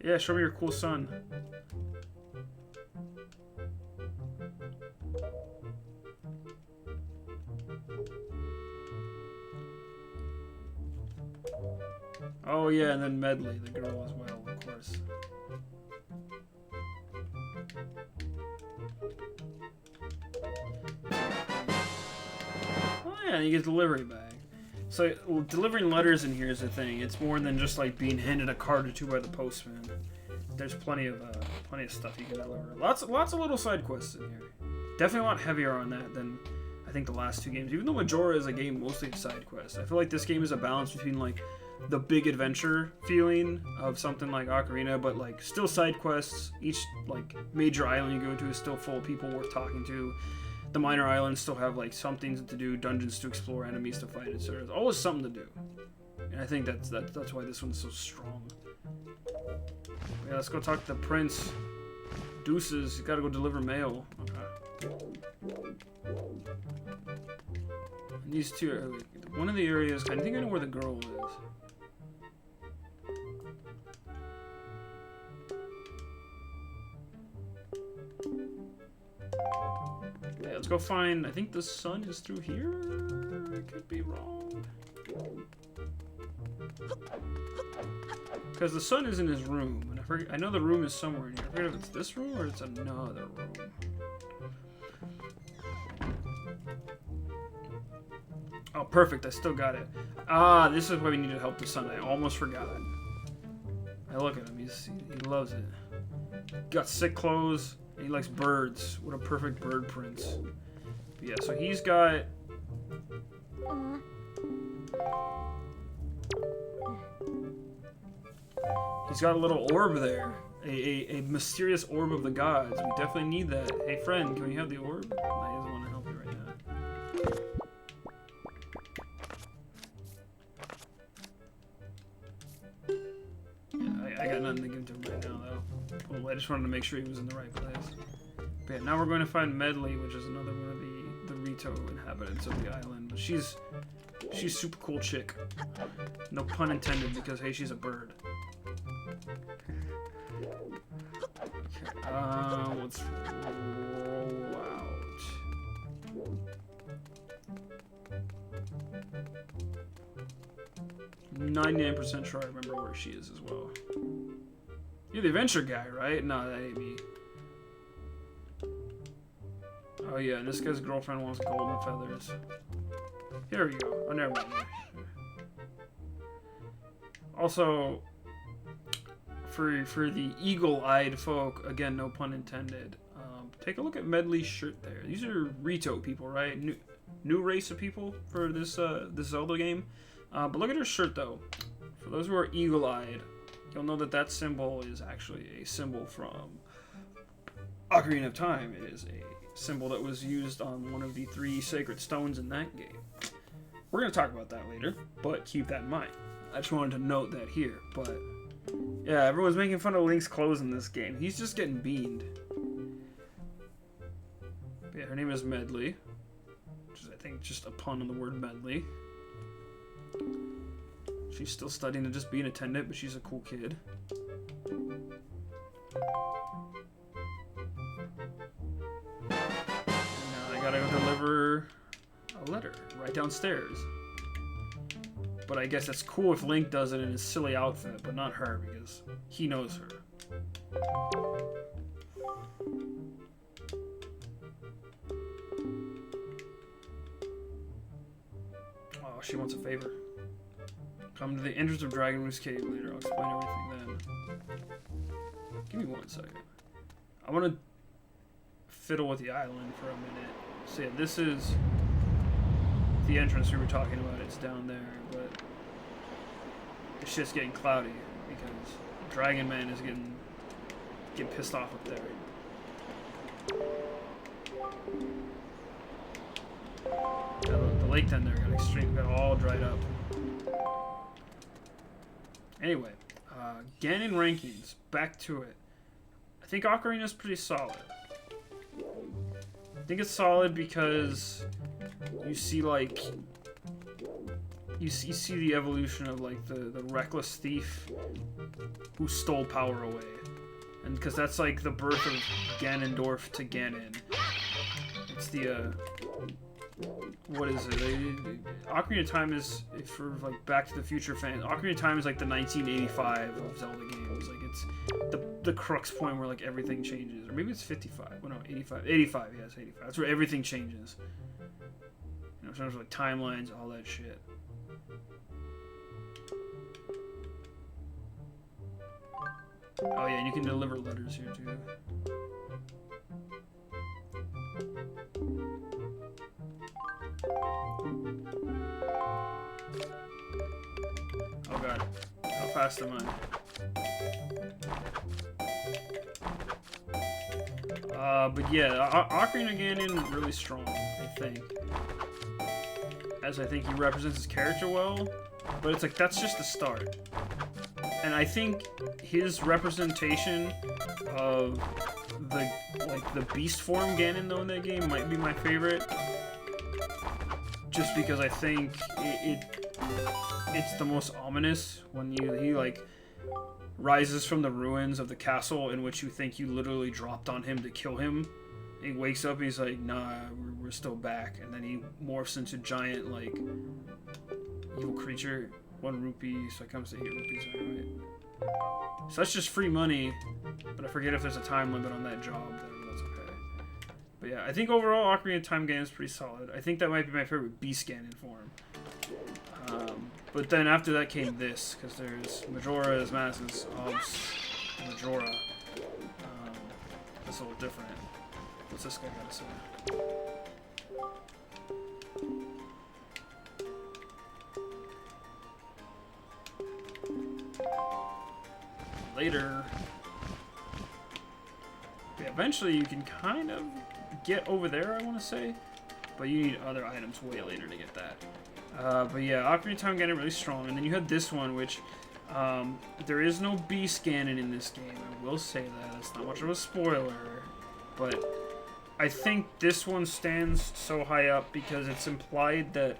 Yeah, show me your cool son. Oh yeah, and then Medley, the girl as well, of course. Oh yeah, you get delivery bag. So delivering letters in here is the thing. It's more than just like being handed a card or two by the postman. There's plenty of stuff you can deliver. Lots of little side quests in here. Definitely a lot heavier on that than I think the last two games. Even though Majora is a game mostly of side quests, I feel like this game is a balance between like the big adventure feeling of something like Ocarina, but like still side quests. Each like major island you go to is still full of people worth talking to. The minor islands still have like some things to do, dungeons to explore, enemies to fight, etc. There's always something to do, and I think that's why this one's so strong. Yeah, let's go talk to the prince. Deuces, you gotta go deliver mail. Okay. These two are one of the areas. I think I know where the girl is. Yeah, let's go find. I think the sun is through here. I could be wrong. Because the sun is in his room, and I know the room is somewhere in here. I forget if it's this room or it's another room. Oh, perfect. I still got it. Ah, this is why we need to help the sun. I almost forgot. I look at him. He loves it. Got sick clothes. And he likes birds. What a perfect bird prince. But yeah, so he's got... He's got a little orb there. A mysterious orb of the gods. We definitely need that. Hey, friend, can we have the orb? I just want to help you right now. I got nothing to give to him right now, though. Well, I just wanted to make sure he was in the right place. But yeah, now we're going to find Medley, which is another one of the Rito inhabitants of the island. But she's super cool chick. No pun intended, because hey, she's a bird. Okay, let's roll out. 99% sure I remember where she is as well. You're the adventure guy, right? No, that ain't me. Oh yeah, and this guy's girlfriend wants golden feathers. Here we go. Oh, never mind. Also, for the eagle-eyed folk, again, no pun intended. Take a look at Medley's shirt there. These are Rito people, right? New race of people for this this Zelda game. But look at her shirt though. For those who are eagle-eyed, you'll know that that symbol is actually a symbol from Ocarina of Time. It is a symbol that was used on one of the 3 sacred stones in that game. We're going to talk about that later, but keep that in mind. I just wanted to note that here, but yeah, everyone's making fun of Link's clothes in this game. He's just getting beamed. But yeah, her name is Medley, which is, I think, just a pun on the word medley. She's still studying to just be an attendant, but she's a cool kid. Now I gotta go deliver a letter right downstairs. But I guess it's cool if Link does it in his silly outfit, but not her, because he knows her. Oh, she wants a favor. Come to the entrance of Dragon Moose Cave later. I'll explain everything then. Give me 1 second. I want to fiddle with the island for a minute. So yeah, this is the entrance we were talking about. It's down there, but it's just getting cloudy because Dragon Man is getting pissed off up there. Yeah, the lake down there got all dried up. Anyway, Ganon rankings. Back to it. I think Ocarina's pretty solid. I think it's solid because you see like you see the evolution of like the reckless thief who stole power away, and because that's like the birth of Ganondorf to Ganon. It's the what is it? Ocarina of Time is, for like Back to the Future fans, Ocarina of Time is like the 1985 of Zelda games. Like it's the crux point where like everything changes, or maybe it's 55. Well, no, 85. 85, yes, 85. That's where everything changes. You know, in terms of like timelines, all that shit. Oh yeah, and you can deliver letters here too. Oh god, how fast am I? But yeah, Ocarina Ganon really strong, I think. As I think he represents his character well, but it's like, that's just the start. And I think his representation of the beast form Ganon though in that game might be my favorite. just because I think it's the most ominous when he like rises from the ruins of the castle in which you think you literally dropped on him to kill him. He wakes up and he's like, nah, we're still back. And then he morphs into giant, like, evil creature. 1 rupee, so it comes to 8 rupees, alright. So that's just free money, but I forget if there's a time limit on that job. That's okay. But yeah, I think overall Ocarina of Time game is pretty solid. I think that might be my favorite Beast Ganon form. But then after that came this, because there's Majora's Masses, Obs, Majora. That's a little different. What's this guy gotta say? Later. Yeah, eventually you can kind of get over there, I want to say. But you need other items way later to get that. But yeah, Ocarina of Time Ganon really strong. And then you had this one, which there is no Beast Ganon in this game. I will say that. It's not much of a spoiler. But I think this one stands so high up because it's implied that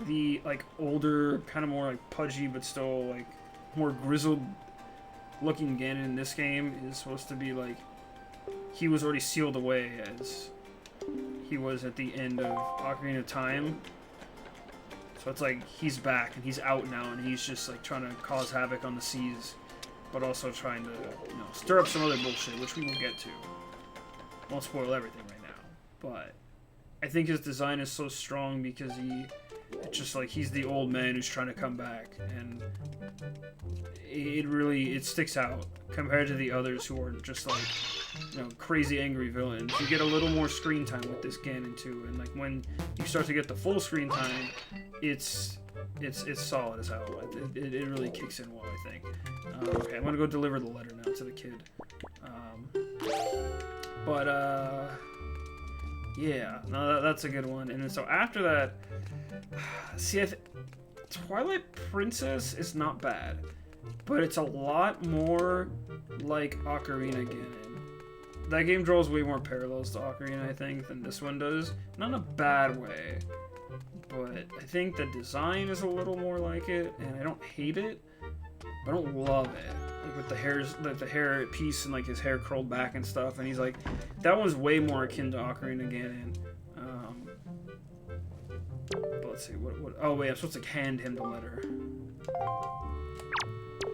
the like older, kind of more like pudgy, but still like more grizzled looking Ganon in this game is supposed to be like he was already sealed away as he was at the end of Ocarina of Time. So it's like he's back and he's out now and he's just like trying to cause havoc on the seas, but also trying to, you know, stir up some other bullshit, which we will get to. Won't spoil everything right now, but I think his design is so strong because it's just like he's the old man who's trying to come back, and it sticks out compared to the others who are just like, you know, crazy angry villains. You get a little more screen time with this Ganon too, and like when you start to get the full screen time, it's solid as hell. It really kicks in well, I think. Okay, I'm gonna go deliver the letter now to the kid. Yeah, no, that's a good one. And then so after that, see, Twilight Princess is not bad, but it's a lot more like Ocarina Ganon. That game draws way more parallels to Ocarina, I think, than this one does. Not in a bad way, but I think the design is a little more like it, and I don't hate it, but I don't love it. Like with the hair piece and like his hair curled back and stuff, and he's like, that one's way more akin to Ocarina Ganon. But let's see, what? Oh wait, I'm supposed to hand him the letter.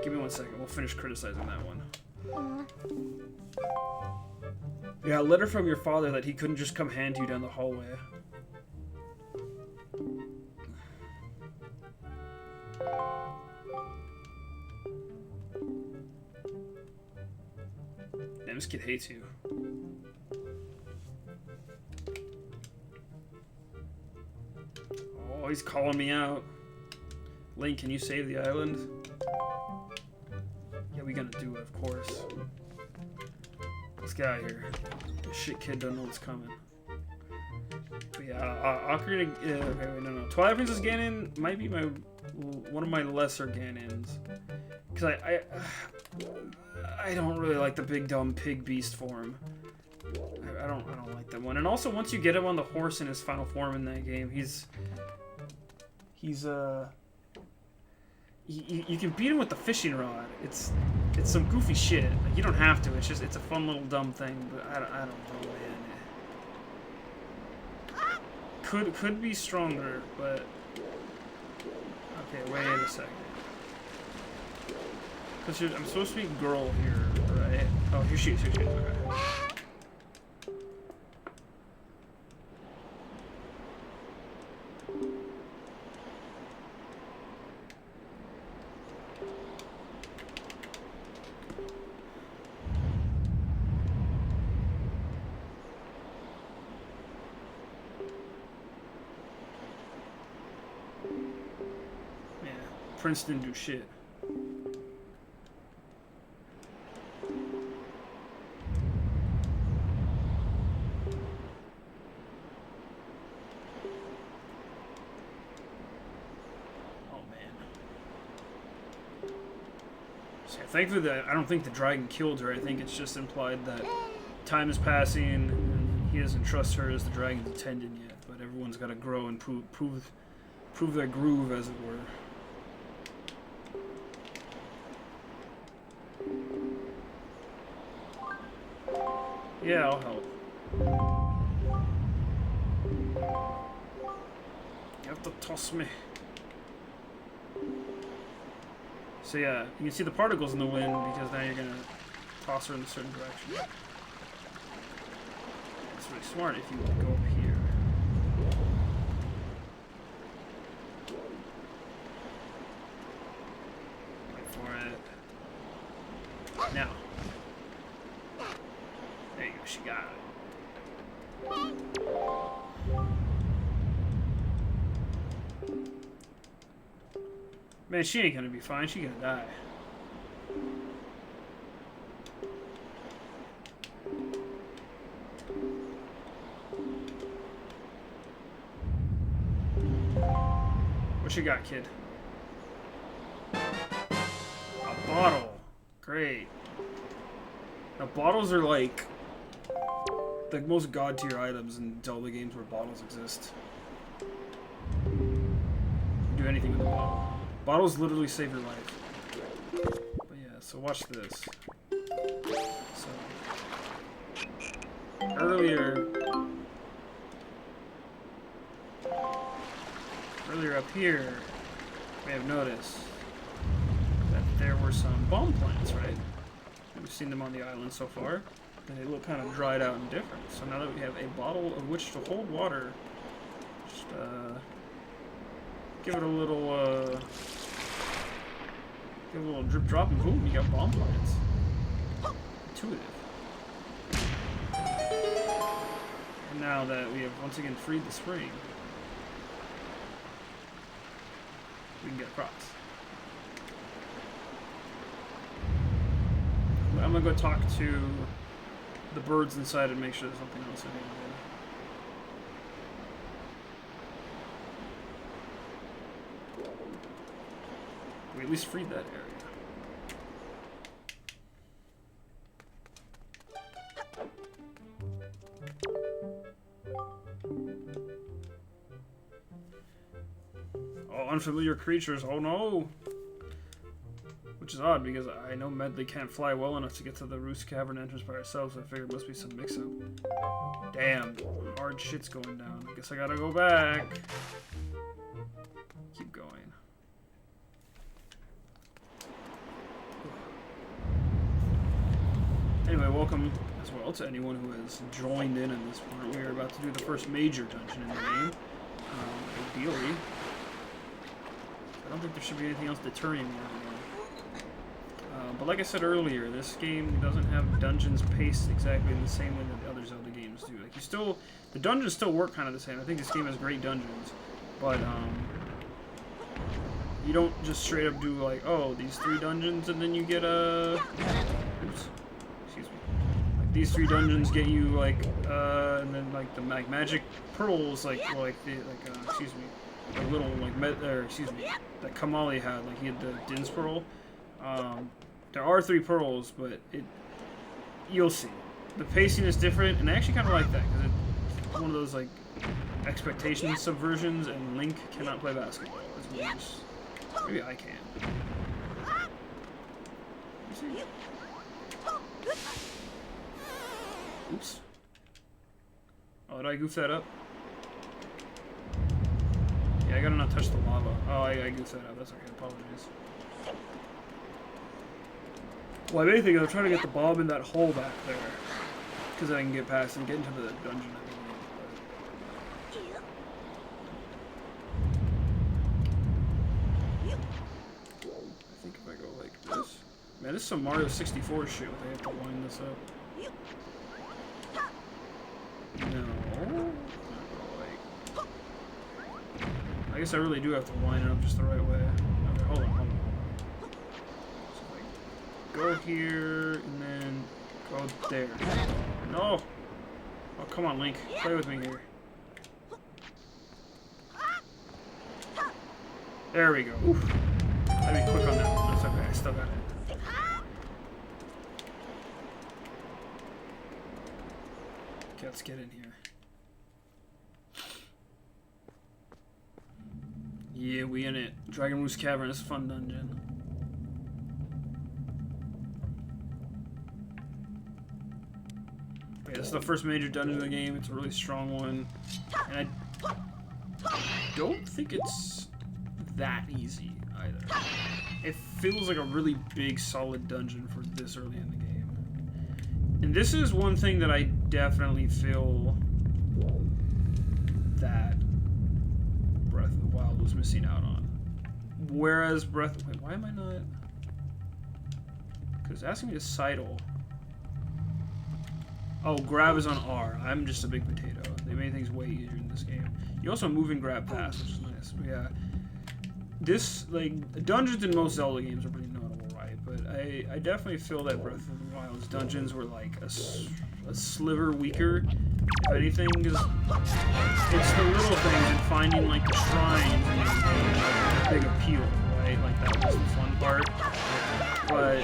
Give me 1 second. We'll finish criticizing that one. Yeah, a letter from your father that he couldn't just come hand you down the hallway. Damn, this kid hates you. Oh, he's calling me out. Link, can you save the island? Yeah, we gonna do it, of course. Let's get out of here. This shit kid don't know what's coming. But yeah, Ocarina... okay, wait, no. Twilight Princess Ganon might be one of my lesser Ganons. Because I don't really like the big dumb pig beast form. I don't like that one. And also, once you get him on the horse in his final form in that game, you can beat him with the fishing rod. It's some goofy shit. Like, you don't have to. It's a fun little dumb thing. But I don't know, man. Could be stronger, but okay. Wait a second. Cause I'm supposed to be girl here, right? Oh, here she is. Okay. Prince didn't do shit. Oh man. So thankfully, I don't think the dragon killed her. I think it's just implied that time is passing and he doesn't trust her as the dragon's attendant yet, but everyone's got to grow and prove their groove, as it were. Yeah, I'll help. You have to toss me. So yeah, you can see the particles in the wind because now you're gonna toss her in a certain direction. It's really smart if you go up here. Wait for it. Now. There you go, she got it. Man, she ain't gonna be fine. She gonna die. What you got, kid? A bottle. Great. Now, bottles are like the most god tier items in Zelda games where bottles exist. Do anything with a bottle. Bottles literally save your life. But yeah, so watch this. So earlier up here, you may have noticed that there were some bomb plants, right? We've seen them on the island so far. And they look kind of dried out and different. So now that we have a bottle of which to hold water, just give it a little drip drop and boom, you got bomb plants. Intuitive. And now that we have once again freed the spring, we can get across. But I'm gonna go talk to the birds inside and make sure there's nothing else in here. We at least freed that area. Oh, unfamiliar creatures. Oh no! Which is odd because I know Medley can't fly well enough to get to the Roost Cavern entrance by ourselves, so I figured it must be some mix-up. Damn, hard shit's going down. I guess I gotta go back. Keep going. Anyway, welcome as well to anyone who has joined in this part. We are about to do the first major dungeon in the game. Ideally. I don't think there should be anything else deterring me right now. But like I said earlier, this game doesn't have dungeons paced exactly in the same way that the other Zelda games do. Like the dungeons still work kind of the same. I think this game has great dungeons, but you don't just straight up do like, oh, these 3 dungeons and then you get oops, excuse me. These 3 dungeons get you like, and then like the magic pearls, excuse me, the little excuse me, that Kamali had, like he had the Din's pearl. There are 3 pearls, but you'll see. The pacing is different, and I actually kind of like that because it's one of those like expectation subversions, and Link cannot play basketball. Maybe I can. Oops. Oh, did I goof that up? Yeah, I gotta not touch the lava. Oh, I goofed that up. That's okay. Apologies. Well, if anything, I'm trying to get the bomb in that hole back there. Because I can get past and get into the dungeon, I think if I go like this... Man, this is some Mario 64 shit. I have to line this up. No. I guess I really do have to line it up just the right way. Okay, hold on. So, like, go here, and then go there. No! Oh, come on, Link. Play with me here. There we go. Oof. Let me quick on that one. That's okay. I still got it. Okay, let's get in here. Yeah, we in it. Dragon Roost Cavern is a fun dungeon. Okay, this is the first major dungeon in the game. It's a really strong one. And I don't think it's that easy either. It feels like a really big, solid dungeon for this early in the game. And this is one thing that I definitely feel that Breath of the Wild was missing out on. Whereas wait, why am I not? Because it's asking me to sidle. Oh, grab is on R. I'm just a big potato. They made things way easier in this game. You also move and grab fast, which is nice. But yeah. This, like, dungeons in most Zelda games are pretty notable, right? But I definitely feel that Breath of the Wild's dungeons were, like, a sliver weaker, if anything, because it's the little things and finding, like, the shrines in this game, like, a big appeal, right? Like, that was the fun part. But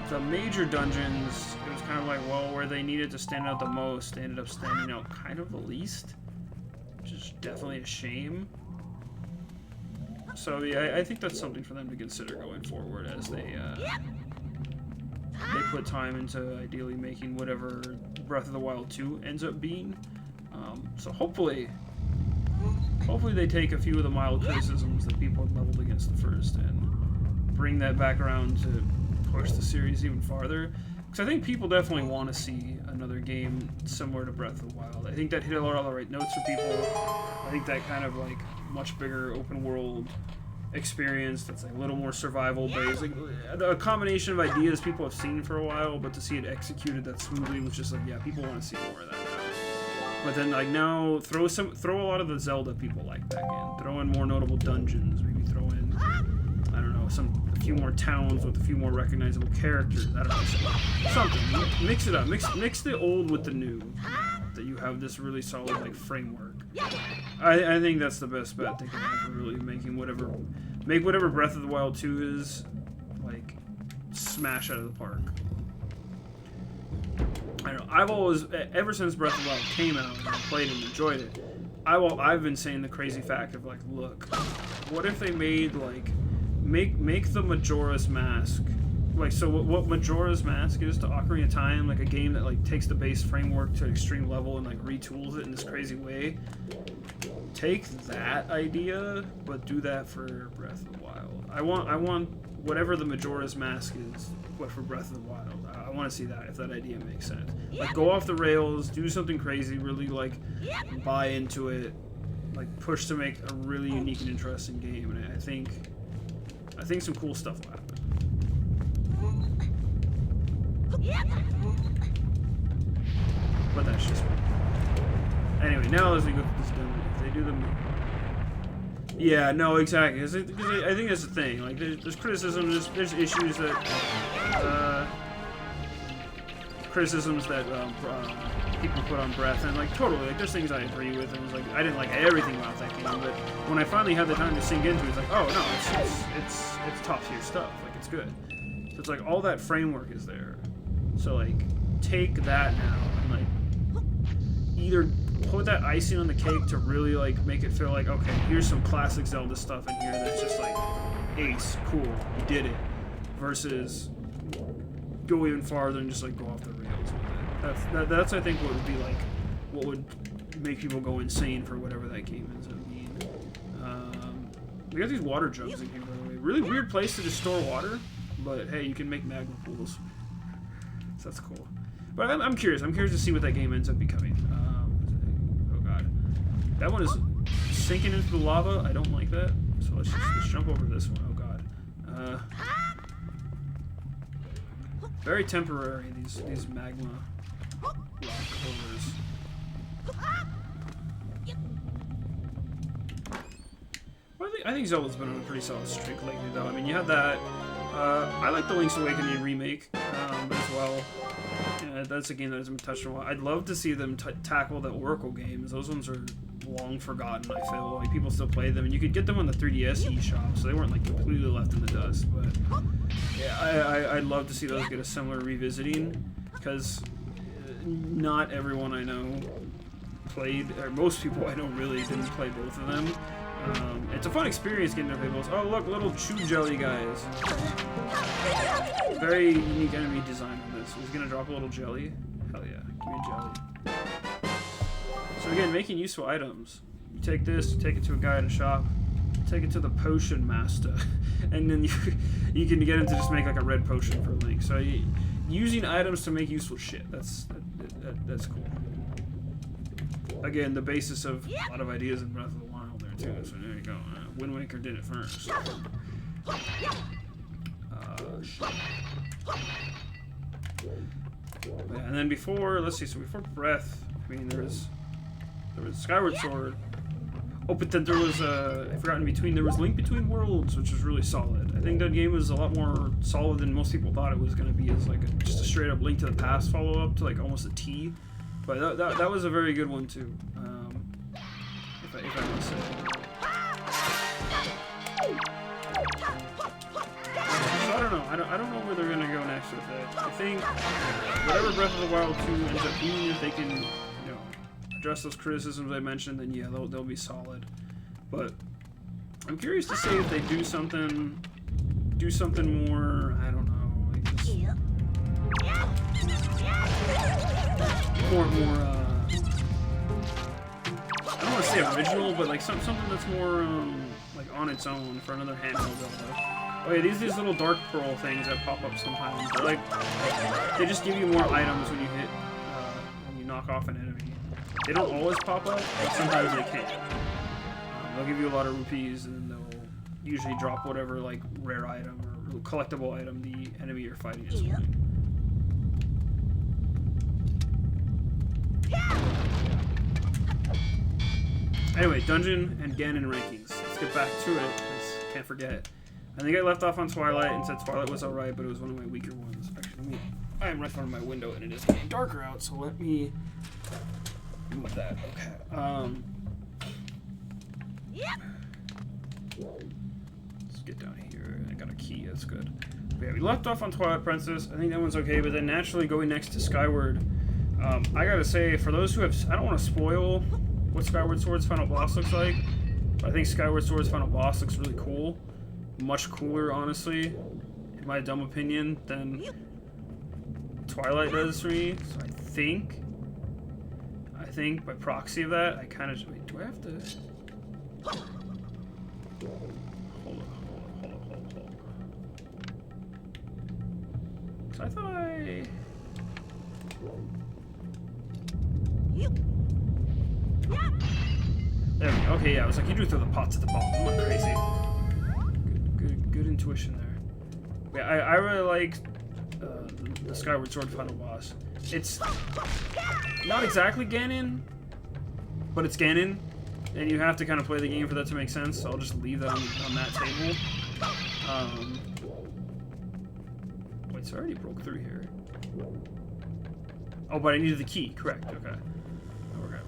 the major dungeons, it was kind of like, well, where they needed to stand out the most, they ended up standing out kind of the least, which is definitely a shame. So yeah, I think that's something for them to consider going forward as they put time into ideally making whatever Breath of the Wild 2 ends up being. So hopefully they take a few of the mild criticisms that people had leveled against the first and bring that back around to push the series even farther. Because I think people definitely want to see another game similar to Breath of the Wild. I think that hit a lot of the right notes for people. I think that kind of like much bigger open world experience that's like a little more survival based, like a combination of ideas people have seen for a while, but to see it executed that smoothly was just like, yeah, people want to see more of that now. But then like now throw a lot of the Zelda people like back in, throw in more notable dungeons, maybe throw in, I don't know, a few more towns with a few more recognizable characters. I don't know, something. Mix it up. Mix the old with the new. That you have this really solid like framework. I think that's the best bet they can have for really making whatever Breath of the Wild 2 is, like, smash out of the park. I know, I've always, ever since Breath of the Wild came out and I played and enjoyed it, I've been saying the crazy fact of, like, look, what if they made, like, make the Majora's Mask, like, so what Majora's Mask is to Ocarina of Time, like a game that, like, takes the base framework to an extreme level and, like, retools it in this crazy way. Take that idea, but do that for Breath of the Wild. I want whatever the Majora's Mask is, but for Breath of the Wild. I want to see that, if that idea makes sense. Like, go off the rails, do something crazy, really, like, buy into it, like, push to make a really unique and interesting game, and I think some cool stuff will happen. But that's just me. Anyway, now as we go through this demo, if they do them... Yeah, no, exactly. Because I think that's the thing. Like, there's criticism, there's issues that... criticisms that people put on Breath, and, like, totally, like, there's things I agree with, and it's like, I didn't like everything about that game, but when I finally had the time to sink into it, it's like, oh, no, it's top-tier stuff. Like, it's good. So it's like, all that framework is there. So, like, take that now and, like, either put that icing on the cake to really, like, make it feel like, okay, here's some classic Zelda stuff in here that's just, like, ace, cool, you did it, versus go even farther and just, like, go off the rails with it. That's I think, what would be, like, what would make people go insane for whatever that game ends up being. We got these water jugs in here, by the way. Really weird place to just store water, but, hey, you can make magma pools. So that's cool. But I'm curious. I'm curious to see what that game ends up becoming. Oh god, that one is sinking into the lava. I don't like that. So let's jump over this one. Oh god. Very temporary. These magma rock overs. Well, I think Zelda's been on a pretty solid streak lately, though. I mean, you had that. I like the Link's Awakening remake as well. Yeah, that's a game that hasn't been touched in a while. I'd love to see them tackle the Oracle games. Those ones are long forgotten, I feel. Like, people still play them, and you could get them on the 3DS eShop, so they weren't, like, completely left in the dust. But, yeah, I'd love to see those get a similar revisiting, because not everyone I know played, or most people I know really didn't play both of them. It's a fun experience getting to play both. Oh look, little chew jelly guys. Very unique enemy design on this. He's gonna drop a little jelly. Hell yeah, give me a jelly. So again, making useful items. You take this, you take it to a guy in a shop, take it to the potion master, and then you can get him to just make like a red potion for Link. So using items to make useful shit. That's cool. Again, the basis of a lot of ideas in Breath of the Wild there too. So there you go. Wind Waker did it first. Shit. Yeah, and then before, let's see. So before Breath, I mean, there was Skyward Sword. Oh, but then there was I forgot in between. There was Link Between Worlds, which was really solid. I think that game was a lot more solid than most people thought it was going to be, as like just a straight up Link to the Past follow up to like almost a T. But that was a very good one too. If I must say. So I don't know. I don't know where they're gonna go next with it. I think whatever Breath of the Wild 2 ends up being, if they can, address those criticisms I mentioned, then yeah, they'll be solid. But I'm curious to see if they do something more. I don't know, like just more. I don't want to say original, but like something that's more like on its own for another handheld Zelda. Oh yeah, these little dark pearl things that pop up sometimes. They're like they just give you more items when you hit when you knock off an enemy. They don't always pop up, but sometimes they can. They'll give you a lot of rupees, and then they'll usually drop whatever like rare item or collectible item the enemy you're fighting is holding. Anyway, dungeon and Ganon rankings. Let's get back to it, because can't forget. I think I left off on Twilight and said Twilight was alright, but it was one of my weaker ones. Actually, I am right in front of my window, and it is getting darker out, so let me move that. Okay. Let's get down here. I got a key. That's good. But yeah, we left off on Twilight Princess. I think that one's okay, but then naturally going next to Skyward. I gotta say, for those who have, I don't want to spoil what Skyward Sword's final boss looks like, but I think Skyward Sword's final boss looks really cool. Much cooler, honestly, in my dumb opinion, than Twilight does for me. So I think by proxy of that, I kind of just, wait, do I have to? Hold on. So I thought there we go. Okay, yeah, I was like, you do throw the pots at the bottom. I'm not crazy. Good intuition there. Yeah, I really like the Skyward Sword final boss. It's not exactly Ganon, but it's Ganon, and you have to kind of play the game for that to make sense, so I'll just leave that on that table. Wait, so I already broke through here. Oh, but I needed the key, correct, okay. We're going.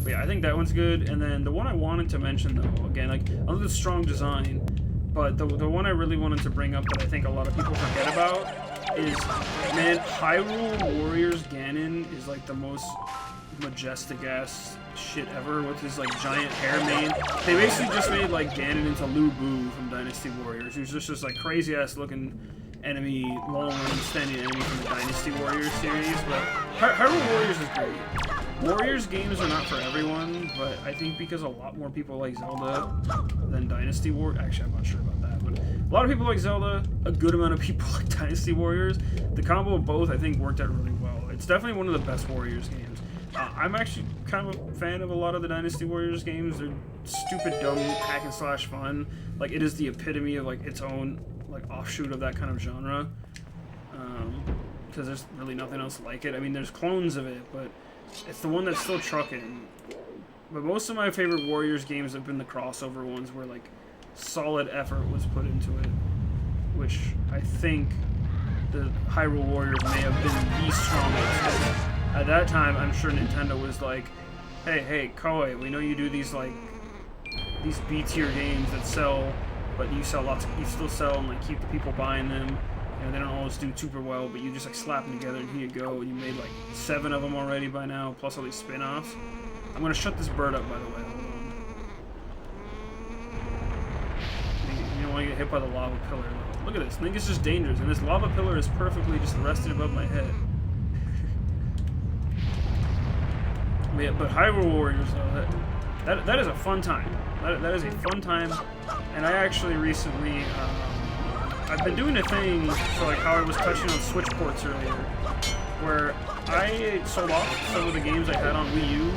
But yeah, I think that one's good, and then the one I wanted to mention, though, again, like, I love the strong design, but the one I really wanted to bring up that I think a lot of people forget about is, man, Hyrule Warriors Ganon is like the most majestic-ass shit ever with his like giant hair mane. They basically just made like Ganon into Lu Bu from Dynasty Warriors, who's just this like crazy-ass looking enemy, long-range standing enemy from the Dynasty Warriors series. But Hyrule Warriors is great. Warriors games are not for everyone, but I think because a lot more people like Zelda than Dynasty Warriors. Actually, I'm not sure about that, but a lot of people like Zelda, a good amount of people like Dynasty Warriors. The combo of both, I think, worked out really well. It's definitely one of the best Warriors games. I'm actually kind of a fan of a lot of the Dynasty Warriors games. They're stupid, dumb, hack and slash fun. Like, it is the epitome of like its own like offshoot of that kind of genre. Because there's really nothing else like it. I mean, there's clones of it, but it's the one that's still trucking. But most of my favorite Warriors games have been the crossover ones where like solid effort was put into it, which I think the Hyrule Warriors may have been the strongest. At that time, I'm sure Nintendo was like, hey, Koei, we know you do these like these B-tier games that sell, but you still sell and like keep the people buying them. You know, they don't always do super well, but you just like slap them together and here you go. And you made like 7 of them already by now, plus all these spin-offs. I'm gonna shut this bird up, by the way. Hold on. You don't want to get hit by the lava pillar. Look at this. I think it's just dangerous, and this lava pillar is perfectly just rested above my head. Yeah, but Hyrule Warriors, though, that is a fun time. That is a fun time, and I actually recently, I've been doing a thing, so like how I was touching on Switch ports earlier, where I sold off some of the games I had on Wii U,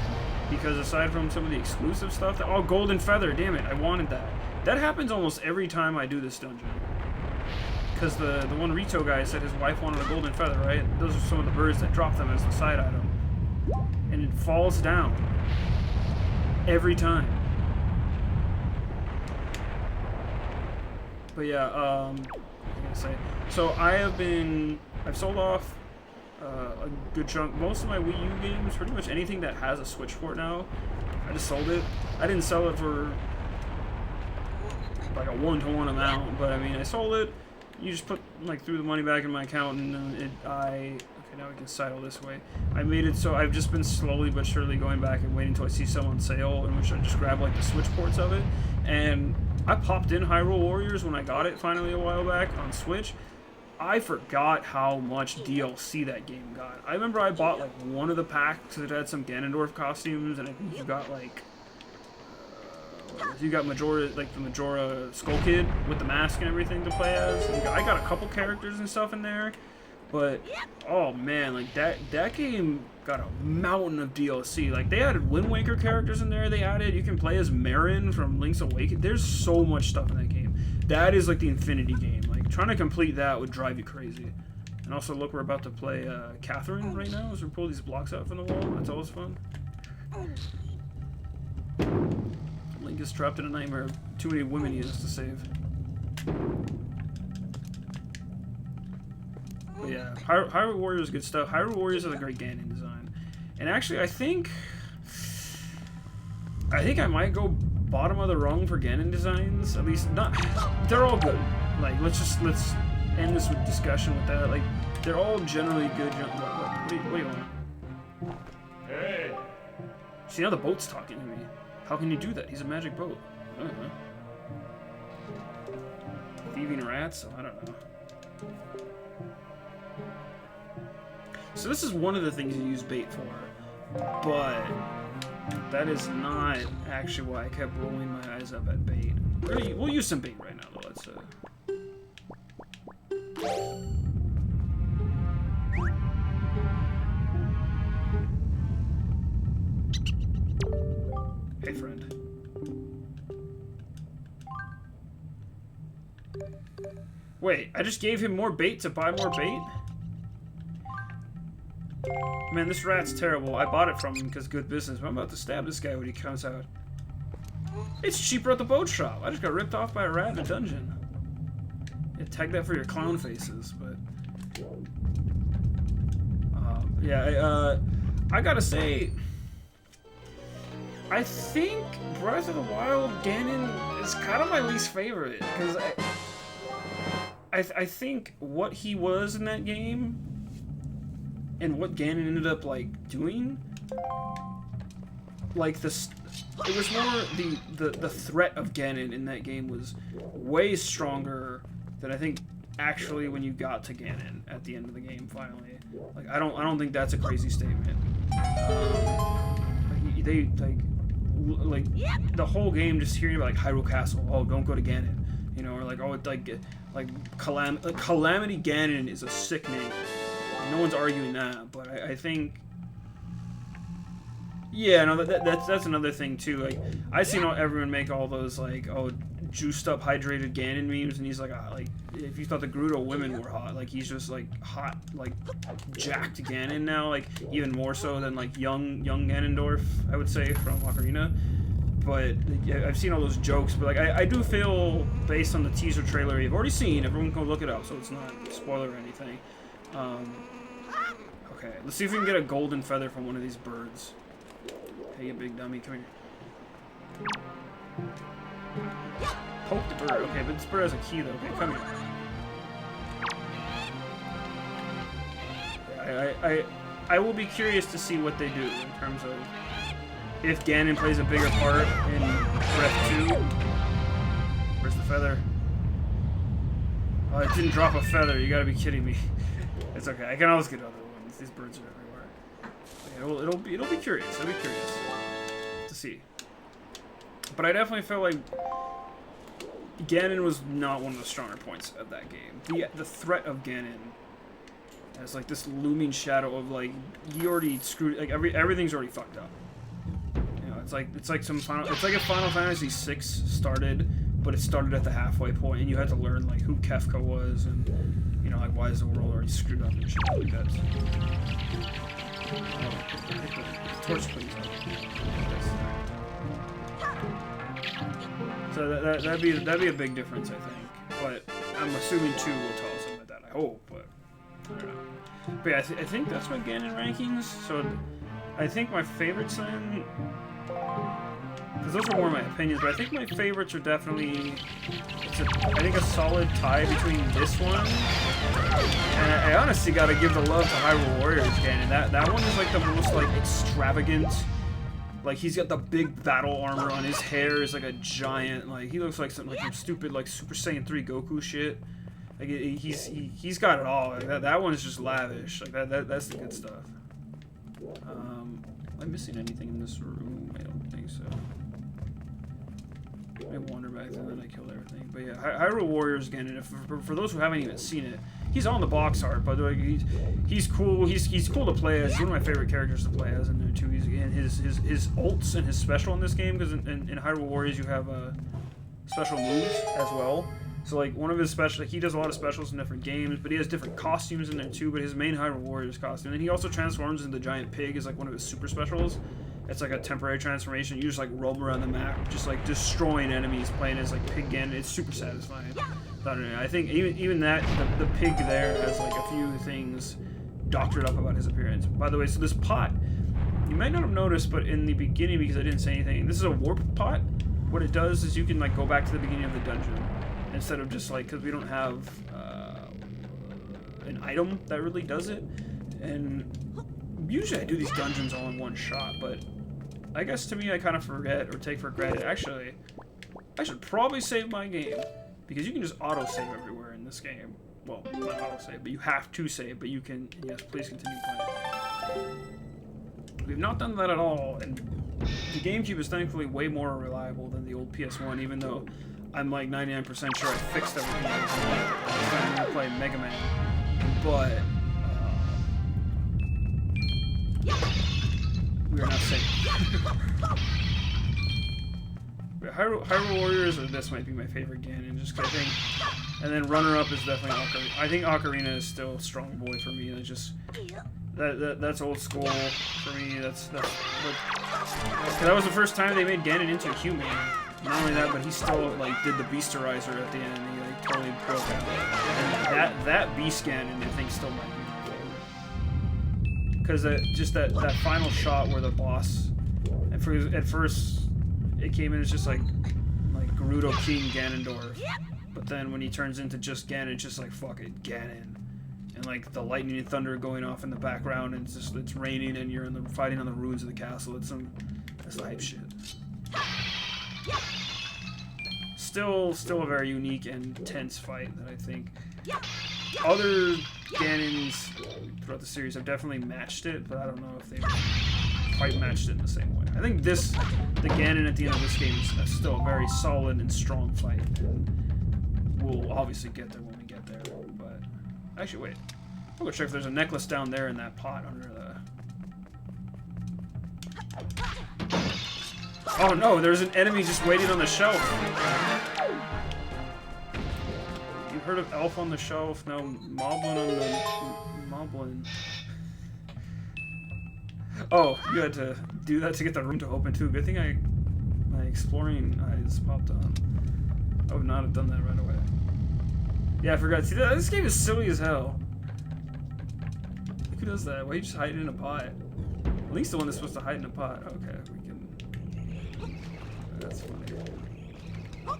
because aside from some of the exclusive stuff, oh, Golden Feather, damn it, I wanted that. That happens almost every time I do this dungeon. Because the one Rito guy said his wife wanted a Golden Feather, right? Those are some of the birds that drop them as the side item. And it falls down. Every time. But yeah, what was I gonna say? So I've sold off a good chunk. Most of my Wii U games, pretty much anything that has a Switch port now, I just sold it. I didn't sell it for like a one-to-one amount, but I mean, I sold it. You just put like threw the money back in my account, and okay, now we can sidle this way. I made it so I've just been slowly but surely going back and waiting until I see some on sale, in which I just grab like the Switch ports of it. And I popped in Hyrule Warriors when I got it finally a while back on Switch. I forgot how much DLC that game got. I remember I bought like one of the packs that had some Ganondorf costumes, and I think you got like you got Majora, like the Majora Skull Kid with the mask and everything to play as. I got a couple characters and stuff in there, but oh man, like that game got a mountain of DLC. Like they added Wind Waker characters in there. You can play as Marin from Link's Awakening. There's so much stuff in that game. That is like the Infinity game. Like trying to complete that would drive you crazy. And also, look, we're about to play Catherine right now as we pull these blocks out from the wall. That's always fun. Link is trapped in a nightmare of too many women he has to save. But yeah, Hyrule Warriors is good stuff. Hyrule Warriors has a great Ganon design. And actually, I think I might go bottom of the rung for Ganon designs. At least, not. They're all good. Like, let's end this with discussion with that. Like, they're all generally good. What do you want? Hey! See, now the boat's talking to me. How can you do that? He's a magic boat. I don't know. Thieving rats? I don't know. So this is one of the things you use bait for, but that is not actually why I kept rolling my eyes up at bait. We'll use some bait right now, though. Let's Hey, friend. Wait, I just gave him more bait to buy more bait? Man, this rat's terrible. I bought it from him because good business, but I'm about to stab this guy when he comes out. It's cheaper at the boat shop. I just got ripped off by a rat in a dungeon. Yeah, tag that for your clown faces, but... yeah, I gotta say... I think Breath of the Wild Ganon is kind of my least favorite, because I think what he was in that game and what Ganon ended up like doing, like this, it was more the threat of Ganon in that game was way stronger than I think actually when you got to Ganon at the end of the game finally. Like I don't think that's a crazy statement. They like the whole game just hearing about like Hyrule Castle, oh don't go to Ganon, you know, or like oh like Calamity Ganon is a sick name. No one's arguing that, but I think yeah, no, that's another thing too. Like I seen everyone make all those like juiced up hydrated Ganon memes, and he's like if you thought the Gerudo women were hot, like he's just like hot like jacked Ganon now, like even more so than like young Ganondorf, I would say, from Ocarina. But yeah, I've seen all those jokes, but like I do feel based on the teaser trailer you've already seen, everyone can look it up, so it's not a spoiler or anything. Okay, let's see if we can get a golden feather from one of these birds. Hey, you big dummy, come here. Poke the bird. Okay, but this bird has a key, though. Okay, come here. I will be curious to see what they do in terms of if Ganon plays a bigger part in Breath 2. Where's the feather? Oh, it didn't drop a feather. You gotta be kidding me. It's okay. I can always get other ones. These birds are everywhere. Yeah, it'll be curious. It'll be curious to see. But I definitely felt like Ganon was not one of the stronger points of that game. The threat of Ganon as like this looming shadow of like you already screwed, like everything's already fucked up. You know, it's like if Final Fantasy VI started, but it started at the halfway point, and you had to learn like who Kefka was, and you know, like why is the world already screwed up and shit like that. Torch, please. So that'd be a big difference, I think. But I'm assuming 2 will tell us something like that. I hope, but I don't know. But yeah, I think that's my Ganon rankings. So I think my favorites then, because those are more my opinions, but I think my favorites are definitely, I think a solid tie between this one, and I honestly gotta give the love to Hyrule Warriors Ganon. That one is like the most like extravagant. Like he's got the big battle armor on, his hair is like a giant, like he looks like some stupid like Super Saiyan 3 Goku shit. Like he's got it all. Like that one is just lavish. Like that's the good stuff. Am I missing anything in this room? I don't think so. I wander back there and then I killed everything. But yeah, Hyrule Warriors again. And for those who haven't even seen it, he's on the box art. But like he's cool. He's cool to play as. He's one of my favorite characters to play as in there too. He's again his ults and his special in this game, because in Hyrule Warriors you have special moves as well. So like one of his special, he does a lot of specials in different games, but he has different costumes in there too. But his main Hyrule Warriors costume, and he also transforms into the giant pig, is like one of his super specials. It's like a temporary transformation. You just like roam around the map, just like destroying enemies, playing as like Pig Ganon. It's super satisfying. I don't know. I think even that the pig there has like a few things doctored up about his appearance. By the way, so this pot, you might not have noticed, but in the beginning, because I didn't say anything, this is a warp pot. What it does is you can like go back to the beginning of the dungeon, instead of just like, because we don't have an item that really does it. And usually I do these dungeons all in one shot, but I guess to me I kind of forget or take for granted. Actually, I should probably save my game, because you can just auto-save everywhere in this game. Well, not auto-save, but you have to save, but you can, yes, please continue playing. We've not done that at all, and the GameCube is thankfully way more reliable than the old PS1, even though I'm like 99% sure I fixed everything I'm going to play Mega Man. But we are not safe. Hyrule Warriors, or this might be my favorite Ganon, just because I think, and then runner-up is definitely Ocarina. I think Ocarina is still a strong boy for me. It's just that's old school for me. Because that was the first time they made Ganon into a human. Not only that, but he still like did the Beasterizer at the end. He like totally broke out. And that Beast Ganon, I think, still might be my favorite. Because that final shot where the boss, at first it came in as just like Gerudo King Ganondorf, but then when he turns into just Ganon, it's just like fuck it, Ganon, and like the lightning and thunder going off in the background, and it's raining, and you're fighting on the ruins of the castle. That's hype shit. Still a very unique and tense fight that I think other Ganons throughout the series have definitely matched it, but I don't know if they've quite matched it in the same way. I think the Ganon at the end of this game is still a very solid and strong fight. We'll obviously get there when we get there, but actually wait. I'll go check if there's a necklace down there in that pot under the... Oh no, there's an enemy just waiting on the shelf. You heard of Elf on the Shelf? No, Moblin on the... Moblin. Oh, you had to do that to get the room to open too. Good thing my exploring eyes popped on. I would not have done that right away. Yeah, I forgot. See, this game is silly as hell. Who does that? Why you just hide it in a pot? At least the one that's supposed to hide in a pot. Okay, we can... That's funny. Oh,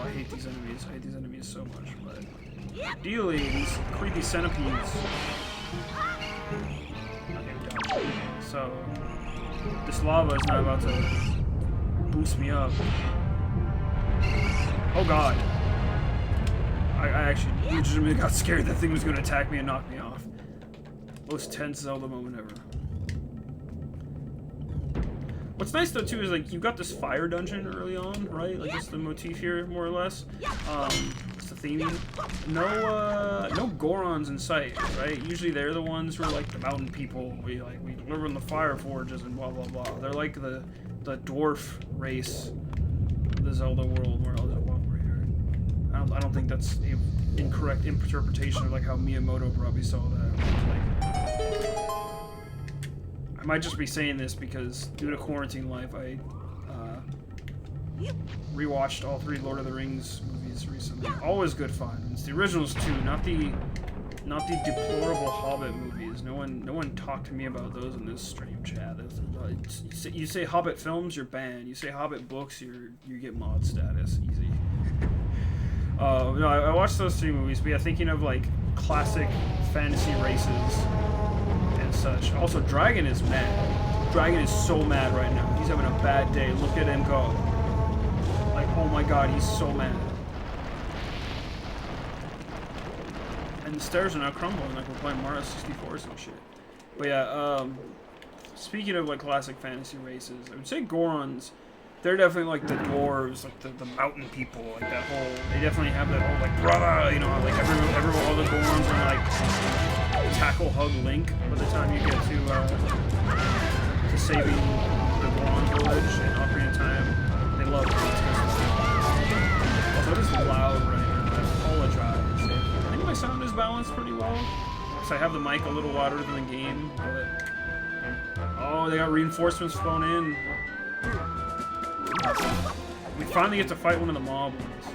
I hate these enemies. I hate these enemies so much, but... Ideally, these creepy centipedes. So, this lava is not about to boost me up. Oh god. I actually legitimately got scared that thing was going to attack me and knock me off. Most tense Zelda moment ever. What's nice though too is like you've got this fire dungeon early on, right? Like that's the motif here, more or less. It's the theme. No Gorons in sight, right? Usually they're the ones who are like the mountain people. We live in the fire forges and blah blah blah. They're like the dwarf race of the Zelda world. Where else over here? I don't think that's an incorrect interpretation of like how Miyamoto probably saw that. Like, I might just be saying this because due to quarantine life, I rewatched all 3 Lord of the Rings movies recently. Always good fun. It's the originals too, not the deplorable Hobbit movies. No one talked to me about those in this stream chat. You say Hobbit films, you're banned. You say Hobbit books, you get mod status. Easy. No, I watched those 3 movies, but yeah, thinking of like classic fantasy races and such. Also, Dragon is mad. Dragon is so mad right now. He's having a bad day. Look at him go. Like, oh my god, he's so mad. And the stairs are now crumbling like we're playing Mario 64 or some shit. But yeah, speaking of like classic fantasy races, I would say Gorons, they're definitely like the dwarves, like the mountain people, like that whole, they definitely have that whole like, brother, you know, like everyone, all the Gorons are like tackle hug Link by the time you get to saving the Goron village in Ocarina of Time. They love it. Also, it is loud right now. I apologize. I think my sound is balanced pretty well. So I have the mic a little louder than the game, but... Oh, they got reinforcements flown in. We finally get to fight one of the mob ones.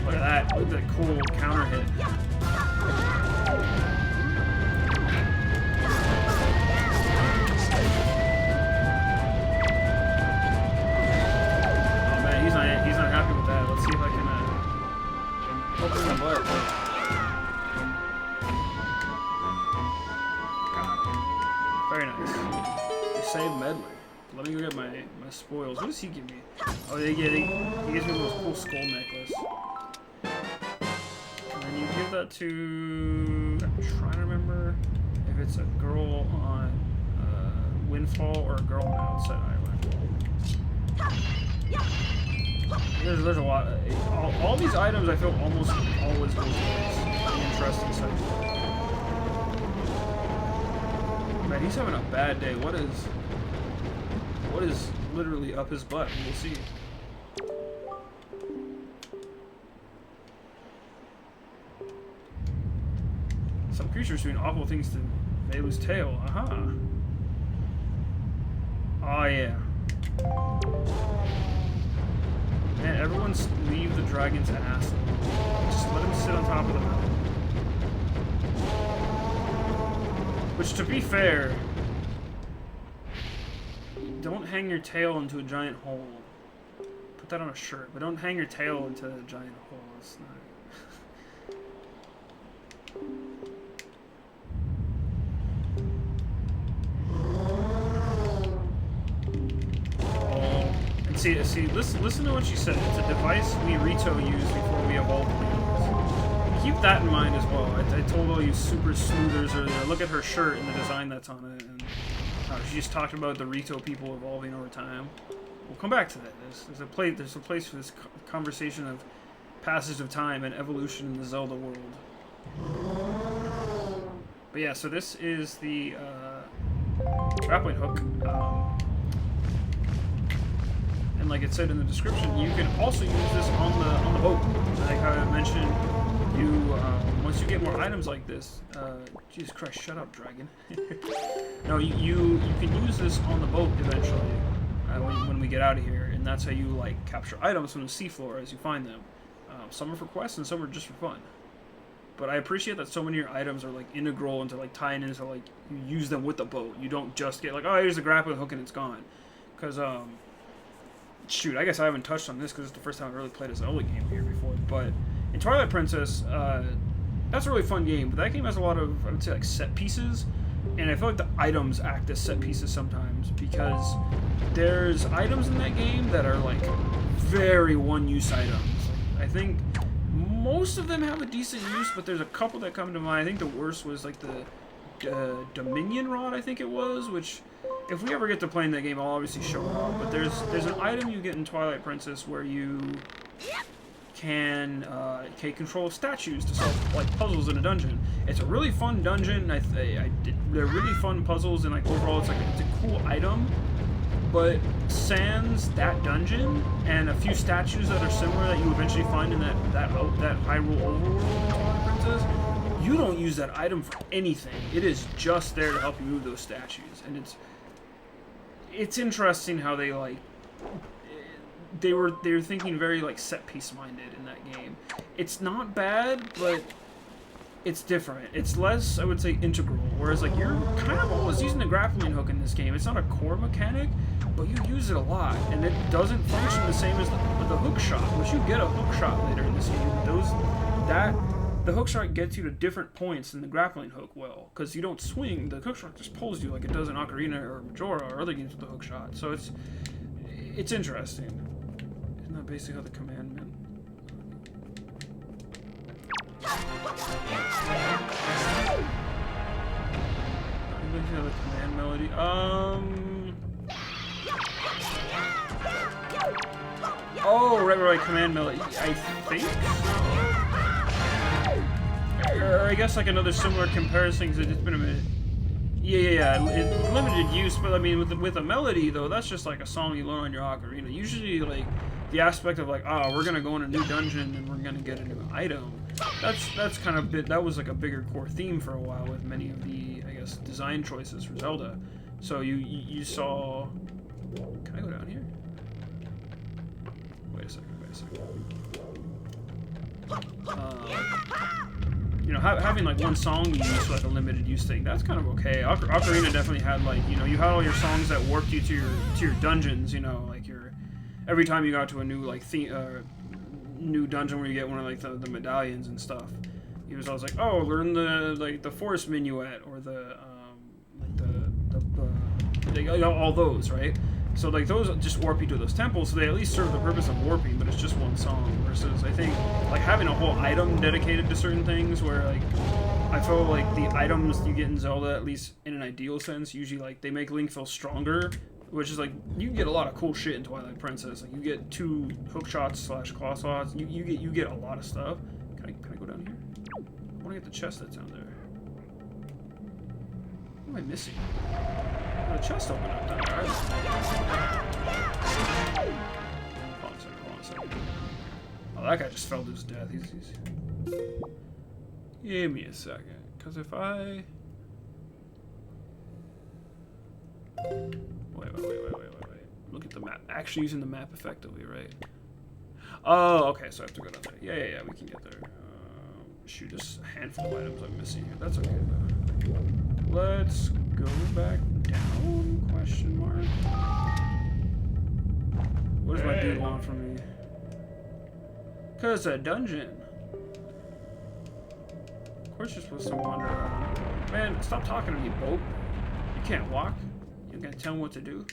Look at that. Look at that cool counter hit. He's not happy with that. Let's see if I can poke him in the butt. God. Very nice. You saved Medley. Let me go get my spoils. What does he give me? Oh, he gives me a little cool skull necklace. And then you give that to... I'm trying to remember if it's a girl on Windfall or a girl on Outside Island. There's a lot. All these items I feel almost always go to interesting side. Man, he's having a bad day. What is literally up his butt? We'll see. Some creatures doing awful things to Velu's tail. Aha. Oh yeah. Man, everyone leave the dragon's ass. Just let him sit on top of the mountain. Which, to be fair, don't hang your tail into a giant hole. Put that on a shirt, but don't hang your tail into a giant hole. It's not... See, listen to what she said. It's a device we Rito used before we evolved wings. Keep that in mind as well. I told all you super smoothers earlier, look at her shirt and the design that's on it, and she just talked about the Rito people evolving over time. We'll come back to that. There's a place for this conversation of passage of time and evolution in the Zelda world. But yeah, so this is the grappling hook. And like it said in the description, you can also use this on the boat. Like how I mentioned, you once you get more items like this, Jesus Christ, shut up, dragon. No, you can use this on the boat eventually when we get out of here, and that's how you like capture items from the seafloor as you find them. Some are for quests and some are just for fun. But I appreciate that so many of your items are like integral into like tying into like you use them with the boat. You don't just get like, oh, here's the grappling hook and it's gone, because shoot, I guess I haven't touched on this because it's the first time I've really played a Zelda game here before. But in Twilight Princess, that's a really fun game. But that game has a lot of, I would say, like set pieces, and I feel like the items act as set pieces sometimes because there's items in that game that are like very one-use items. Like, I think most of them have a decent use, but there's a couple that come to mind. I think the worst was like the Dominion Rod, I think it was, which if we ever get to playing that game, I'll obviously show it off. But there's an item you get in Twilight Princess where you can take control of statues to solve like puzzles in a dungeon. It's a really fun dungeon. They're really fun puzzles, and like overall, it's a cool item. But sans that dungeon and a few statues that are similar that you eventually find in that Hyrule overworld in Twilight Princess, you don't use that item for anything. It is just there to help you move those statues, and it's interesting how they like they were thinking very like set piece minded in that game. It's not bad, but it's different. It's less, I would say, integral. Whereas like you're kind of always using the grappling hook in this game. It's not a core mechanic, but you use it a lot, and it doesn't function the same as the hook shot, which you get a hook shot later in this game. The hook shot gets you to different points than the grappling hook will, because you don't swing. The hook shot just pulls you like it does in Ocarina or Majora or other games with the hook shot. So it's interesting. Isn't that basically how the commandment? Basically how the command melody. Oh, right, command melody. I think. Or I guess like another similar comparison, because it's been a minute. Yeah. Limited use, but I mean with a melody though, that's just like a song you learn on your ocarina. Usually like the aspect of like, oh, we're gonna go in a new dungeon and we're gonna get a new item. That's kind of that was like a bigger core theme for a while with many of the, I guess, design choices for Zelda. So you saw. Can I go down here? Wait a second. You know, having like one song you use for like a limited use thing, that's kind of okay. Ocarina definitely had like, you know, you had all your songs that warped you to your dungeons. You know, like every time you got to a new like new dungeon where you get one of like the medallions and stuff, he was always like, oh, learn the forest minuet or all those, right? So like those just warp you to those temples, so they at least serve the purpose of warping, but it's just one song. Versus I think like having a whole item dedicated to certain things, where like I feel like the items you get in Zelda, at least in an ideal sense, usually like they make Link feel stronger, which is like you get a lot of cool shit in Twilight Princess. Like you get 2 hook shots / claw slots. You get a lot of stuff. Can I go down here? I want to get the chest that's down there. What am I missing? Oh, the chest opened up down there. Hold on a second. Oh, that guy just fell to his death. He's... Give me a second, because if I... Wait. Look at the map. Actually using the map effectively, right? Oh, okay, so I have to go down there. Yeah, we can get there. Shoot, just a handful of items I'm missing here. That's okay, though. Let's go back down, question mark. What does my dude want from me? Because it's a dungeon. Of course you're supposed to wander around. Man, stop talking to me, boat. You can't walk. You're gonna tell me what to do.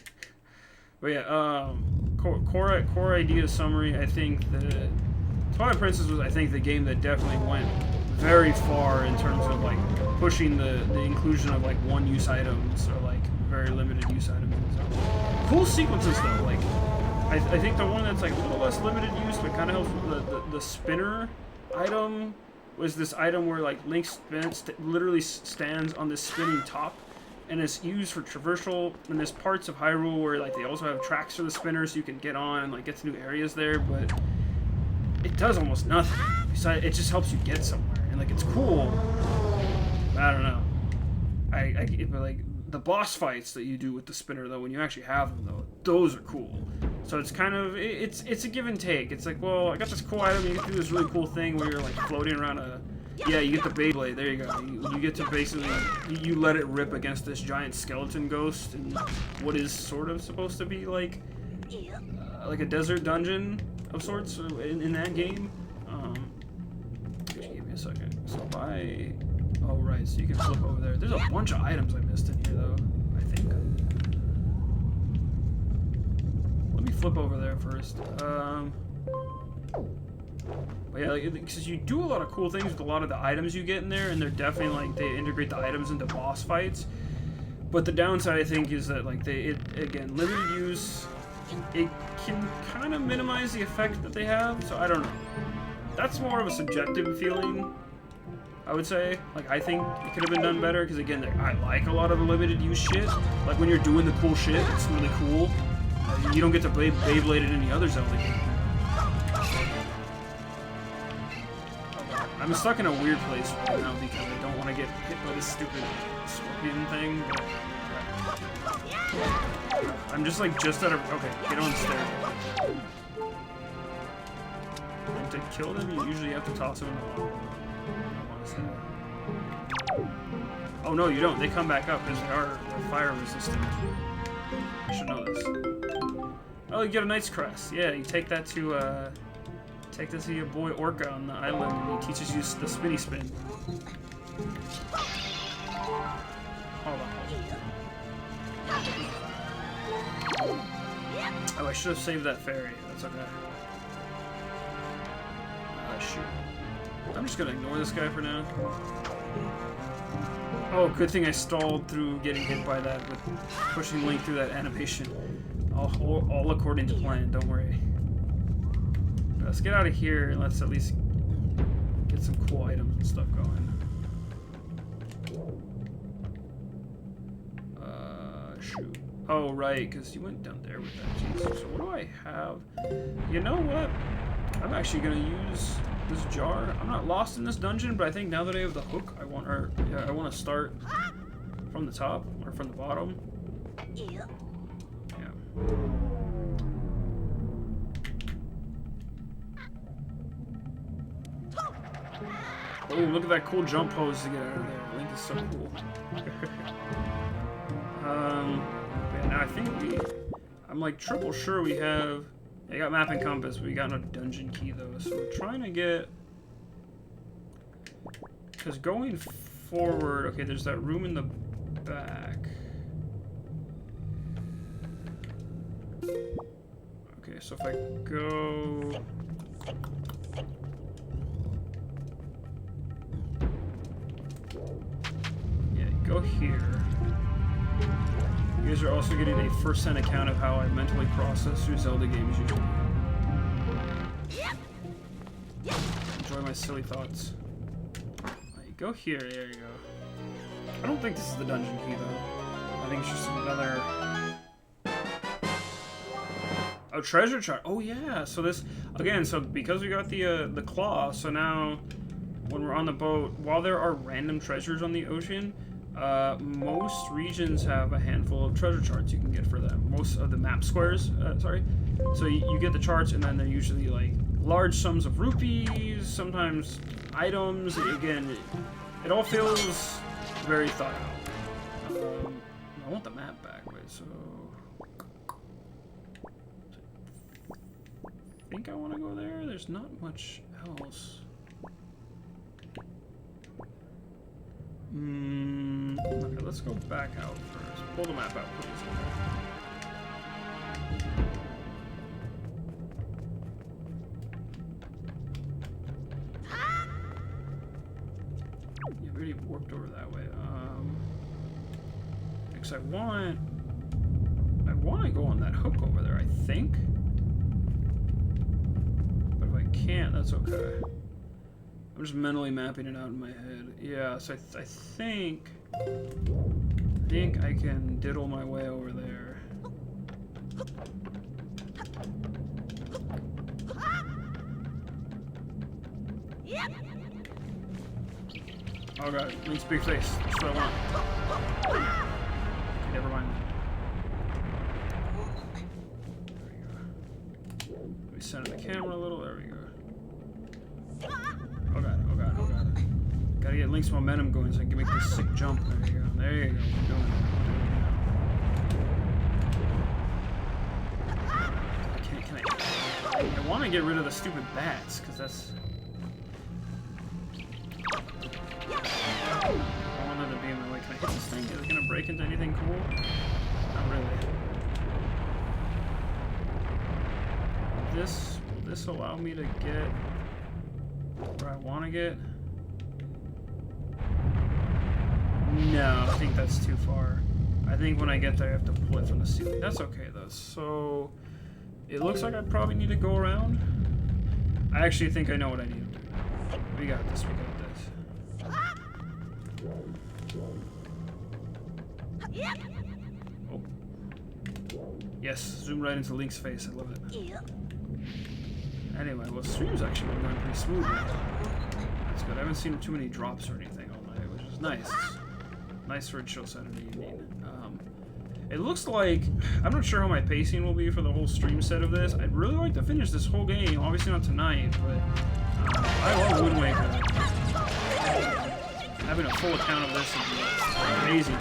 But yeah, core idea summary. I think the Twilight Princess was, I think, the game that definitely went very far in terms of like pushing the inclusion of like one-use items or like very limited use items. Cool sequences though. Like I think the one that's like a little less limited use but kind of helps the spinner item was this item where like Link literally stands on this spinning top, and it's used for traversal. And there's parts of Hyrule where like they also have tracks for the spinner, so you can get on and like get to new areas there. But it does almost nothing. Besides, it just helps you get somewhere, and like it's cool. But I don't know. But like the boss fights that you do with the spinner though, when you actually have them though, those are cool. So it's kind of it's a give and take. It's like, well, I got this cool item, you can do this really cool thing where you're like floating around a. Yeah, you get the Beyblade. There you go. You get to basically you let it rip against this giant skeleton ghost, and what is sort of supposed to be like like a desert dungeon of sorts in that game. Just give me a second. So if I, oh right, so you can flip over there. There's a bunch of items I missed in here though, I think. Let me flip over there first. But yeah, because you do a lot of cool things with a lot of the items you get in there, and they're definitely like, they integrate the items into boss fights. But the downside, I think, is that like again, limited use, it can kind of minimize the effect that they have. So I don't know. That's more of a subjective feeling, I would say. Like, I think it could have been done better, because again, I like a lot of the limited use shit. Like when you're doing the cool shit, it's really cool. You don't get to Beyblade in any other Zelda game. I'm stuck in a weird place right now because I don't want to get hit by this stupid scorpion thing. But I'm just like out of. Okay, get on the stairs. And to kill them, you usually have to toss them in the water. Oh no, you don't. They come back up because they're fire resistant. You should know this. Oh, you get a Knight's Crest. Yeah, you take that to take this to your boy Orca on the island, and he teaches you the spinny spin. Hold on. Oh, I should have saved that fairy. That's okay. Shoot. I'm just gonna ignore this guy for now. Oh, good thing I stalled through getting hit by that with pushing Link through that animation. All according to plan, don't worry. Let's get out of here and let's at least get some cool items and stuff going. Shoot. Oh, right, because you went down there with that. Jesus. So what do I have? You know what? I'm actually going to use this jar. I'm not lost in this dungeon, but I think now that I have the hook, I want to start from the top or from the bottom. Yeah. Oh, look at that cool jump pose to get out of there. Link is so cool. Okay, now I think I'm like triple sure we have. I got map and compass, but we got no dungeon key though. So we're trying to get. Because going forward, okay, there's that room in the back. Okay, so if I go. Go here. You guys are also getting a first-hand account of how I mentally process through Zelda games usually. Enjoy my silly thoughts. Right, go here, there you go. I don't think this is the dungeon key though. I think it's just another. Oh, treasure chart. Oh yeah. So this again. So because we got the claw, so now when we're on the boat, while there are random treasures on the ocean. Most regions have a handful of treasure charts you can get for them. Most of the map squares, sorry. So you get the charts, and then they're usually like large sums of rupees, sometimes items. Again, it all feels very thought out. I want the map back. Wait, so I think I want to go there. There's not much else. Okay, let's go back out first. Pull the map out, please. Yeah, we already warped over that way. Because I want to go on that hook over there, I think. But if I can't, that's okay. I'm just mentally mapping it out in my head. Yeah, so I think I can diddle my way over there. Oh god, Link's big face. That's what I want. Okay, never mind. There we go. Let me center the camera a little. There we go. Oh god, oh god, oh god. Gotta get Link's momentum going so I can make this sick jump. There you go. There you go. We're doing it. I want to get rid of the stupid bats, because that's... I don't want them to be in my way. Can I hit this thing? Is it going to break into anything cool? Not really. Will this allow me to get where I want to get? No, I think that's too far. I think when I get there, I have to pull it from the ceiling. That's okay, though. So, it looks like I probably need to go around. I actually think I know what I need to do. We got this, we got this. Oh. Yes, zoom right into Link's face. I love it. Anyway, well, stream's actually been going pretty smooth now. That's good. I haven't seen too many drops or anything all night, which is nice. Nice for a chill Saturday evening. It looks like... I'm not sure how my pacing will be for the whole stream set of this. I'd really like to finish this whole game. Obviously not tonight, but... I love Wind Waker. Having a full account of this would be amazing.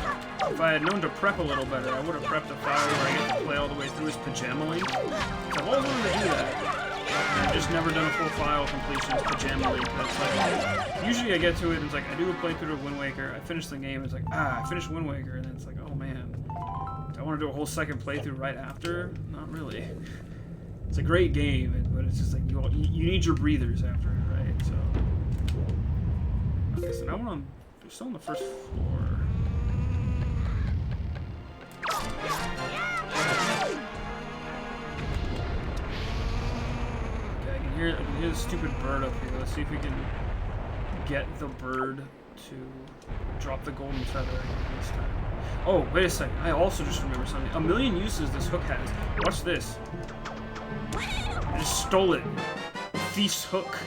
If I had known to prep a little better, I would have prepped a file where I get to play all the way through as Pajama Link. I've always wanted to do that. And I've just never done a full file completion as Pajama Link. That's like, usually I get to it and it's like, I do a playthrough of Wind Waker, I finish the game, it's like, I finished Wind Waker, and then it's like, oh man. Do I want to do a whole second playthrough right after? Not really. It's a great game, but it's just like, you need your breathers after it, right? So... Okay, so now we're still on the first floor. Okay, I can hear the stupid bird up here. Let's see if we can get the bird to drop the golden feather this time. Oh, wait a second. I also just remembered something. A million uses this hook has. Watch this. I just stole it. Thief's hook.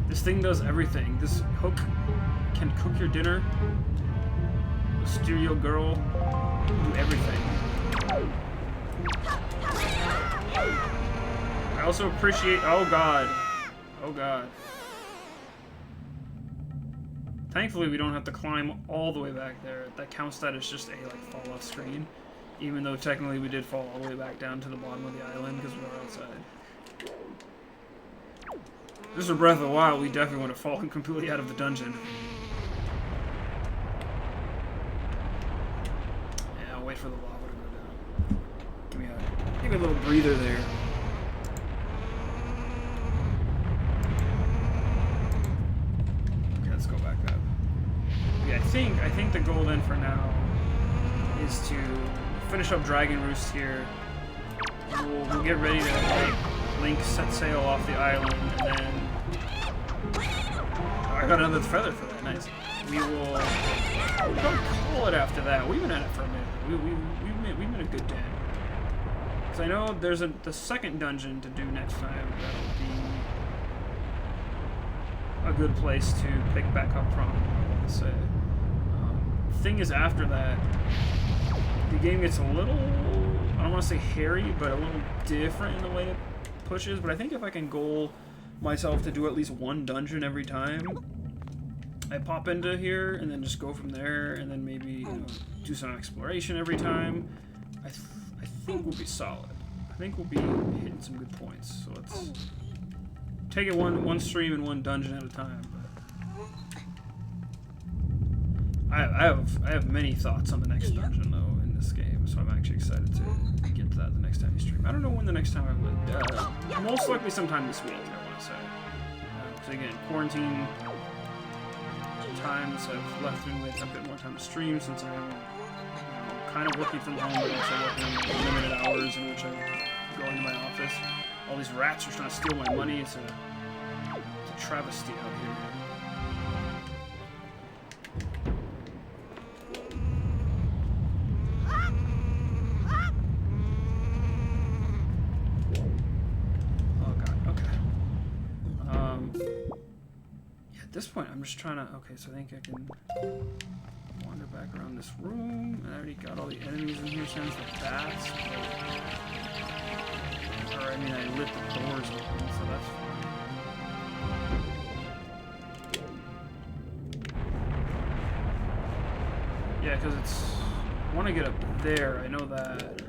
This thing does everything. This hook can cook your dinner, steer your girl, do everything. I also appreciate... Oh god. Oh god. Thankfully we don't have to climb all the way back there. That counts that as just a fall off screen. Even though technically we did fall all the way back down to the bottom of the island because we were outside. If this were Breath of the Wild, we definitely would have fallen completely out of the dungeon. Yeah, I'll wait for the lava to go down. Give me a little breather there. Okay, let's go back up. Yeah, I think the goal then for now is to finish up Dragon Roost here. We'll get ready to Link set sail off the island, and then I got another feather for that. Nice. We'll probably call it after that. We've been at it for a minute. We've made a good day. Because I know there's the second dungeon to do next time. That'll be a good place to pick back up from, I want to say. The thing is, after that, the game gets a little, I don't want to say hairy, but a little different in the way it pushes. But I think if I can goal myself to do at least one dungeon every time I pop into here, and then just go from there, and then maybe do some exploration every time, I think we'll be solid. I think we'll be hitting some good points. So let's take it one stream and one dungeon at a time. But I have many thoughts on the next dungeon though in this game, so I'm actually excited to get to that the next time you stream. I don't know when the next time I would. Most likely sometime this week, I want to say. So again, quarantine times have left me with a bit more time to stream since I am kind of working from home, but also working limited hours in which I go into my office. All these rats are trying to steal my money. It's a travesty out here. At this point, I'm just trying to... Okay, so I think I can wander back around this room. I already got all the enemies in here, since the bats. But, or, I mean, I lit the doors open, so that's fine. Yeah, because it's... I want to get up there, I know that.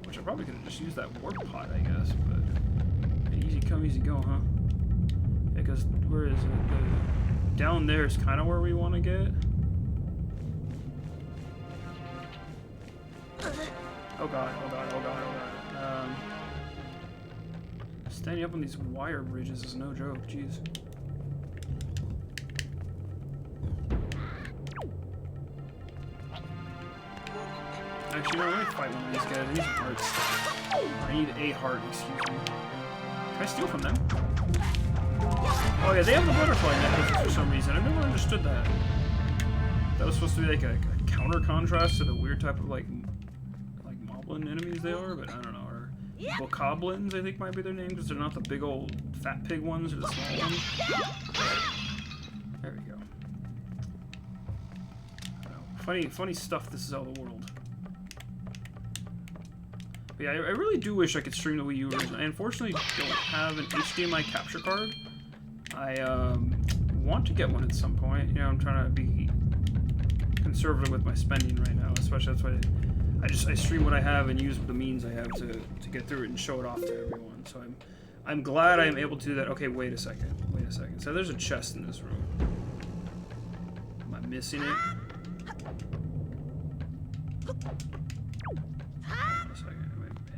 Which I probably could have just used that warp pot, I guess, but easy come, easy go, huh? Yeah, because where is it? Down there is kind of where we want to get. Oh god, oh god, oh god, oh god. Standing up on these wire bridges is no joke, jeez. Actually, no, let me fight one of these guys. I need some hearts. I need a heart, excuse me. Can I steal from them? Oh yeah, they have the butterfly necklaces for some reason. I've never understood that. That was supposed to be like a counter contrast to the weird type of like moblin enemies they are, but I don't know. Or bokoblins, I think might be their name, because they're not the big old fat pig ones, or the small ones. There we go. Funny stuff, this Zelda world. But yeah, I really do wish I could stream the Wii U version. I unfortunately don't have an HDMI capture card. I want to get one at some point. You know, I'm trying to be conservative with my spending right now, especially that's why I stream what I have and use the means I have to get through it and show it off to everyone. So I'm glad I'm able to do that. Okay, wait a second. So there's a chest in this room. Am I missing it?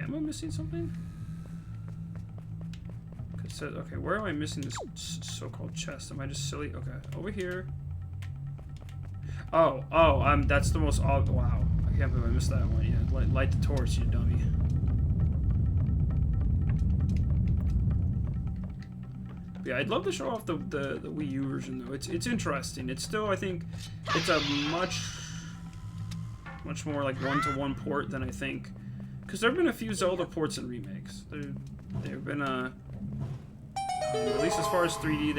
Am I missing something? Okay, where am I missing this so-called chest? Am I just silly? Okay, over here. Oh, that's the most odd. Wow, I can't believe I missed that one. Yeah, light the torch, you dummy. But yeah, I'd love to show off the Wii U version though. It's interesting. It's still, I think, it's a much more like one-to-one port than I think. Because there have been a few Zelda ports and remakes. There have been at least as far as 3D,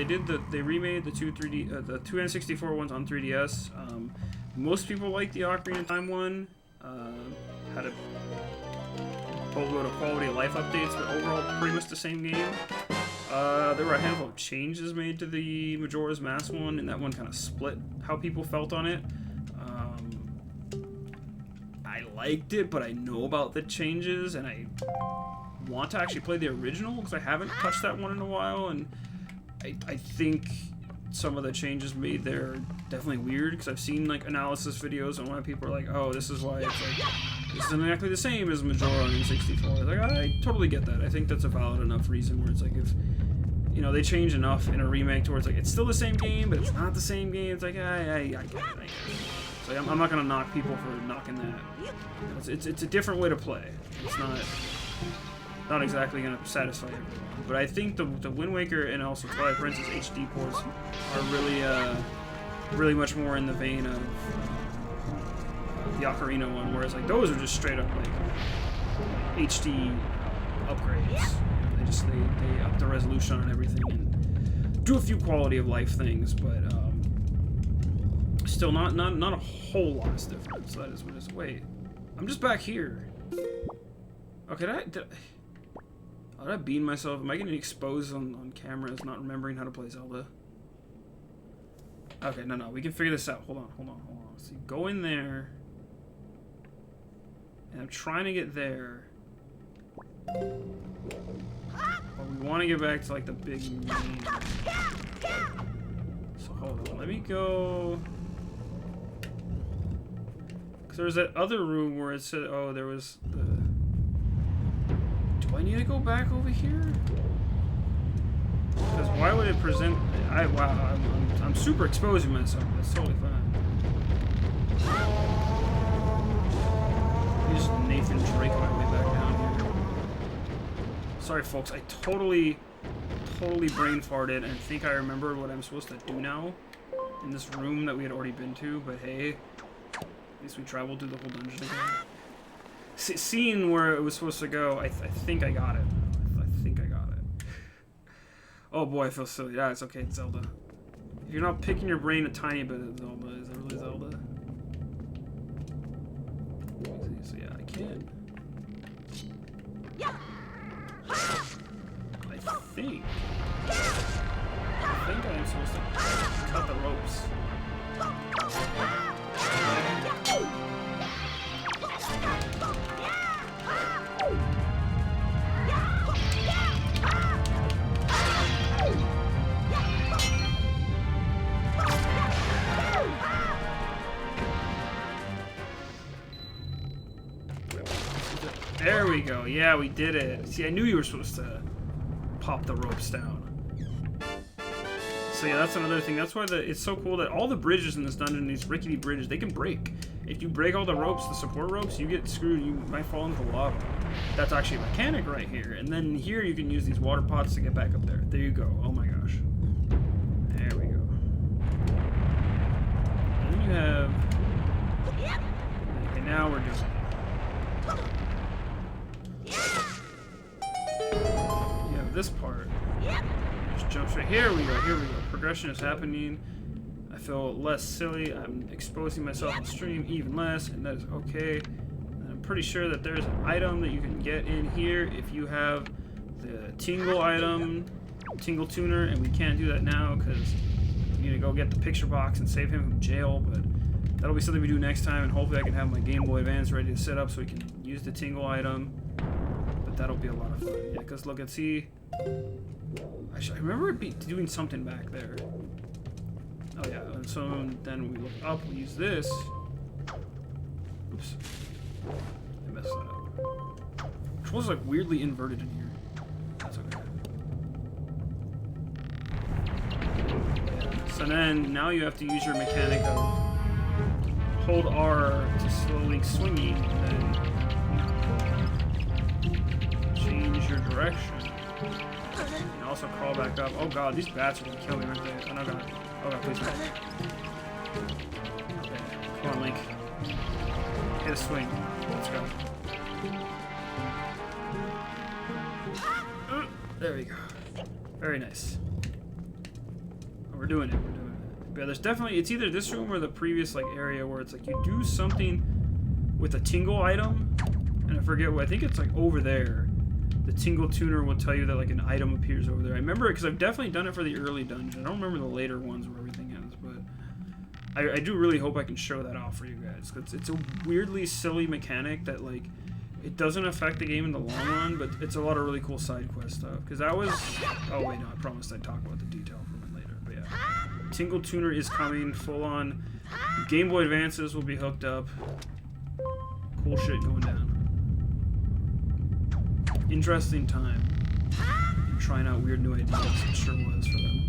they remade the two N64 ones on 3DS. Most people like the Ocarina of Time one. Had a boatload of quality of life updates, but overall pretty much the same game. There were a handful of changes made to the Majora's Mask one, and that one kind of split how people felt on it. I liked it, but I know about the changes, and I want to actually play the original because I haven't touched that one in a while, and I think some of the changes made there are definitely weird because I've seen like analysis videos on why people are like, oh, this is why it's like this isn't exactly the same as Majora on N64. Like, I totally get that. I think that's a valid enough reason where it's like if you know they change enough in a remake to where it's like it's still the same game, but it's not the same game. It's like I get it. So I'm not gonna knock people for knocking that. It's a different way to play. It's not exactly gonna satisfy everyone. But I think the Wind Waker and also Twilight Princess HD ports are really much more in the vein of the Ocarina one, whereas like those are just straight up like HD upgrades. You know, they up the resolution on everything and do a few quality of life things, but still not a whole lot of difference. That is what it is. Wait, I'm just back here. Okay, did I bean myself? Am I getting exposed on camera as not remembering how to play Zelda? Okay, no, we can figure this out. Hold on. So you go in there, and I'm trying to get there. But we want to get back to like the big main. So hold on, let me go. Because there was that other room where it said, oh, there was the... Do I need to go back over here? Because why would it present... Wow, I'm super exposing myself. That's totally fine. Let me just Nathan Drake my way back down here. Sorry, folks. I totally brain farted and think I remember what I'm supposed to do now in this room that we had already been to, but hey, at least we traveled through the whole dungeon again. Seeing where it was supposed to go, I think I got it. I think I got it. Oh boy, I feel silly. Yeah, it's okay, it's Zelda. If you're not picking your brain a tiny bit of Zelda, is it really Zelda? So yeah, I can. I think I am supposed to cut the ropes. There we go. Yeah, we did it. See, I knew you were supposed to pop the ropes down. So yeah, that's another thing. That's why it's so cool that all the bridges in this dungeon, these rickety bridges, they can break. If you break all the ropes, the support ropes, you get screwed. You might fall into the lava. That's actually a mechanic right here. And then here you can use these water pots to get back up there. There you go. Oh my gosh. There we go. And then you have... Okay, now we're just... You have this part. Just jump straight. Here we go. Here we go. Progression is happening. I feel less silly. I'm exposing myself on stream even less, and that is okay. And I'm pretty sure that there's an item that you can get in here if you have the Tingle item, Tingle Tuner, and we can't do that now because we need to go get the picture box and save him from jail, but that'll be something we do next time, and hopefully I can have my Game Boy Advance ready to set up so we can use the Tingle item. But that'll be a lot of fun. Yeah, because look and see. I remember it doing something back there. Oh yeah, and so then we look up, we use this. Oops. I messed that up. Controls like weirdly inverted in here. That's okay. So then, now you have to use your mechanic of hold R to slowly swingy, and then change your direction. And also crawl back up. Oh god, these bats are gonna kill me, aren't they? Oh no god. Oh god, please no. Okay, come on, Link. Hit a swing. Let's go. There we go. Very nice. Oh, we're doing it. We're doing it. But yeah, there's definitely, it's either this room or the previous like area where it's like you do something with a Tingle item, and I forget what. I think it's like over there. The Tingle Tuner will tell you that like an item appears over there. I remember it because I've definitely done it for the early dungeon. I don't remember the later ones where everything is, but I do really hope I can show that off for you guys. It's a weirdly silly mechanic that like it doesn't affect the game in the long run, but it's a lot of really cool side quest stuff. Because that was... Oh wait, no, I promised I'd talk about the detail from it later. But yeah, Tingle Tuner is coming full on. Game Boy Advances will be hooked up. Cool shit going down. Interesting time. Trying out weird new ideas. It sure was for them.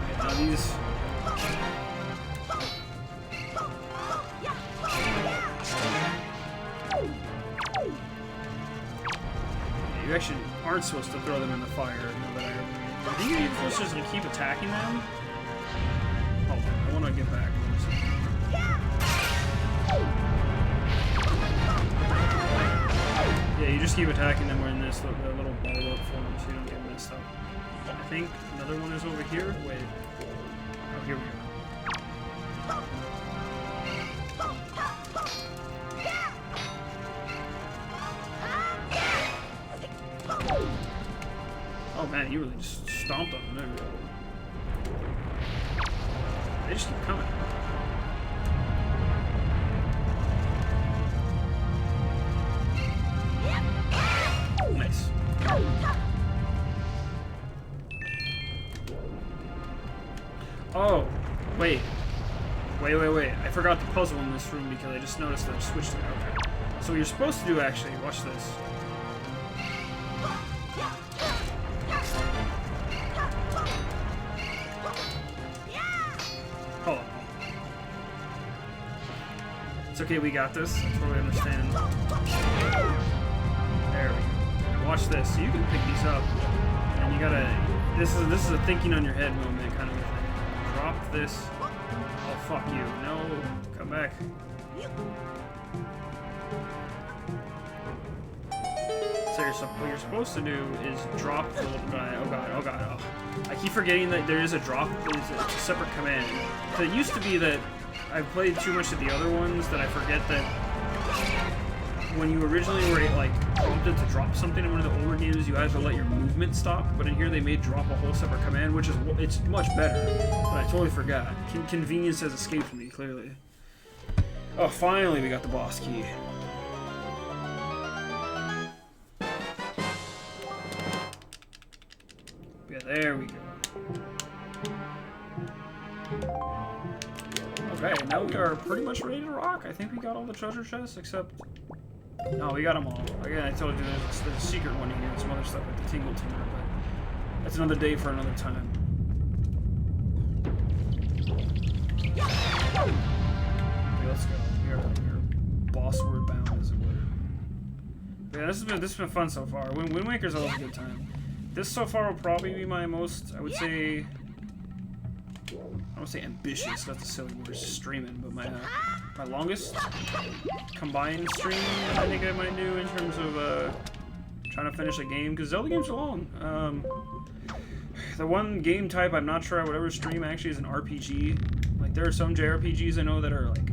Okay, now these... You actually aren't supposed to throw them in the fire. Now that I think you're supposed to just keep attacking them. Hold on, I want to get back. Yeah, you just keep attacking them. We're in this little ball up form so you don't get messed up. I think another one is over here. Wait. Oh, here we go. Oh man, you really just stomped on them. There we go. They just keep coming. Nice. Oh, wait. Wait. I forgot the puzzle in this room because I just noticed that I switched it. Okay. So what you're supposed to do, actually, watch this. Hold on. It's okay, we got this. I totally understand. There we go. Watch this. So you can pick these up, and you gotta. This is a thinking on your head moment kind of a thing. Drop this. Oh fuck you! No, come back. So what you're supposed to do is drop the little guy. Oh god. Oh. I keep forgetting that there is a drop. It's a separate command. So it used to be that I've played too much of the other ones that I forget that when you originally were like prompted to drop something in one of the older games, you had to let your movement stop. But in here they made drop a whole separate command, which is it's much better. But I totally forgot. Convenience has escaped me clearly. Oh, finally we got the boss key. Yeah, there we go. Okay, now we are pretty much ready to rock. I think we got all the treasure chests except... No, we got them all. Again, I told you there's a secret one here and some other stuff like the Tingle Tuner, but that's another day for another time. Okay, let's go. We are bossward bound, as it were. Yeah, this has been fun so far. Wind Waker's always a good time. This so far will probably be my most, I would say... I don't want to say ambitious, that's a silly word, streaming, but my longest combined stream I think I might do in terms of trying to finish a game, because Zelda games are long. The one game type I'm not sure I would ever stream actually is an RPG. Like, there are some JRPGs I know that are like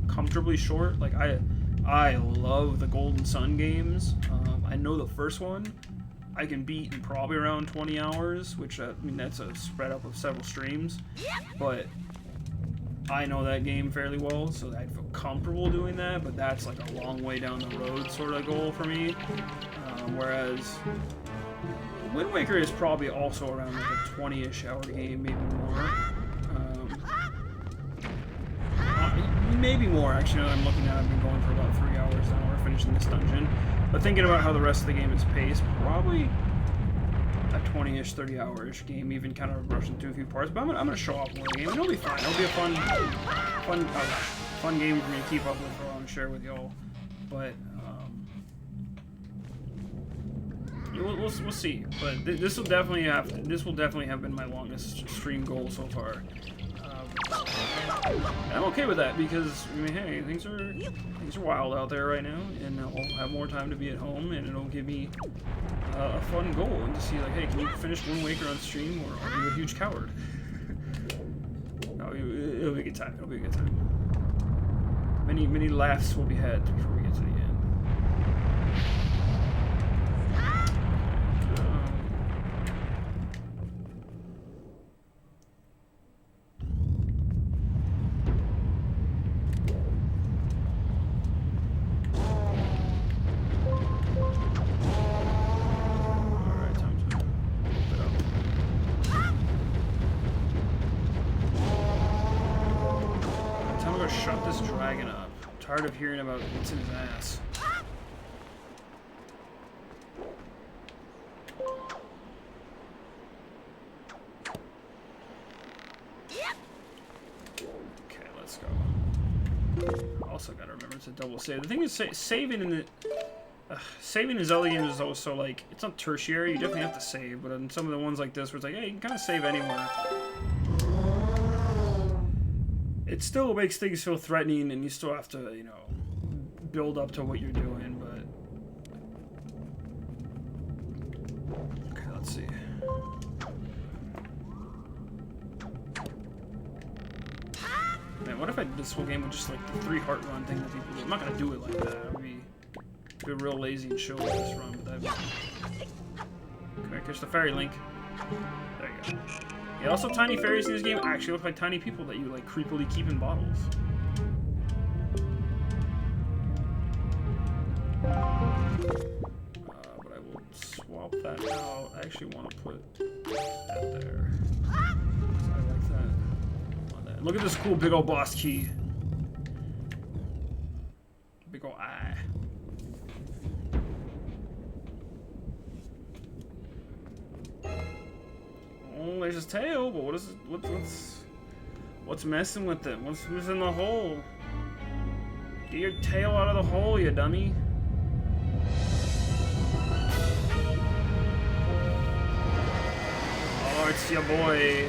comfortably short. Like, I love the Golden Sun games. I know the first one I can beat in probably around 20 hours, which, I mean, that's a spread up of several streams, but I know that game fairly well, so I'd feel comfortable doing that, but that's like a long way down the road sort of goal for me, whereas Wind Waker is probably also around like a 20-ish hour game, maybe more. Maybe more, actually, now that I'm looking at it, I've been going for about 3 hours now, we're finishing this dungeon. But thinking about how the rest of the game is paced, probably a 20-ish, 30-hour-ish game, even kind of rushing through a few parts. But I'm gonna show off more of the game, and it'll be fine. It'll be a fun game for me to keep up with and share with y'all. But we'll see. But this will definitely have been my longest stream goal so far. I'm okay with that because, I mean, hey, things are wild out there right now, and I'll have more time to be at home, and it'll give me a fun goal and to see, like, hey, can you finish Wind Waker on stream, or are you a huge coward? No, it'll be a good time. It'll be a good time. Many laughs will be had before we get to the end. Shut this dragon up. I'm tired of hearing about what's in his ass. Okay, let's go. Also gotta remember to double save. The thing is, saving in Zelda games is also like, it's not tertiary, you definitely have to save, but in some of the ones like this where it's like, hey, you can kind of save anywhere. It still makes things feel threatening, and you still have to, you know, build up to what you're doing, but... Okay, let's see. Man, what if I did this whole game with just, like, the 3 heart run thing that people do? I'm not gonna do it like that. It would be real lazy and show this run, but that'd be... Okay, catch the fairy link. There you go. Yeah, also tiny fairies in this game actually look like tiny people that you like creepily keep in bottles. But I will swap that out. I actually want to put that there. I like that. Look at this cool big old boss key. Big old eye. Oh, there's his tail, but what is it? What's messing with it? Who's in the hole? Get your tail out of the hole, you dummy! Oh, it's your boy.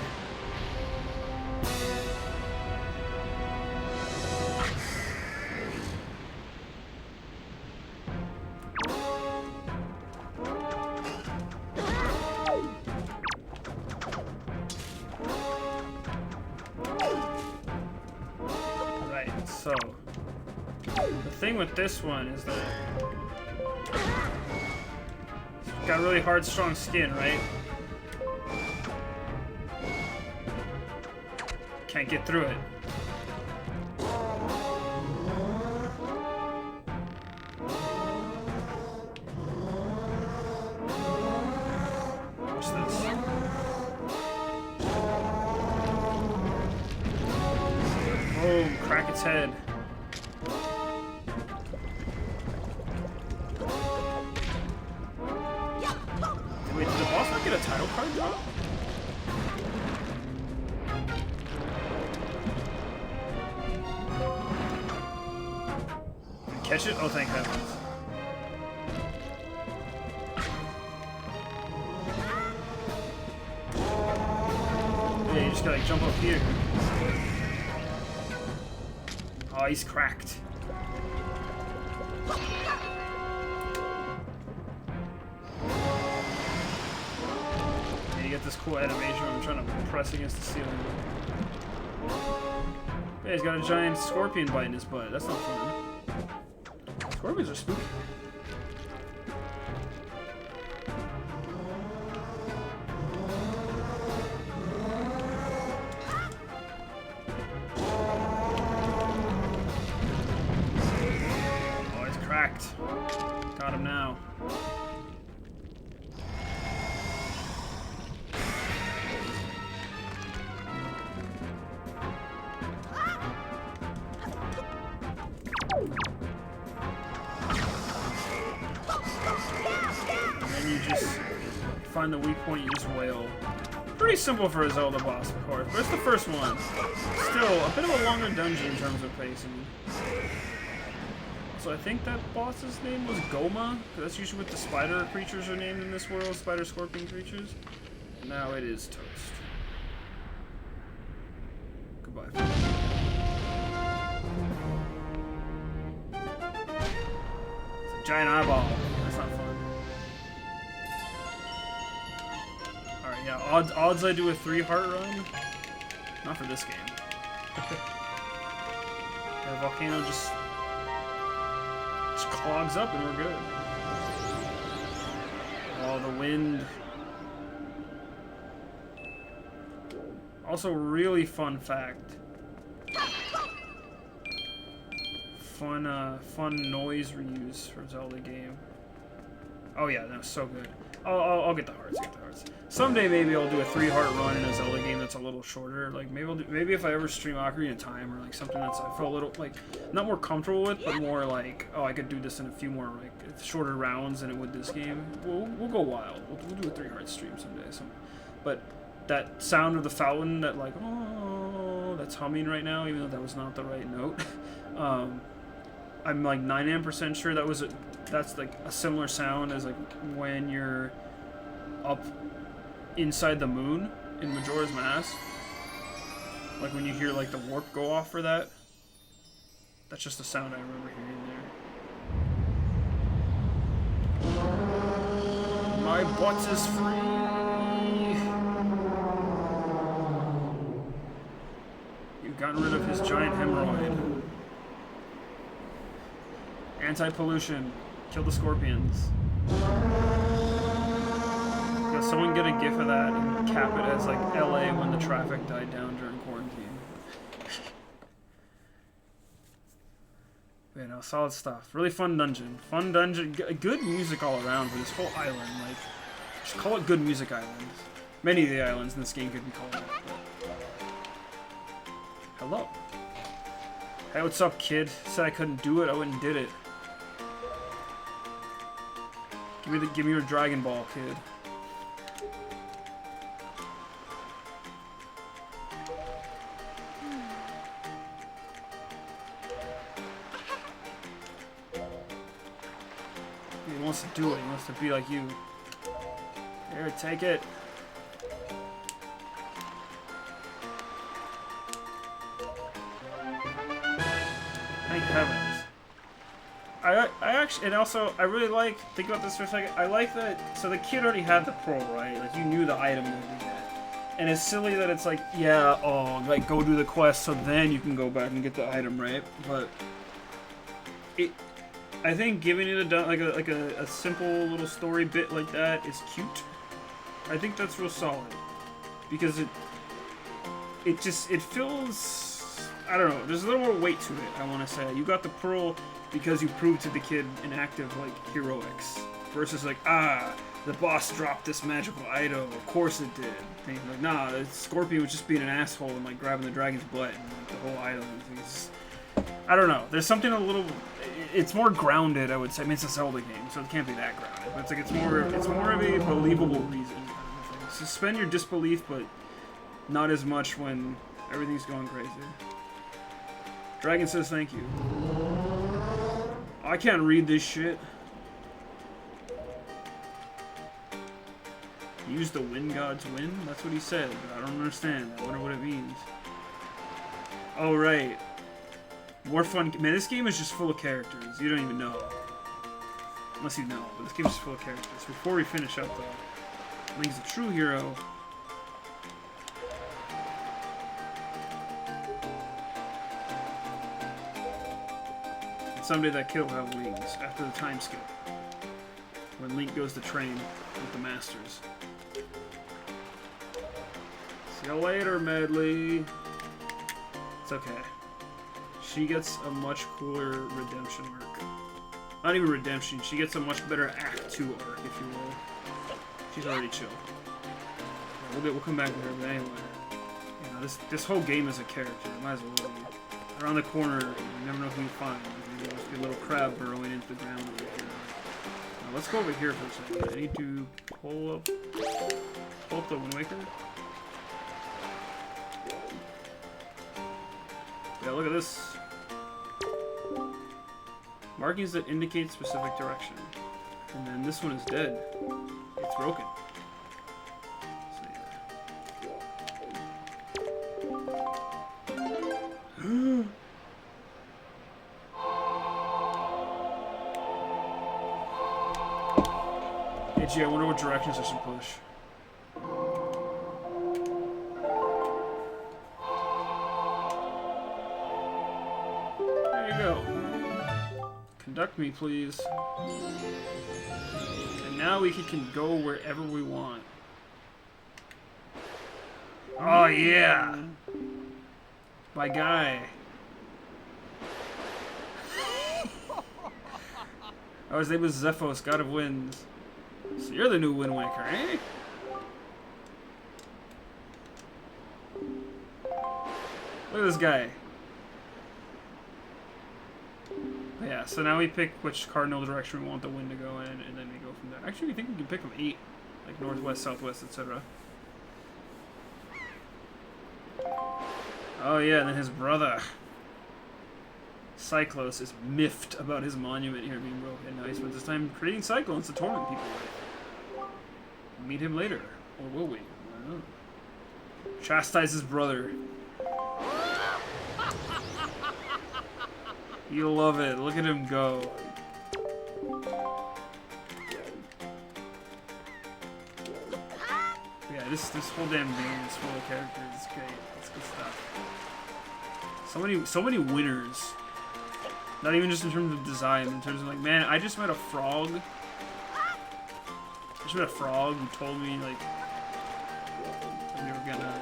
So, the thing with this one is that it's got really hard, strong skin, right? Can't get through it. What's this? its head. Wait, did the boss not get a title card drop? Did you catch it? Oh, thank heavens. Yeah, you just gotta like, jump up here. Oh, he's cracked. Yeah, you get this cool animation where I'm trying to press against the ceiling. Yeah, he's got a giant scorpion bite in his butt. That's not fun. Scorpions are spooky. Got him now. And then you just find the weak point, you just wail. Pretty simple for a Zelda boss, of course, but it's the first one. Still, a bit of a longer dungeon in terms of pacing. So I think that boss's name was Goma, because that's usually what the spider creatures are named in this world, spider scorpion creatures. Now it is toast. Goodbye. It's a giant eyeball. That's not fun. Alright, yeah, odds I do a 3-heart run? Not for this game. The volcano just clogs up and we're good. Oh, the wind. Also, really fun fact. Fun noise reuse for Zelda game. Oh yeah, that was so good. I'll get the hearts. Someday maybe I'll do a 3-heart run in a Zelda game that's a little shorter. Like maybe if I ever stream Ocarina of Time or like something that's I feel a little like not more comfortable with, but more like I could do this in a few more like shorter rounds than it would this game. We'll go wild. We'll do a 3-heart stream someday. But that sound of the fountain that like that's humming right now, even though that was not the right note. I'm like 99% sure that's like a similar sound as like when you're up inside the moon in Majora's Mask. Like when you hear like the warp go off for that. That's just the sound I remember hearing there. My butt is free. You've gotten rid of his giant hemorrhoid. Anti-pollution. Kill the scorpions. Yeah, someone get a gif of that and cap it as like LA when the traffic died down during quarantine. But, solid stuff. Really fun dungeon. Good music all around for this whole island. Like, just call it Good Music Island. Many of the islands in this game could be called that. Hello. Hey, what's up, kid? Said I couldn't do it, I went and did it. Give me your Dragon Ball, kid. He wants to do it. He wants to be like you. Here, take it. Thank heavens. I actually, and also, I really like, think about this for a second, I like that, so the kid already had the pearl, right? Like, you knew the item you would get. And it's silly that it's like, yeah, like, go do the quest, so then you can go back and get the item, right? But, I think giving it a simple little story bit like that is cute. I think that's real solid. Because it feels, I don't know, there's a little more weight to it, I want to say. You got the pearl because you proved to the kid an act of, like, heroics. Versus, like, the boss dropped this magical item, of course it did. And like, nah, the Scorpion was just being an asshole and, like, grabbing the dragon's butt and like, the whole item. I don't know. There's something a little. It's more grounded, I would say. I mean, it's a Zelda game, so it can't be that grounded. But it's like it's more of a believable reason. Suspend your disbelief, but not as much when everything's going crazy. Dragon says thank you. I can't read this shit. Use the wind god's wind? That's what he said, but I don't understand. I wonder what it means. Oh, right. More fun. Man, this game is just full of characters. You don't even know. Unless you know, but this game's just full of characters. Before we finish up, though, Link's a true hero. And someday that kid will have wings after the time skip. When Link goes to train with the Masters. See you later, Medley. It's okay. She gets a much cooler redemption arc. Not even redemption, she gets a much better Act 2 arc, if you will. She's already chill. Yeah, we'll come back to her, but anyway. You know, this whole game is a character. Might as well be. Around the corner, you never know who you find. There'll just be a little crab burrowing into the ground over here. Now, let's go over here for a second. I need to pull up the Wind Waker. Yeah, look at this. Markings that indicate specific direction. And then this one is dead. It's broken. So, hey, gee, I wonder what directions I should push. There you go. Conduct me, please. And now we can go wherever we want. Oh, yeah! My guy. Oh, his name was Zephos, God of Winds. So you're the new Wind Waker, eh? Look at this guy. Yeah, so now we pick which cardinal direction we want the wind to go in, and then we go from there. Actually, we think we can pick from 8. Like northwest, southwest, etc. Oh yeah, and then his brother, Cyclos, is miffed about his monument here being broken. Now he spends his time creating cyclones to torment people with. Meet him later. Or will we? I don't know. Chastise his brother. You love it. Look at him go. Yeah, this whole damn game is full of characters. It's great. It's good stuff. So many winners. Not even just in terms of design, in terms of like, man, I just met a frog. I just met a frog who told me like that we were gonna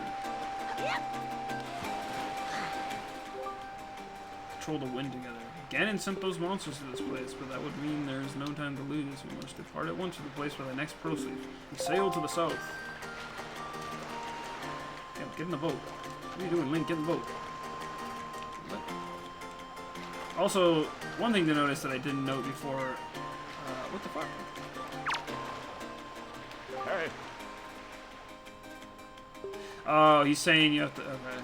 control the wind together. Ganon sent those monsters to this place, but that would mean there is no time to lose. We must depart at once to the place where the next proceed. We sail to the south. Yeah, get in the boat. What are you doing, Link? Get in the boat. What? Also, one thing to notice that I didn't note before. What the fuck? Hey. Oh, he's saying you have to. Okay.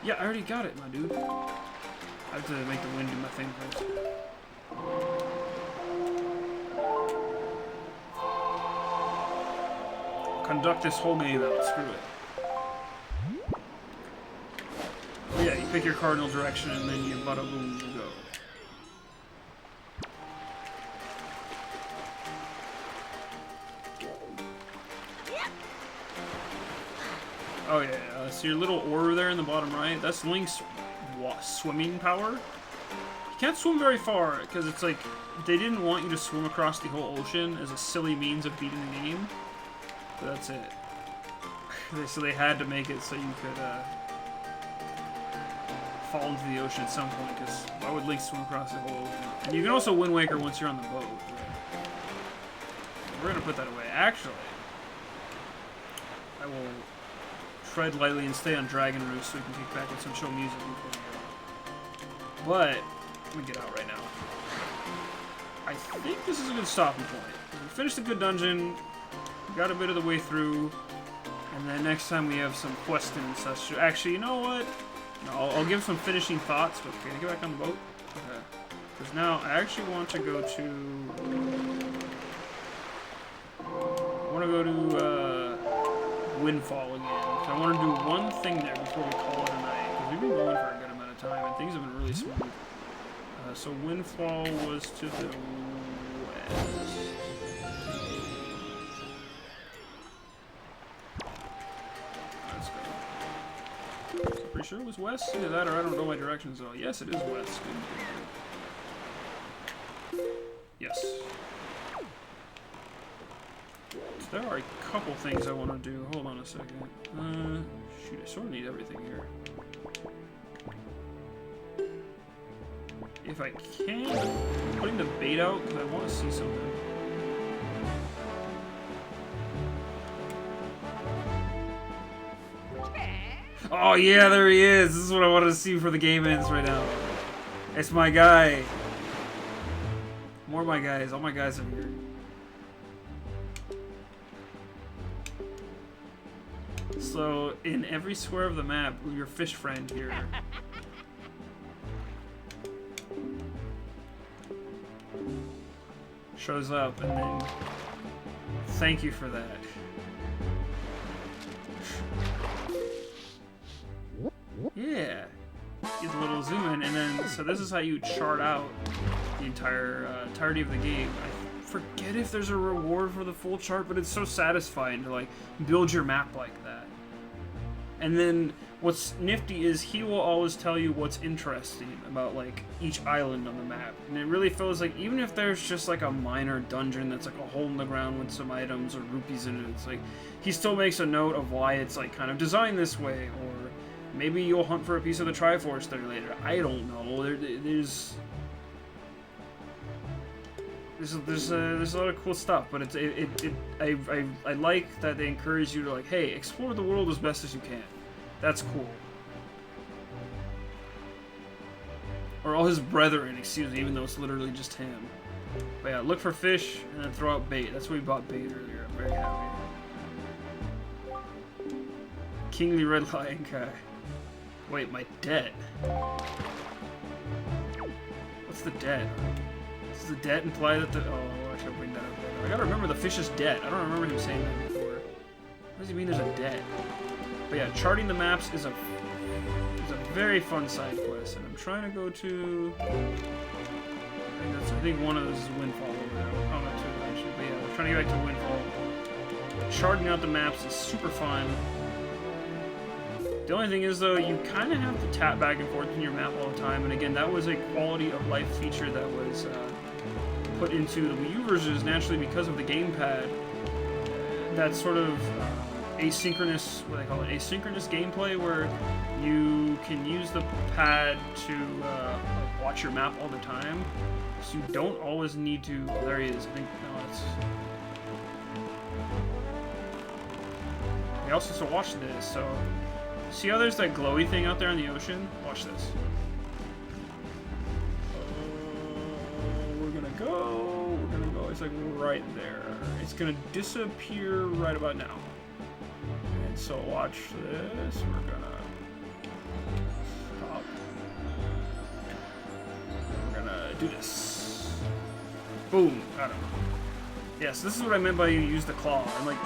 Yeah, I already got it, my dude. I have to make the wind do my thing first. Conduct this whole game out. Screw it. Oh, yeah, you pick your cardinal direction and then you bada boom, you go. Oh yeah, so your little orb there in the bottom right, that's Link's swimming power. You can't swim very far, because it's like, they didn't want you to swim across the whole ocean as a silly means of beating the game. But that's it. So they had to make it so you could fall into the ocean at some point, because why would Link swim across the whole ocean? And you can also Wind Waker once you're on the boat. Right? We're going to put that away. Actually, I will tread lightly and stay on Dragon Roost so we can kick back with some chill music before we go. But, let me get out right now. I think this is a good stopping point. We finished a good dungeon, got a bit of the way through, and then next time we have some questing and such. Actually, you know what? No, I'll give some finishing thoughts, but can I get back on the boat? Okay. Because now I actually want to go to... I want to go to Windfall again. So I want to do one thing there before we call it a night. Because we've been going for a good amount of time and things have been really smooth. So Windfall was to the west. Let's go. So pretty sure it was west? Either that or I don't know my directions at all. Yes, it is west. Yes. So there are a couple things I want to do. Hold on a second. Shoot, I sort of need everything here. If I can, I'm putting the bait out because I want to see something. Oh yeah, there he is! This is what I wanted to see for the game ends right now. It's my guy. More of my guys. All my guys are here. So, in every square of the map, your fish friend here. Shows up, and then thank you for that. Yeah. Get a little zoom in, and then so this is how you chart out the entirety of the game. I forget if there's a reward for the full chart, but it's so satisfying to like build your map like that. And then what's nifty is he will always tell you what's interesting about like each island on the map. And it really feels like even if there's just like a minor dungeon that's like a hole in the ground with some items or rupees in it, it's like he still makes a note of why it's like kind of designed this way, or maybe you'll hunt for a piece of the Triforce there later. I don't know. There's a lot of cool stuff, but I like that they encourage you to like, hey, explore the world as best as you can. That's cool. Or all his brethren, excuse me, even though it's literally just him. But yeah, look for fish and then throw out bait. That's why we bought bait earlier. I'm very happy. Kingly Red Lion guy. Wait, my debt. What's the debt? Does the debt imply that the... Oh, I should bring that up later. I gotta remember the fish's debt. I don't remember him saying that before. What does he mean there's a debt? But yeah, charting the maps is a very fun side quest, and I'm trying to go to... I think one of those is Windfall over there. Oh, not two actually. But yeah, we're trying to get back to Windfall. Charting out the maps is super fun. The only thing is, though, you kind of have to tap back and forth in your map all the time, and again, that was a quality of life feature that was put into the Wii U versions naturally because of the gamepad. That sort of asynchronous, what do they call it, asynchronous gameplay where you can use the pad to like watch your map all the time, so you don't always need to. Oh, there he is. I think no, it's. We also watch this, so. See how there's that glowy thing out there in the ocean? Watch this. We're gonna go. It's like right there. It's gonna disappear right about now. And so watch this. We're gonna stop. We're gonna do this. Boom. I don't know. Yes, this is what I meant by you use the claw. I'm like,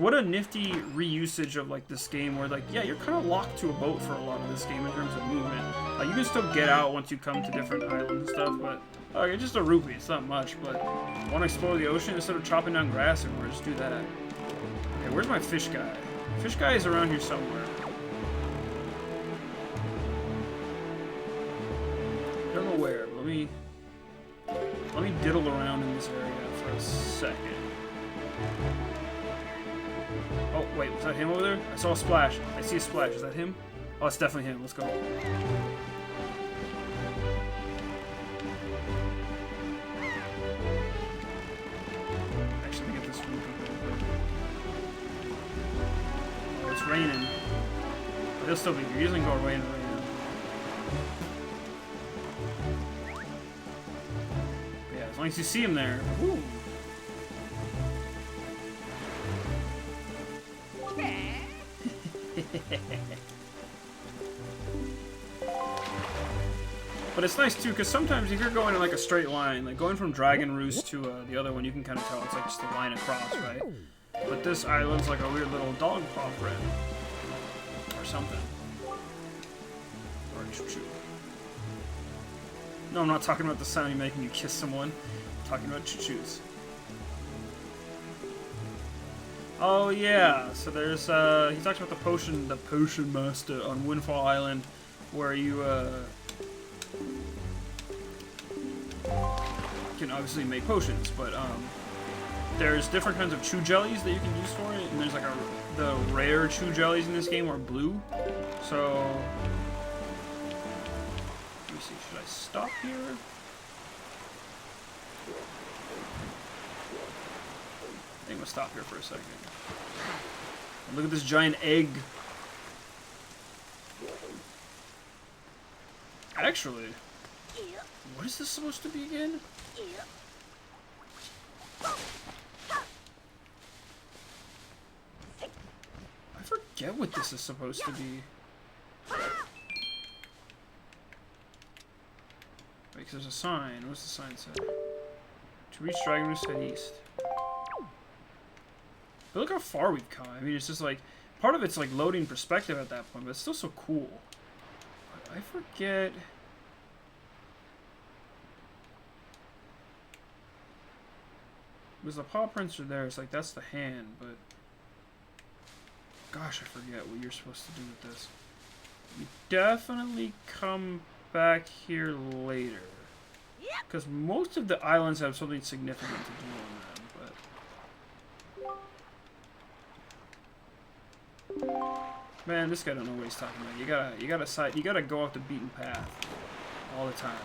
what a nifty reusage of, like, this game where, like, yeah, you're kind of locked to a boat for a lot of this game in terms of movement. Like, you can still get out once you come to different islands and stuff, but, it's just a rupee, it's not much, but want to explore the ocean instead of chopping down grass everywhere, just do that. Okay, where's my fish guy? Fish guy is around here somewhere. I don't know where, but let me diddle around in this area for a second. Oh, wait, was that him over there? I saw a splash. I see a splash. Is that him? Oh, it's definitely him. Let's go. Actually, let me get this rupee. Oh, it's raining. But he'll still be here. He doesn't go away in the rain. But yeah, as long as you see him there. Woo. But it's nice too, because sometimes if you're going in like a straight line, like going from Dragon Roost to the other one, you can kind of tell it's like just a line across, right? But this island's like a weird little dog paw print. Or something. Or choo-choo. No, I'm not talking about the sound you make when you kiss someone. I'm talking about choo-choos. Oh yeah, so there's he talks about the potion master on Windfall Island, where you can obviously make potions, but there's different kinds of chew jellies that you can use for it, and there's like the rare chew jellies in this game are blue. So let me see, should I stop here? I think we'll stop here for a second. Look at this giant egg. Actually, what is this supposed to be again? I forget what this is supposed to be. Wait, 'cause there's a sign. What's the sign say? To reach Dragon Roost, head east. But look how far we've come. I mean, it's just like, part of it's like loading perspective at that point, but it's still so cool. But I forget. Because the paw prints are there, it's like that's the hand, but gosh, I forget what you're supposed to do with this. You definitely come back here later. Because most of the islands have something significant to do on them, but man, this guy don't know what he's talking about. You gotta go off the beaten path all the time.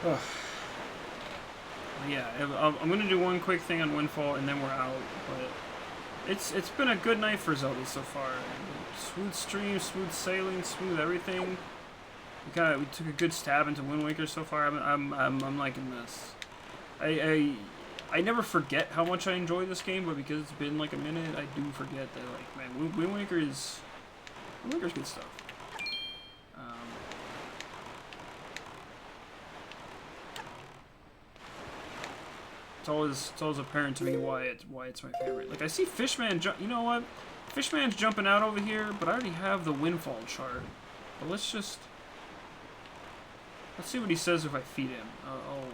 Ugh. Yeah, I'm gonna do one quick thing on Windfall and then we're out. But it's been a good night for Zelda so far. Smooth stream, smooth sailing, smooth everything. We took a good stab into Wind Waker so far. I'm liking this. I never forget how much I enjoy this game, but because it's been like a minute, I do forget that like man, Wind Waker's good stuff. It's always apparent to me why it's my favorite. Like I see Fishman jump. You know what? Fishman's jumping out over here, but I already have the Windfall chart. But let's see what he says if I feed him. I'll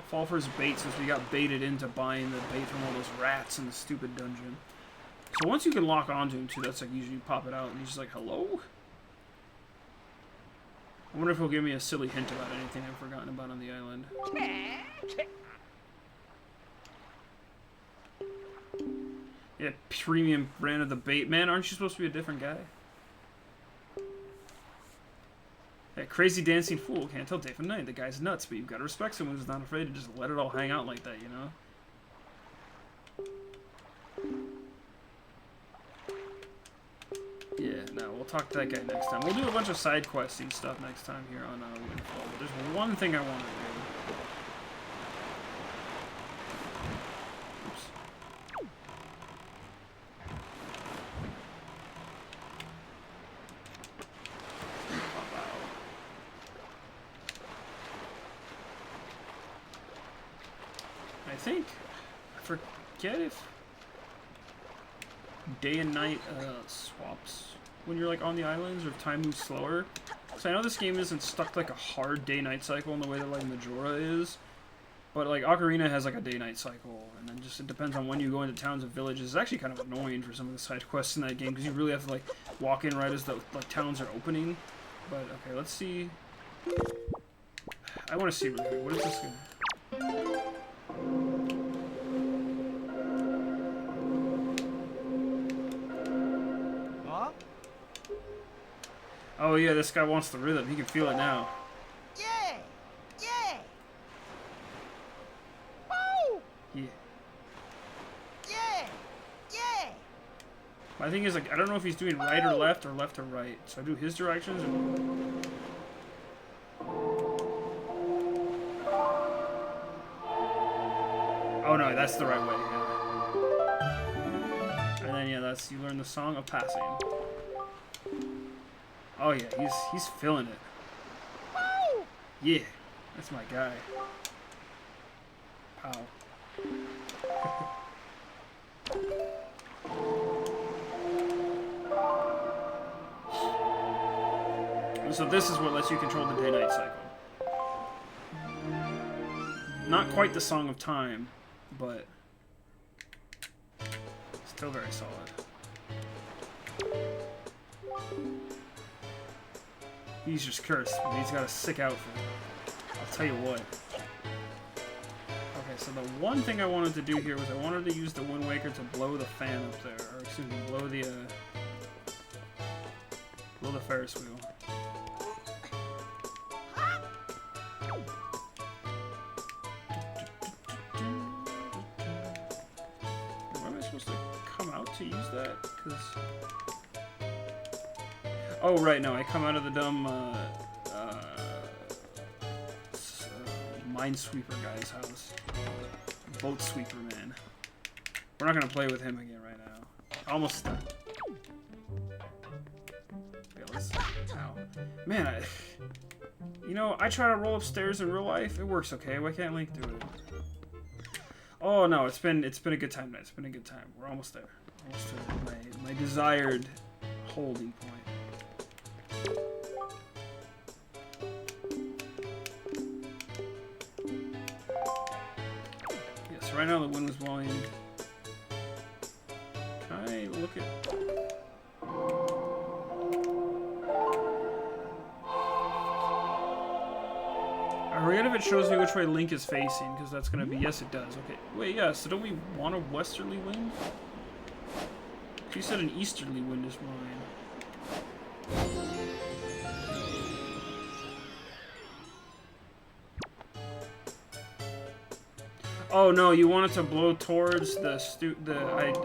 fall for his bait since we got baited into buying the bait from all those rats in the stupid dungeon. So once you can lock onto him too, that's like usually you pop it out and he's just like, hello? I wonder if he'll give me a silly hint about anything I've forgotten about on the island. Yeah, premium brand of the bait. Man, aren't you supposed to be a different guy? That crazy dancing fool can't tell day from night. The guy's nuts, but you've got to respect someone who's not afraid to just let it all hang out like that, you know? Yeah, no, we'll talk to that guy next time. We'll do a bunch of side questing stuff next time here on Windfall, but there's one thing I want to do. I forget if day and night swaps when you're like on the islands, or if time moves slower. So I know this game isn't stuck like a hard day-night cycle in the way that like Majora is, but like Ocarina has like a day-night cycle, and then just it depends on when you go into towns and villages. It's actually kind of annoying for some of the side quests in that game because you really have to like walk in right as the like towns are opening. But okay, let's see. I want to see really quick. What is this game? Oh yeah, this guy wants the rhythm. He can feel it now. Yeah! Yeah! Woo! Yeah. Yeah! Yeah! My thing is, like, I don't know if he's doing right or left or right. So I do his directions. Oh no, that's the right way. Yeah. And then yeah, that's you learn the song of passing. Oh yeah, he's feeling it. Yeah, that's my guy. Pow. So this is what lets you control the day-night cycle. Not quite the Song of Time, but still very solid. He's just cursed, but he's got a sick outfit. I'll tell you what. Okay, so the one thing I wanted to do here was I wanted to use the Wind Waker to blow the fan up there, or excuse me, blow the Ferris wheel. Where am I supposed to come out to use that? Because oh right, no, I come out of the dumb Minesweeper guy's house. Boat sweeper man. We're not gonna play with him again right now. Almost done. Okay, let's. Ow. Man, you know, I try to roll upstairs in real life. It works okay. Why can't Link do it? Oh no, it's been a good time tonight. It's been a good time. We're almost there. Almost to my desired holding point. Yes, right now the wind was blowing. Can I look at? I forget if it shows me which way Link is facing, because that's going to be... Yes, it does. Okay. Wait, yeah, so don't we want a westerly wind? She said an easterly wind is mine. Oh, no, you want it to blow towards the...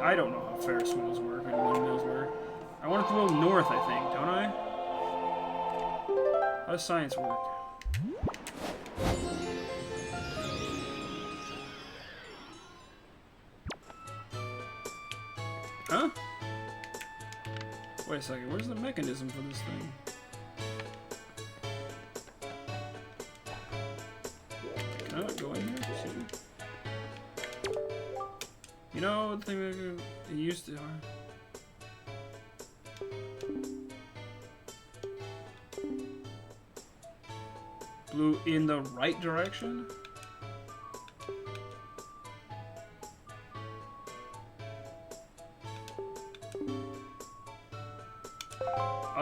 I don't know how Ferris wheels work and windmills work. I want it to blow north, I think, don't I? How does science work? Huh? Wait a second, where's the mechanism for this thing? Can I not go in here? See? You know the thing that it used to... Blew in the right direction?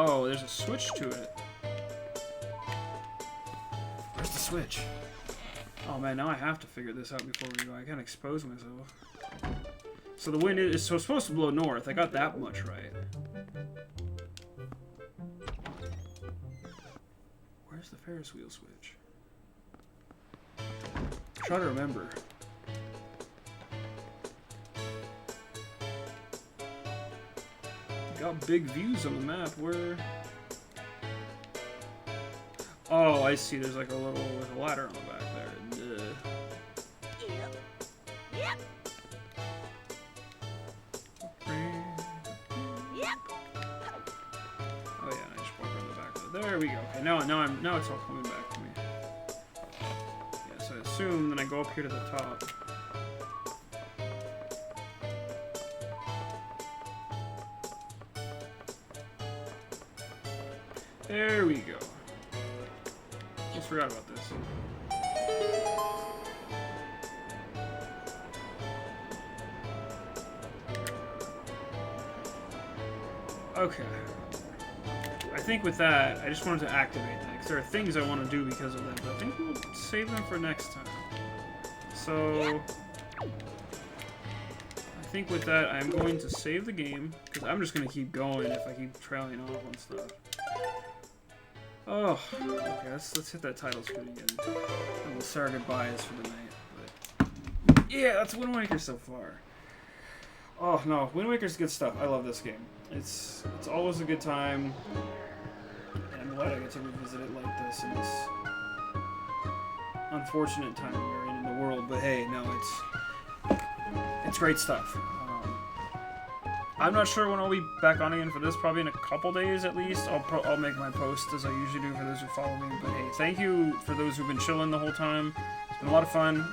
Oh, there's a switch to it. Where's the switch? Oh man, now I have to figure this out before we go. I can't expose myself. So the wind is supposed to blow north. I got that much right. Where's the Ferris wheel switch? Try to remember. Got big views on the map. Where? Oh, I see. There's like a ladder on the back there. Yep. Yep. Yep. Oh yeah, I just walk around the back of it. There we go. Okay, now it's all coming back to me. Yeah, so I assume then I go up here to the top. There we go. Just forgot about this. Okay. I think with that, I just wanted to activate that, because there are things I want to do because of that, but I think we'll save them for next time. So... I think with that, I'm going to save the game, because I'm just going to keep going if I keep trailing off on stuff. Oh, okay, let's hit that title screen again. And we'll say our goodbyes for the night. But yeah, that's Wind Waker so far. Oh no, Wind Waker's good stuff. I love this game. It's always a good time, and I'm glad I get to revisit it like this in this unfortunate time we're in the world. But hey, no, it's great stuff. I'm not sure when I'll be back on again for this. Probably in a couple days at least. I'll make my post as I usually do for those who follow me. But hey, thank you for those who've been chilling the whole time. It's been a lot of fun.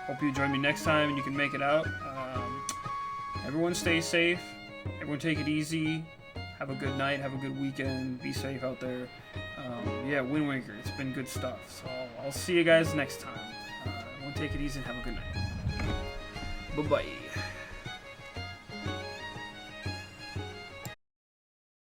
Hope you join me next time and you can make it out. Everyone stay safe. Everyone take it easy. Have a good night. Have a good weekend. Be safe out there. Yeah, Wind Waker. It's been good stuff. So I'll see you guys next time. Everyone take it easy and have a good night. Bye-bye.